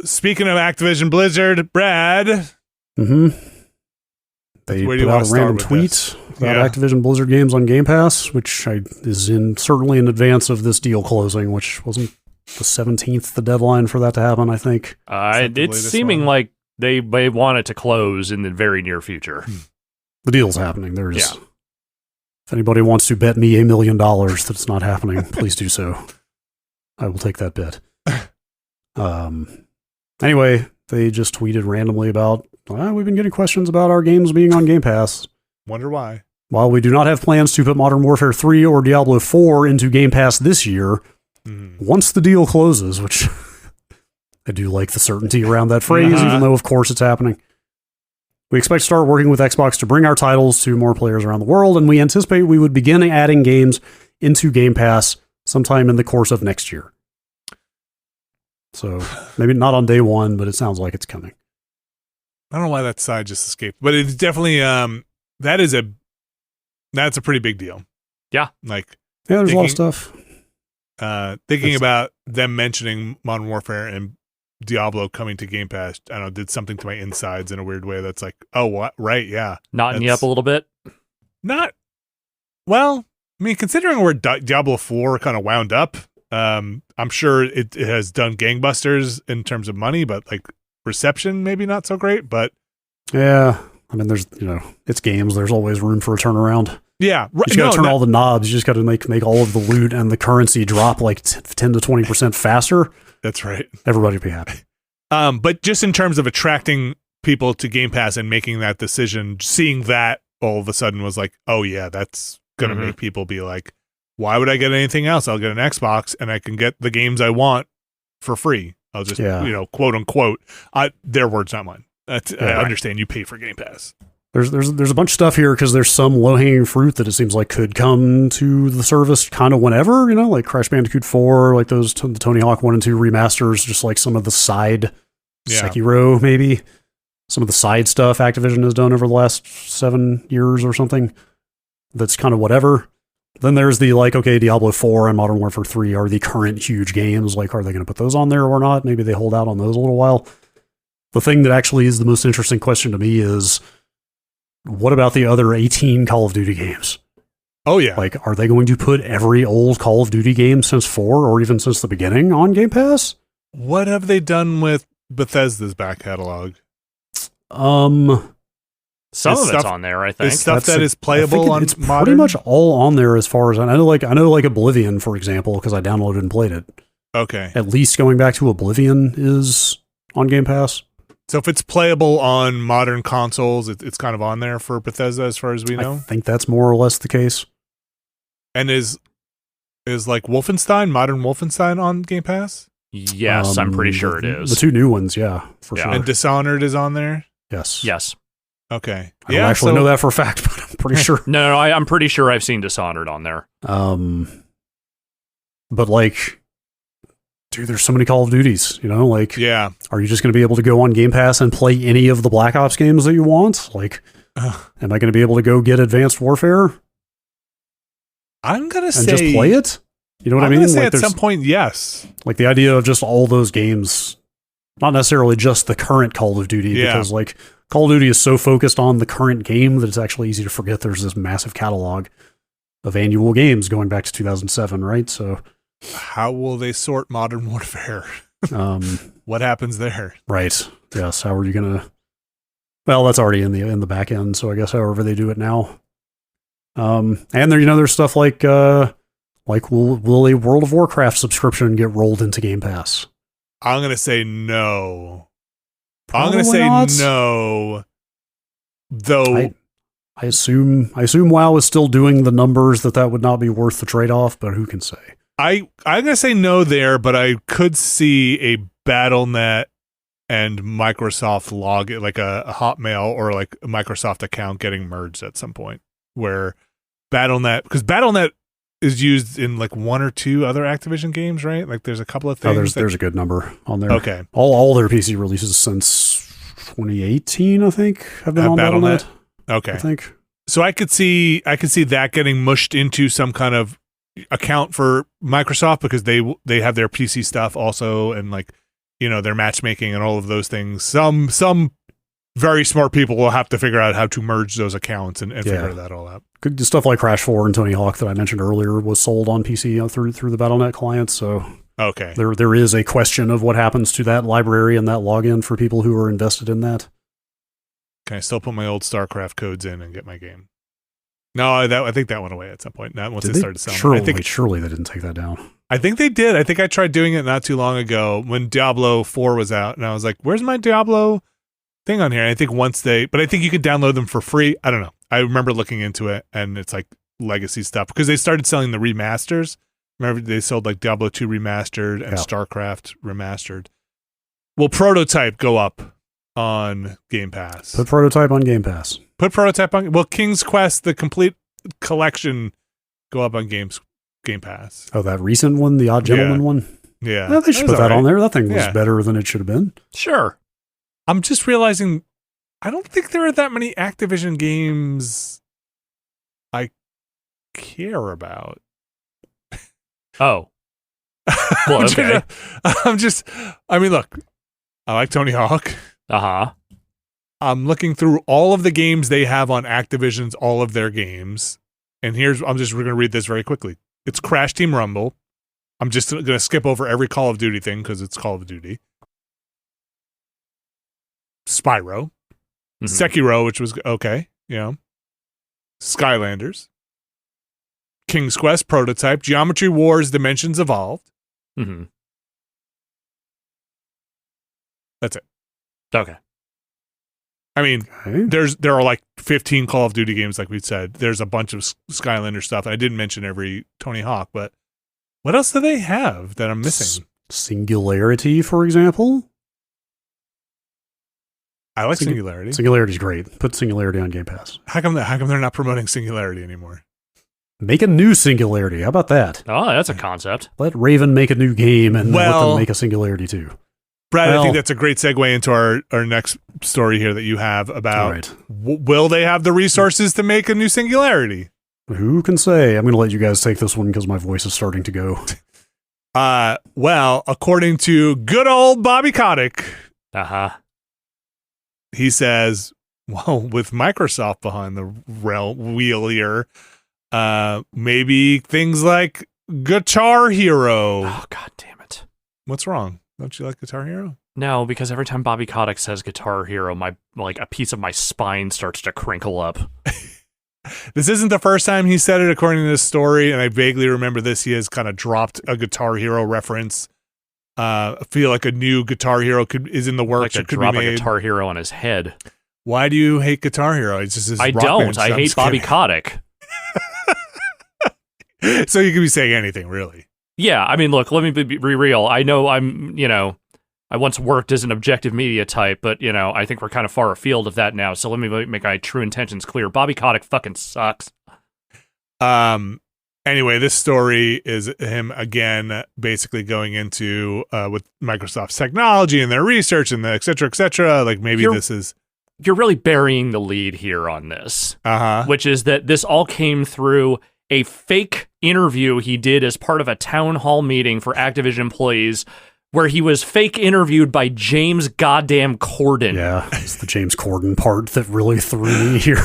Speaking of Activision Blizzard, Brad. Mm-hmm. They put out a random tweet about Activision Blizzard games on Game Pass, which is certainly in advance of this deal closing, which wasn't the 17th, the deadline for that to happen, I think. It's seeming like they want it to close in the very near future. The deal's happening. If anybody wants to bet me $1 million that it's not happening, please do so. I will take that bet. Anyway, they just tweeted randomly about, we've been getting questions about our games being on Game Pass. Wonder why. While we do not have plans to put Modern Warfare 3 or Diablo 4 into Game Pass this year, once the deal closes, which I do like the certainty around that phrase, even though, of course, it's happening. We expect to start working with Xbox to bring our titles to more players around the world, and we anticipate we would begin adding games into Game Pass sometime in the course of next year. So, maybe not on day one, but it sounds like it's coming. I don't know why that side just escaped, but it's definitely, that's a pretty big deal. Yeah. Like, there's a lot of stuff. Thinking about them mentioning Modern Warfare and Diablo coming to Game Pass, I don't know, did something to my insides in a weird way that's like, oh, what? Right, yeah. Knotting you up a little bit? Well, I mean, considering where Diablo 4 kind of wound up, I'm sure it has done gangbusters in terms of money, but like reception, maybe not so great, but. Yeah. I mean, there's, it's games. There's always room for a turnaround. Yeah. You just got to turn all the knobs. You just got to make all of the loot and the currency drop like 10 to 20% faster. That's right. Everybody will be happy. But just in terms of attracting people to Game Pass and making that decision, seeing that all of a sudden was like, oh yeah, that's going to make people be like, why would I get anything else? I'll get an Xbox and I can get the games I want for free. I'll just, quote unquote, their words, not mine. I understand you pay for Game Pass. There's a bunch of stuff here because there's some low-hanging fruit that it seems like could come to the service kind of whenever, like Crash Bandicoot 4, like those the Tony Hawk 1 and 2 remasters, just like some of the side Sekiro, maybe. Some of the side stuff Activision has done over the last 7 years or something. That's kind of whatever. Then there's the Diablo 4 and Modern Warfare 3 are the current huge games. Like, are they going to put those on there or not? Maybe they hold out on those a little while. The thing that actually is the most interesting question to me is, what about the other 18 Call of Duty games? Oh, yeah. Like, are they going to put every old Call of Duty game since 4 or even since the beginning on Game Pass? What have they done with Bethesda's back catalog? Some of it's on there, I think. Is stuff that is playable on it's modern? Pretty much all on there as far as I know. I know Oblivion, for example, because I downloaded and played it. Okay. At least going back to Oblivion is on Game Pass. So if it's playable on modern consoles, it's kind of on there for Bethesda as far as we know? I think that's more or less the case. And is like Wolfenstein, modern Wolfenstein on Game Pass? Yes, I'm pretty sure it is. The two new ones, yeah, for sure. And Dishonored is on there? Yes. Yes. Okay. I don't actually know that for a fact, but I'm pretty sure. No, I'm pretty sure I've seen Dishonored on there. But like, dude, there's so many Call of Duties, you know, like, yeah. Are you just going to be able to go on Game Pass and play any of the Black Ops games that you want? Like, am I going to be able to go get Advanced Warfare? I'm going to say... And just play it? You know what I mean? I'm going to say like, at some point, yes. Like the idea of just all those games, not necessarily just the current Call of Duty, because like Call of Duty is so focused on the current game that it's actually easy to forget there's this massive catalog of annual games going back to 2007, right? So how will they sort Modern Warfare? What happens there? Right. Yes. How are you going to... Well, that's already in the back end, so I guess however they do it now. And there, you know, there's stuff like will a World of Warcraft subscription get rolled into Game Pass? I'm gonna say no. Probably I'm gonna say not. no. Though I assume WoW is still doing the numbers that would not be worth the trade-off, but who can say? I'm gonna say no there, but I could see a BattleNet and Microsoft log, like a Hotmail or like a Microsoft account getting merged at some point, where BattleNet, because BattleNet is used in like one or two other Activision games, right? Like there's a couple of things. There's a good number on there. Okay. All their PC releases since 2018, I think, have been on BattleNet. Okay. I think. So I could see that getting mushed into some kind of account for Microsoft, because they have their PC stuff also, and like, you know, their matchmaking and all of those things. Some very smart people will have to figure out how to merge those accounts and figure that all out. Good stuff like Crash 4 and Tony Hawk that I mentioned earlier was sold on PC through the BattleNet client. So okay, there is a question of what happens to that library and that login for people who are invested in that. Can I still put my old StarCraft codes in and get my game? No, I think that went away at some point. Not once they started selling. Surely they didn't take that down. I think they did. I think I tried doing it not too long ago when Diablo 4 was out, and I was like, "Where's my Diablo thing on here?" And I think but I think you could download them for free. I don't know. I remember looking into it, and it's like legacy stuff, because they started selling the remasters. Remember, they sold like Diablo 2 remastered and StarCraft remastered. Will Prototype go up on Game Pass? Put Prototype on Game Pass. Put Prototype on. Will King's Quest, the complete collection, go up on Game Pass? Oh, that recent one, the Odd Gentleman one? Yeah. No, they should put that on there. That thing was better than it should have been. Sure. I'm just realizing I don't think there are that many Activision games I care about. Oh. Well, okay. I mean, look, I like Tony Hawk. Uh-huh. I'm looking through all of the games they have on Activision's, all of their games. And we're going to read this very quickly. It's Crash Team Rumble. I'm just going to skip over every Call of Duty thing because it's Call of Duty. Spyro. Mm-hmm. Sekiro, which was okay. Skylanders. King's Quest, Prototype. Geometry Wars, Dimensions Evolved. Mm-hmm. That's it. Okay. I mean, there are like 15 Call of Duty games, like we said. There's a bunch of Skylander stuff. I didn't mention every Tony Hawk, but what else do they have that I'm missing? Singularity, for example. I like Singularity. Singularity's great. Put Singularity on Game Pass. How come they're not promoting Singularity anymore? Make a new Singularity. How about that? Oh, that's a concept. Let Raven make a new game and let them make a Singularity too. Brad, I think that's a great segue into our next story here that you have about will they have the resources to make a new Singularity? Who can say? I'm going to let you guys take this one because my voice is starting to go. Well, according to good old Bobby Kotick, he says, well, with Microsoft behind the wheel here, maybe things like Guitar Hero. Oh, God damn it. What's wrong? Don't you like Guitar Hero? No, because every time Bobby Kotick says Guitar Hero, a piece of my spine starts to crinkle up. This isn't the first time he said it, according to this story, and I vaguely remember this. He has kind of dropped a Guitar Hero reference. I feel like a new Guitar Hero is in the works. Like to drop a Guitar Hero on his head. Why do you hate Guitar Hero? It's just I don't. I hate Bobby Kotick. So you could be saying anything, really. Yeah, I mean, look, let me be real. I know I'm I once worked as an objective media type, but, I think we're kind of far afield of that now, so let me make my true intentions clear. Bobby Kotick fucking sucks. Anyway, this story is him again, basically going into with Microsoft's technology and their research and the et cetera, like maybe this is... You're really burying the lead here on this, which is that this all came through a fake interview he did as part of a town hall meeting for Activision employees, where he was fake interviewed by James goddamn Corden. Yeah, it's the James Corden part that really threw me here.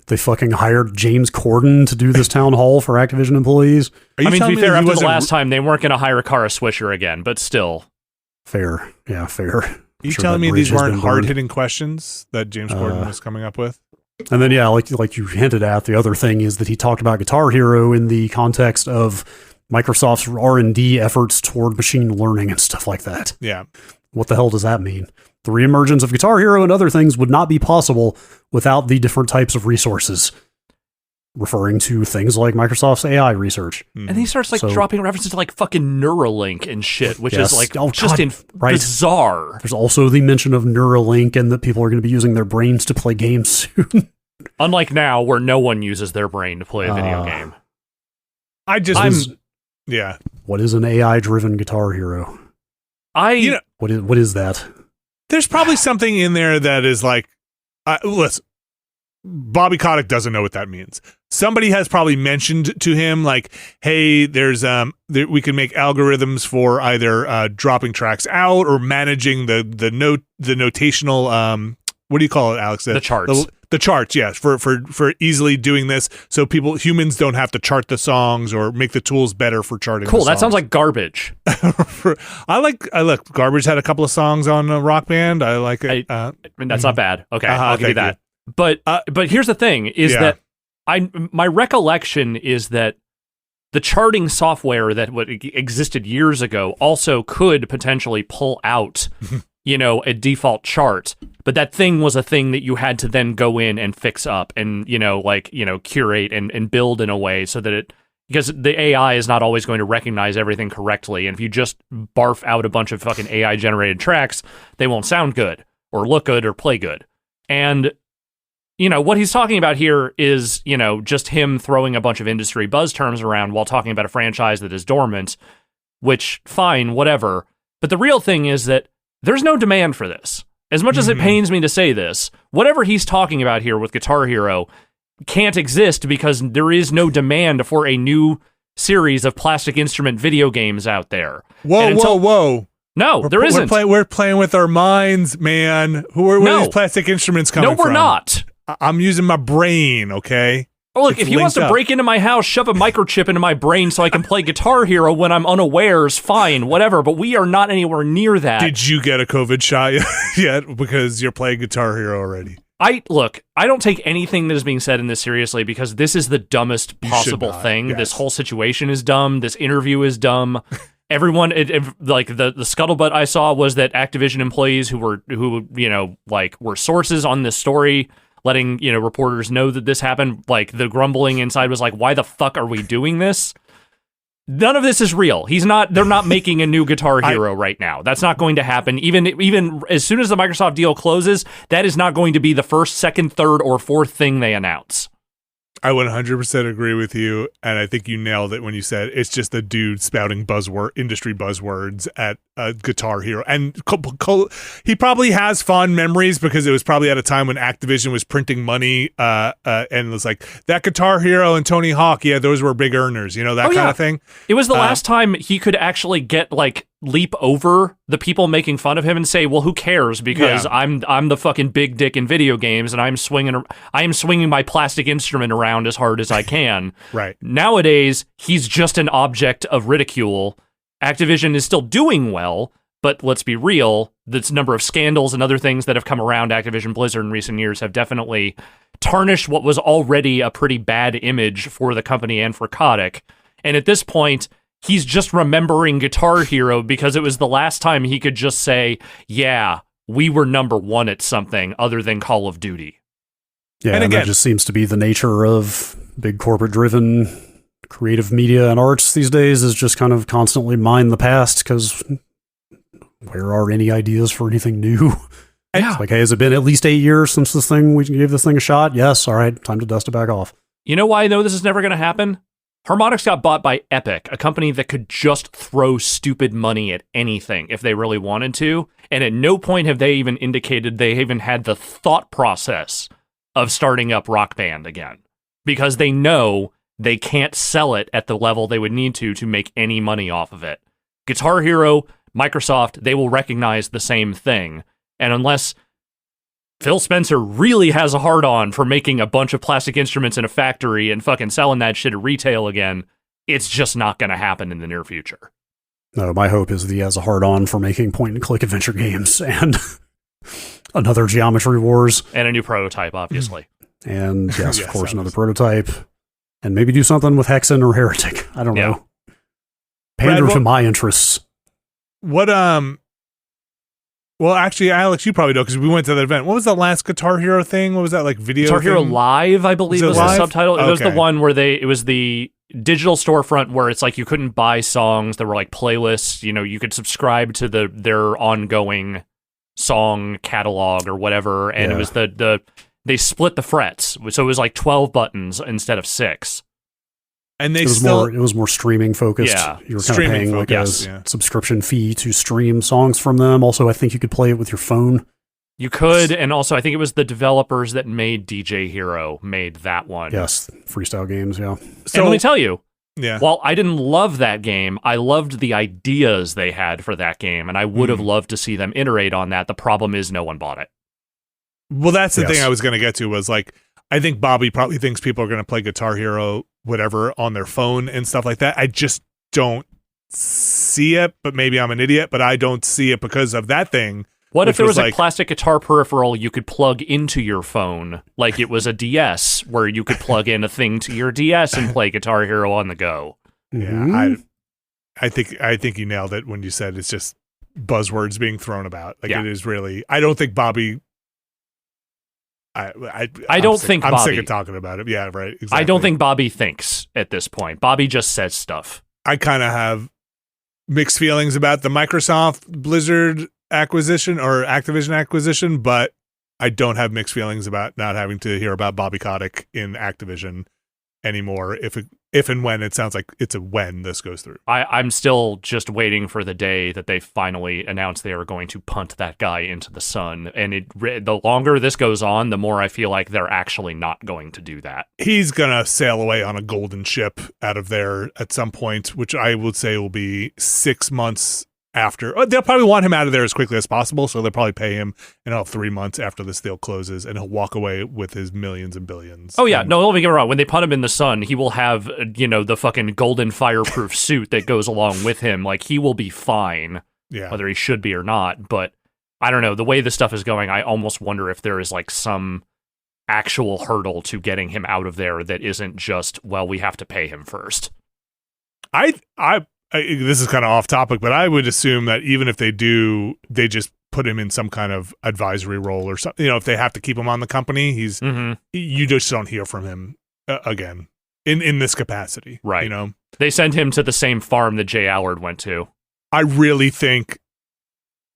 They fucking hired James Corden to do this town hall for Activision employees. To be fair, after the last time, they weren't going to hire Kara Swisher again, but still. Fair. Yeah, fair. Are you telling me these weren't hard-hitting questions that James Corden was coming up with? And then, like you hinted at, the other thing is that he talked about Guitar Hero in the context of Microsoft's R&D efforts toward machine learning and stuff like that. Yeah. What the hell does that mean? The reemergence of Guitar Hero and other things would not be possible without the different types of resources, referring to things like Microsoft's AI research. And he starts dropping references to fucking Neuralink and shit, which is bizarre. There's also the mention of Neuralink and that people are going to be using their brains to play games soon. Unlike now, where no one uses their brain to play a video game. Yeah. What is an AI-driven Guitar Hero? What is that? There's probably something in there that is like, listen, Bobby Kotick doesn't know what that means. Somebody has probably mentioned to him, like, hey, there's we can make algorithms for either dropping tracks out or managing the notational what do you call it, Alex? The charts. The charts, yes, for easily doing this, so humans don't have to chart the songs or make the tools better for charting. Cool, that sounds like Garbage. I look. Garbage had a couple of songs on Rock Band. I like it. That's not bad. Okay, I'll give you that. But here's the thing: that my recollection is that the charting software that existed years ago also could potentially pull out, a default chart. But that thing was a thing that you had to then go in and fix up and, curate and build in a way so that because the AI is not always going to recognize everything correctly. And if you just barf out a bunch of fucking AI generated tracks, they won't sound good or look good or play good. And, what he's talking about here is, just him throwing a bunch of industry buzz terms around while talking about a franchise that is dormant, which fine, whatever. But the real thing is that there's no demand for this. As much as it pains me to say this, whatever he's talking about here with Guitar Hero can't exist because there is no demand for a new series of plastic instrument video games out there. Whoa. No, there isn't. We're playing with our minds, man. Where are these plastic instruments coming from? No, we're not. I'm using my brain, okay? Oh, look, if he wants to break into my house, shove a microchip into my brain so I can play Guitar Hero when I'm unawares, fine, whatever, but we are not anywhere near that. Did you get a COVID shot yet? Because you're playing Guitar Hero already. I don't take anything that is being said in this seriously because this is the dummest possible thing. Yes. This whole situation is dumb. This interview is dumb. Everyone, the scuttlebutt I saw was that Activision employees who were sources on this story, letting reporters know that this happened. Like the grumbling inside was like, why the fuck are we doing this? None of this is real. They're not making a new Guitar Hero right now. That's not going to happen. Even as soon as the Microsoft deal closes, that is not going to be the first, second, third, or fourth thing they announce. I 100% agree with you, and I think you nailed it when you said it's just a dude spouting industry buzzwords at a Guitar Hero. And he probably has fond memories because it was probably at a time when Activision was printing money, and it was like, that Guitar Hero and Tony Hawk, yeah, those were big earners, kind of thing. It was the last time he could actually get, leap over the people making fun of him and say, well, who cares, because I'm the fucking big dick in video games and I am swinging my plastic instrument around as hard as I can. Right. Nowadays, he's just an object of ridicule. Activision is still doing well, but let's be real, the number of scandals and other things that have come around Activision Blizzard in recent years have definitely tarnished what was already a pretty bad image for the company and for Kotick. And at this point, he's just remembering Guitar Hero because it was the last time he could just say, yeah, we were number one at something other than Call of Duty. Yeah, and again, that just seems to be the nature of big corporate-driven creative media and arts these days, is just kind of constantly mine the past because where are any ideas for anything new? Yeah. It's like, hey, has it been at least 8 years since we gave this thing a shot? Yes. All right. Time to dust it back off. You know why I know this is never going to happen? Harmonix got bought by Epic, a company that could just throw stupid money at anything if they really wanted to. And at no point have they even indicated they even had the thought process of starting up Rock Band again. Because they know they can't sell it at the level they would need to make any money off of it. Guitar Hero, Microsoft, they will recognize the same thing. And unless Phil Spencer really has a hard-on for making a bunch of plastic instruments in a factory and fucking selling that shit at retail again, it's just not going to happen in the near future. No, my hope is that he has a hard-on for making point-and-click adventure games and another Geometry Wars. And a new prototype, obviously. And, yes, of course, another prototype. And maybe do something with Hexen or Heretic. I don't know. Pander to my interests. What, well, actually, Alex, you probably know because we went to that event. What was that last Guitar Hero thing? What was that, like, video Guitar Hero thing? Live, I believe, was the subtitle. It was the one where it was the digital storefront where it's like you couldn't buy songs. There were, like, playlists. You know, you could subscribe to their ongoing song catalog or whatever. And it was they split the frets. So it was like 12 buttons instead of 6. And it was more streaming focused. Yeah, you were kind of paying like a subscription fee to stream songs from them. Also, I think you could play it with your phone. You could, and also I think it was the developers that made DJ Hero made that one. Yes, freestyle games, yeah. So and let me tell you, while I didn't love that game, I loved the ideas they had for that game, and I would have loved to see them iterate on that. The problem is no one bought it. Well, that's the thing I was going to get to was like, I think Bobby probably thinks people are going to play Guitar Hero, whatever, on their phone and stuff like that. I just don't see it, but maybe I'm an idiot, but I don't see it because of that thing. What if there was a plastic guitar peripheral you could plug into your phone, like it was a DS, where you could plug in a thing to your DS and play Guitar Hero on the go? Yeah, I think you nailed it when you said it's just buzzwords being thrown about. Like it is really. I don't think Bobby. I'm sick of talking about it. Yeah, right. Exactly. I don't think Bobby thinks at this point. Bobby just says stuff. I kind of have mixed feelings about the Microsoft Blizzard acquisition or Activision acquisition, but I don't have mixed feelings about not having to hear about Bobby Kotick in Activision anymore. If and when, it sounds like it's a when this goes through. I'm still just waiting for the day that they finally announce they are going to punt that guy into the sun. And the longer this goes on, the more I feel like they're actually not going to do that. He's going to sail away on a golden ship out of there at some point, which I would say will be 6 months after. They'll probably want him out of there as quickly as possible, so they'll probably pay him and he'll have 3 months after this deal closes, and he'll walk away with his millions and billions. Oh yeah, no, don't get me wrong. When they punt him in the sun, he will have, the fucking golden fireproof suit that goes along with him. Like, he will be fine, whether he should be or not. But I don't know, the way this stuff is going, I almost wonder if there is like some actual hurdle to getting him out of there that isn't just, well, we have to pay him first. This is kind of off topic, but I would assume that even if they do, they just put him in some kind of advisory role or something. If they have to keep him on the company, you just don't hear from him again in this capacity. Right. They send him to the same farm that Jay Allard went to. I really think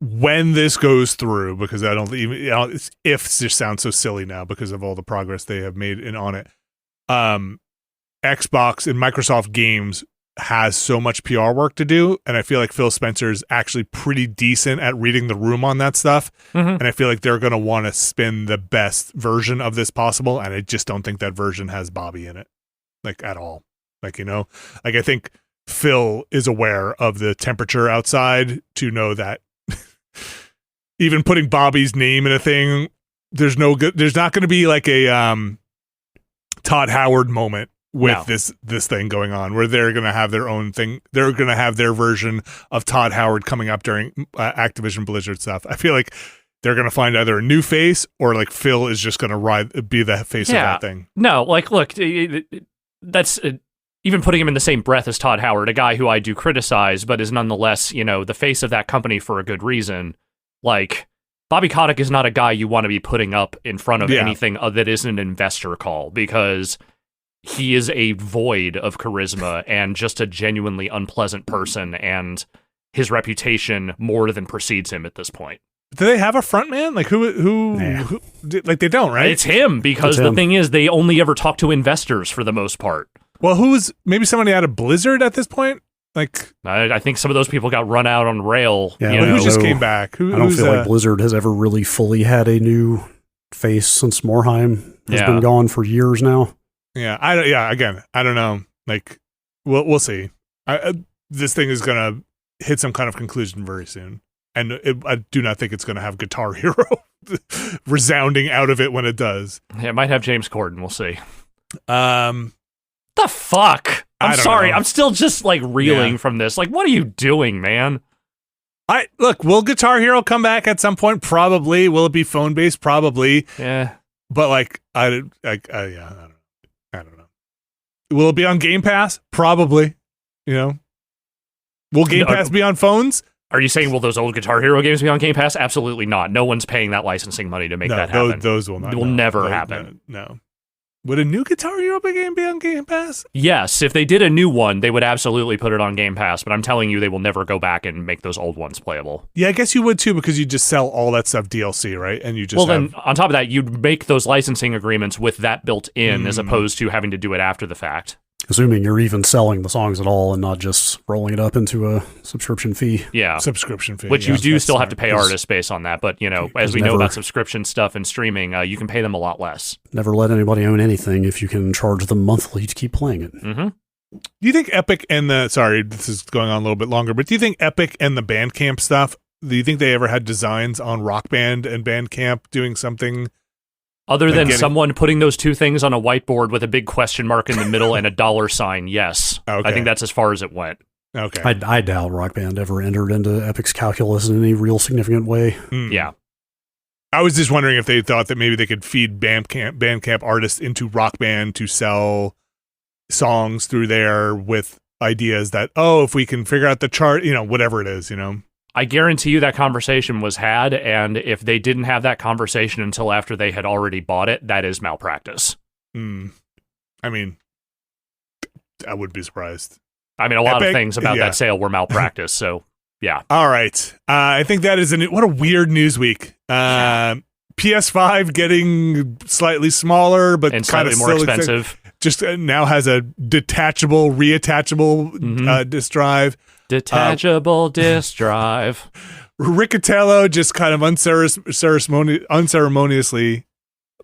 when this goes through, because I don't even, ifs just sound so silly now because of all the progress they have made on it. Xbox and Microsoft games has so much PR work to do, and I feel like Phil Spencer's actually pretty decent at reading the room on that stuff, and I feel like they're going to want to spin the best version of this possible, and I just don't think that version has Bobby in it, like, at all. Like, I think Phil is aware of the temperature outside to know that even putting Bobby's name in a thing, there's not going to be like a Todd Howard moment with this thing going on, where they're going to have their own thing. They're going to have their version of Todd Howard coming up during Activision Blizzard stuff. I feel like they're going to find either a new face or like Phil is just going to be the face of that thing. No, like, look, that's even putting him in the same breath as Todd Howard, a guy who I do criticize, but is nonetheless, the face of that company for a good reason. Like, Bobby Kotick is not a guy you want to be putting up in front of anything that isn't an investor call, because he is a void of charisma and just a genuinely unpleasant person. And his reputation more than precedes him at this point. Do they have a front man? Like who like they don't, right? It's him, because the thing is they only ever talk to investors for the most part. Well, who's maybe somebody out of Blizzard at this point? Like I think some of those people got run out on rail. Yeah, who just came back? I don't feel like Blizzard has ever really fully had a new face since Morheim has been gone for years now. Yeah, again, I don't know. Like, we'll see. This thing is gonna hit some kind of conclusion very soon, and I do not think it's gonna have Guitar Hero resounding out of it when it does. Yeah, it might have James Corden. We'll see. The fuck? I'm sorry. I'm still just like reeling from this. Like, what are you doing, man? Look, will Guitar Hero come back at some point? Probably. Will it be phone based? Probably. Yeah. But like, I don't know. Will it be on Game Pass? Probably. Will Game Pass be on phones? Are you saying will those old Guitar Hero games be on Game Pass? Absolutely not. No one's paying that licensing money to make that happen. Those will not. It will never happen. No. Would a new Guitar Hero game be on Game Pass? Yes, if they did a new one, they would absolutely put it on Game Pass, but I'm telling you, they will never go back and make those old ones playable. Yeah, I guess you would too, because you just sell all that stuff DLC, right? And you just then on top of that, you'd make those licensing agreements with that built in, as opposed to having to do it after the fact. Assuming you're even selling the songs at all and not just rolling it up into a subscription fee. Yeah. Subscription fee. Which you do still have to pay artists based on that. But, as we know about subscription stuff and streaming, you can pay them a lot less. Never let anybody own anything if you can charge them monthly to keep playing it. Mm-hmm. Do you think Epic and this is going on a little bit longer, but do you think Epic and the Bandcamp stuff, do you think they ever had designs on Rock Band and Bandcamp doing something? Other than someone putting those two things on a whiteboard with a big question mark in the middle and a $sign, yes. Okay. I think that's as far as it went. Okay. I doubt Rock Band ever entered into Epic's calculus in any real significant way. Yeah. I was just wondering if they thought that maybe they could feed Bandcamp artists into Rock Band to sell songs through there with ideas that, if we can figure out the chart, whatever it is, I guarantee you that conversation was had, and if they didn't have that conversation until after they had already bought it, that is malpractice. I mean, I would be surprised. I mean, a lot of things about that sale were malpractice, so yeah. All right. I think that is what a weird news week. PS5 getting slightly smaller, but and slightly more expensive. Just now has a detachable, reattachable disk drive. Detachable disk drive. Riccatello just kind of unceremoniously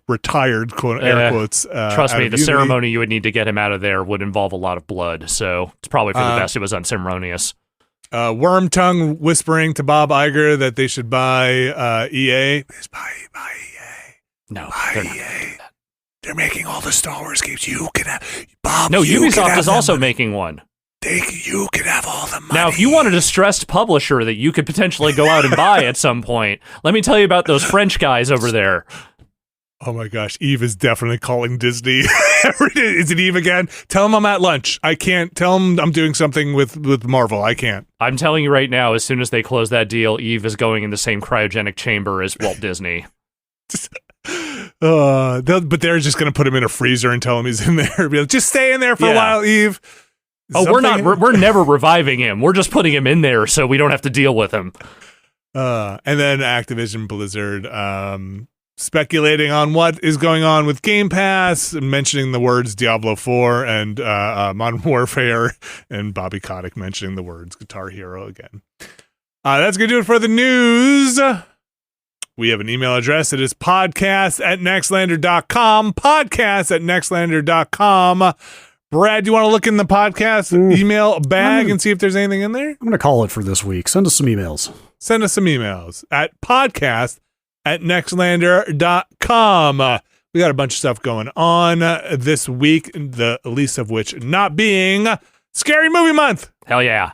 retired, air quotes. Trust me, the ceremony you would need to get him out of there would involve a lot of blood, so it's probably for the best it was unceremonious. Wormtongue whispering to Bob Iger that they should buy EA. Buy EA. No, buy EA. They're making all the Star Wars games. You can have Bob. No, Ubisoft is also making one. You can have all the money. Now, if you want a distressed publisher that you could potentially go out and buy at some point, let me tell you about those French guys over there. Oh my gosh, Eve is definitely calling Disney. Is it Eve again? Tell him I'm at lunch. I can't. Tell him I'm doing something with Marvel. I can't. I'm telling you right now, as soon as they close that deal, Eve is going in the same cryogenic chamber as Walt Disney. But they're just going to put him in a freezer and tell him he's in there. Be like, just stay in there for a while, Eve. We're never reviving him. We're just putting him in there so we don't have to deal with him. And then Activision Blizzard speculating on what is going on with Game Pass, mentioning the words Diablo 4 and Modern Warfare, and Bobby Kotick mentioning the words Guitar Hero again. That's going to do it for the news. We have an email address. It is podcast@nextlander.com. Podcast@nextlander.com. Brad, do you want to look in the podcast email bag and see if there's anything in there? I'm going to call it for this week. Send us some emails. Send us some emails at podcast@nextlander.com. We got a bunch of stuff going on this week, the least of which not being Scary Movie Month. Hell yeah.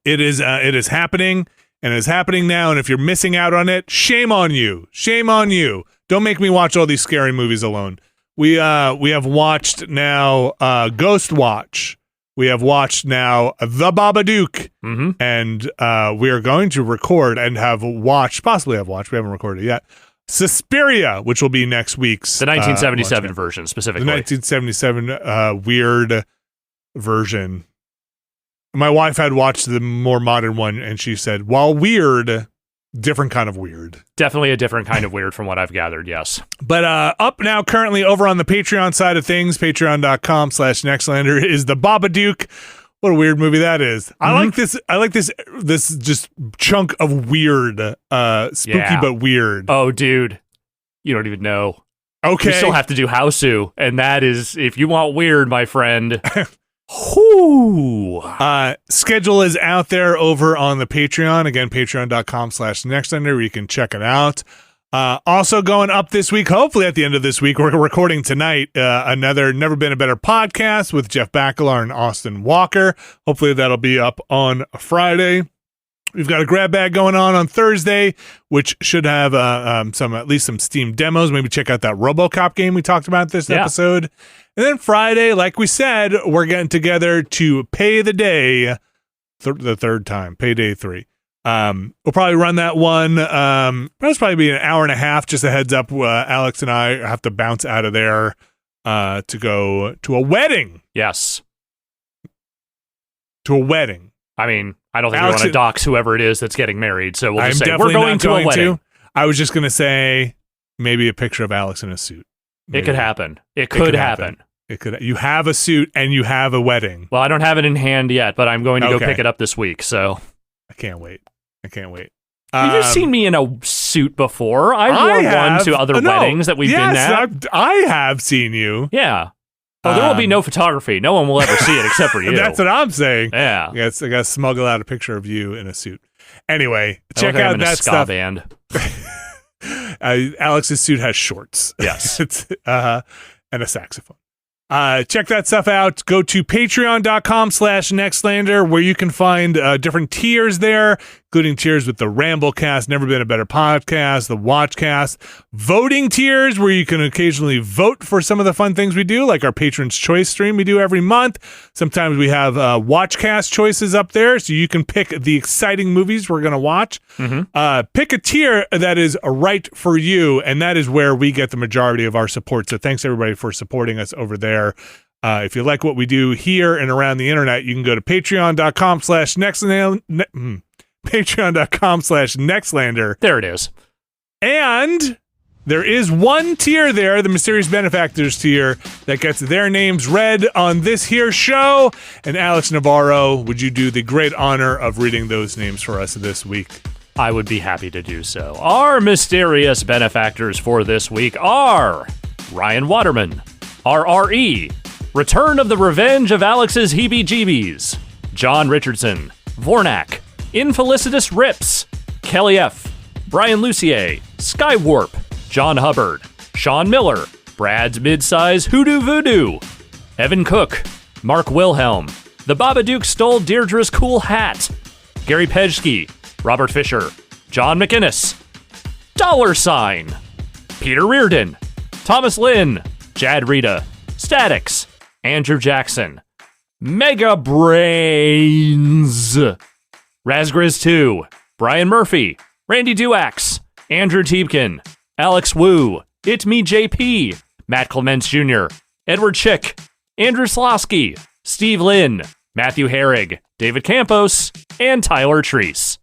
It is happening, and it's happening now, and if you're missing out on it, shame on you. Shame on you. Don't make me watch all these scary movies alone. We have watched now Ghost Watch. We have watched now The Babadook. And we are going to record and possibly have watched, we haven't recorded it yet, Suspiria, which will be next week's. The 1977 version, specifically. The 1977 weird version. my wife had watched the more modern one, and she said, while weird, different kind of weird. Definitely a different kind of weird from what I've gathered, yes. But up now currently over on the Patreon side of things, patreon.com/Nextlander, is the Babadook. What a weird movie that is. I like this just chunk of weird, spooky but weird. Oh, dude. You don't even know. Okay. You still have to do Hausu, and that is, if you want weird, my friend... Whoo! Schedule is out there over on the Patreon. Again, patreon.com/Nextlander, where you can check it out. Also going up this week, hopefully at the end of this week, we're recording tonight another Never Been a Better podcast with Jeff Bakalar and Austin Walker. Hopefully that'll be up on Friday. We've got a grab bag going on Thursday, which should have at least some Steam demos. Maybe check out that Robocop game we talked about this episode. And then Friday, like we said, we're getting together to pay the day, the third time, Payday 3. We'll probably run that one. That'll probably be an hour and a half. Just a heads up, Alex and I have to bounce out of there to go to a wedding. Yes. To a wedding. I mean, I don't think we want to dox whoever it is that's getting married, so we'll just say we're going to a wedding. I was just going to say maybe a picture of Alex in a suit. Maybe. It could happen. It could happen. It could. You have a suit and you have a wedding. Well, I don't have it in hand yet, but I'm going to go pick it up this week, so. I can't wait. Have you seen me in a suit before? I wore one to other weddings that we've been at. I have seen you. Yeah. Oh, there will be no photography. No one will ever see it except for you. That's what I'm saying. Yeah. I got to smuggle out a picture of you in a suit. Anyway, check out that stuff. Band. Alex's suit has shorts. Yes. And a saxophone. Check that stuff out. Go to patreon.com/Nextlander, where you can find different tiers there, including tiers with the Ramblecast, Never Been a Better Podcast, the Watchcast, voting tiers where you can occasionally vote for some of the fun things we do, like our Patron's Choice stream we do every month. Sometimes we have Watchcast choices up there, so you can pick the exciting movies we're going to watch. Pick a tier that is right for you, and that is where we get the majority of our support. So thanks everybody for supporting us over there. If you like what we do here and around the internet, you can go to patreon.com/Nextlander. Patreon.com/Nextlander. There it is. And there is one tier there, the Mysterious Benefactors tier, that gets their names read on this here show. And Alex Navarro, would you do the great honor of reading those names for us this week? I would be happy to do so. Our Mysterious Benefactors for this week are Ryan Waterman, RRE, Return of the Revenge of Alex's Heebie-Jeebies, John Richardson, Vornak, Infelicitous Rips, Kelly F., Brian Lucier, Skywarp, John Hubbard, Sean Miller, Brad's Midsize Hoodoo Voodoo, Evan Cook, Mark Wilhelm, The Babadook Stole Deirdre's Cool Hat, Gary Pejsky, Robert Fisher, John McInnes, $, Peter Reardon, Thomas Lynn, Jad Rita, Statics, Andrew Jackson, Mega Brains, Razgriz 2, Brian Murphy, Randy Duax, Andrew Tiebkin, Alex Wu, It Me JP, Matt Clements Jr., Edward Chick, Andrew Slosky, Steve Lynn, Matthew Herrig, David Campos, and Tyler Treese.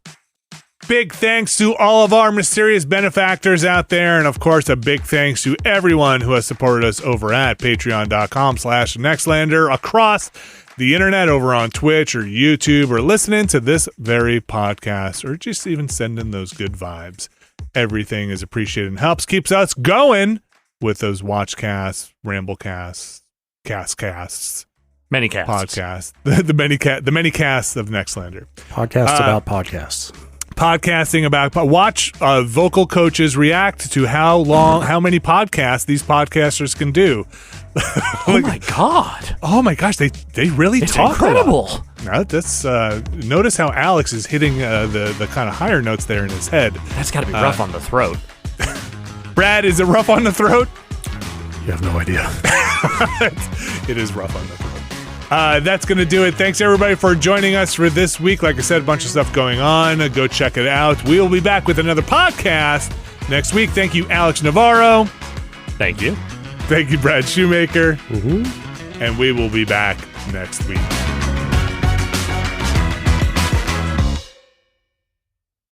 Big thanks to all of our mysterious benefactors out there, and of course a big thanks to everyone who has supported us over at patreon.com/Nextlander, across the internet, over on Twitch or YouTube, or listening to this very podcast, or just even sending those good vibes. Everything is appreciated and helps, keeps us going with those watchcasts, ramblecasts, castcasts, many casts, podcasts, the many casts of Nextlander. Podcasts about podcasts. Podcasting about watch vocal coaches react to how many podcasts these podcasters can do. Oh my god! Oh my gosh, they really it's talk incredible. A lot. Now that's notice how Alex is hitting the kind of higher notes there in his head. That's got to be rough on the throat. Brad, is it rough on the throat? You have no idea. It is rough on the throat. That's going to do it. Thanks, everybody, for joining us for this week. Like I said, a bunch of stuff going on. Go check it out. We'll be back with another podcast next week. Thank you, Alex Navarro. Thank you. Thank you, Brad Shoemaker. And we will be back next week.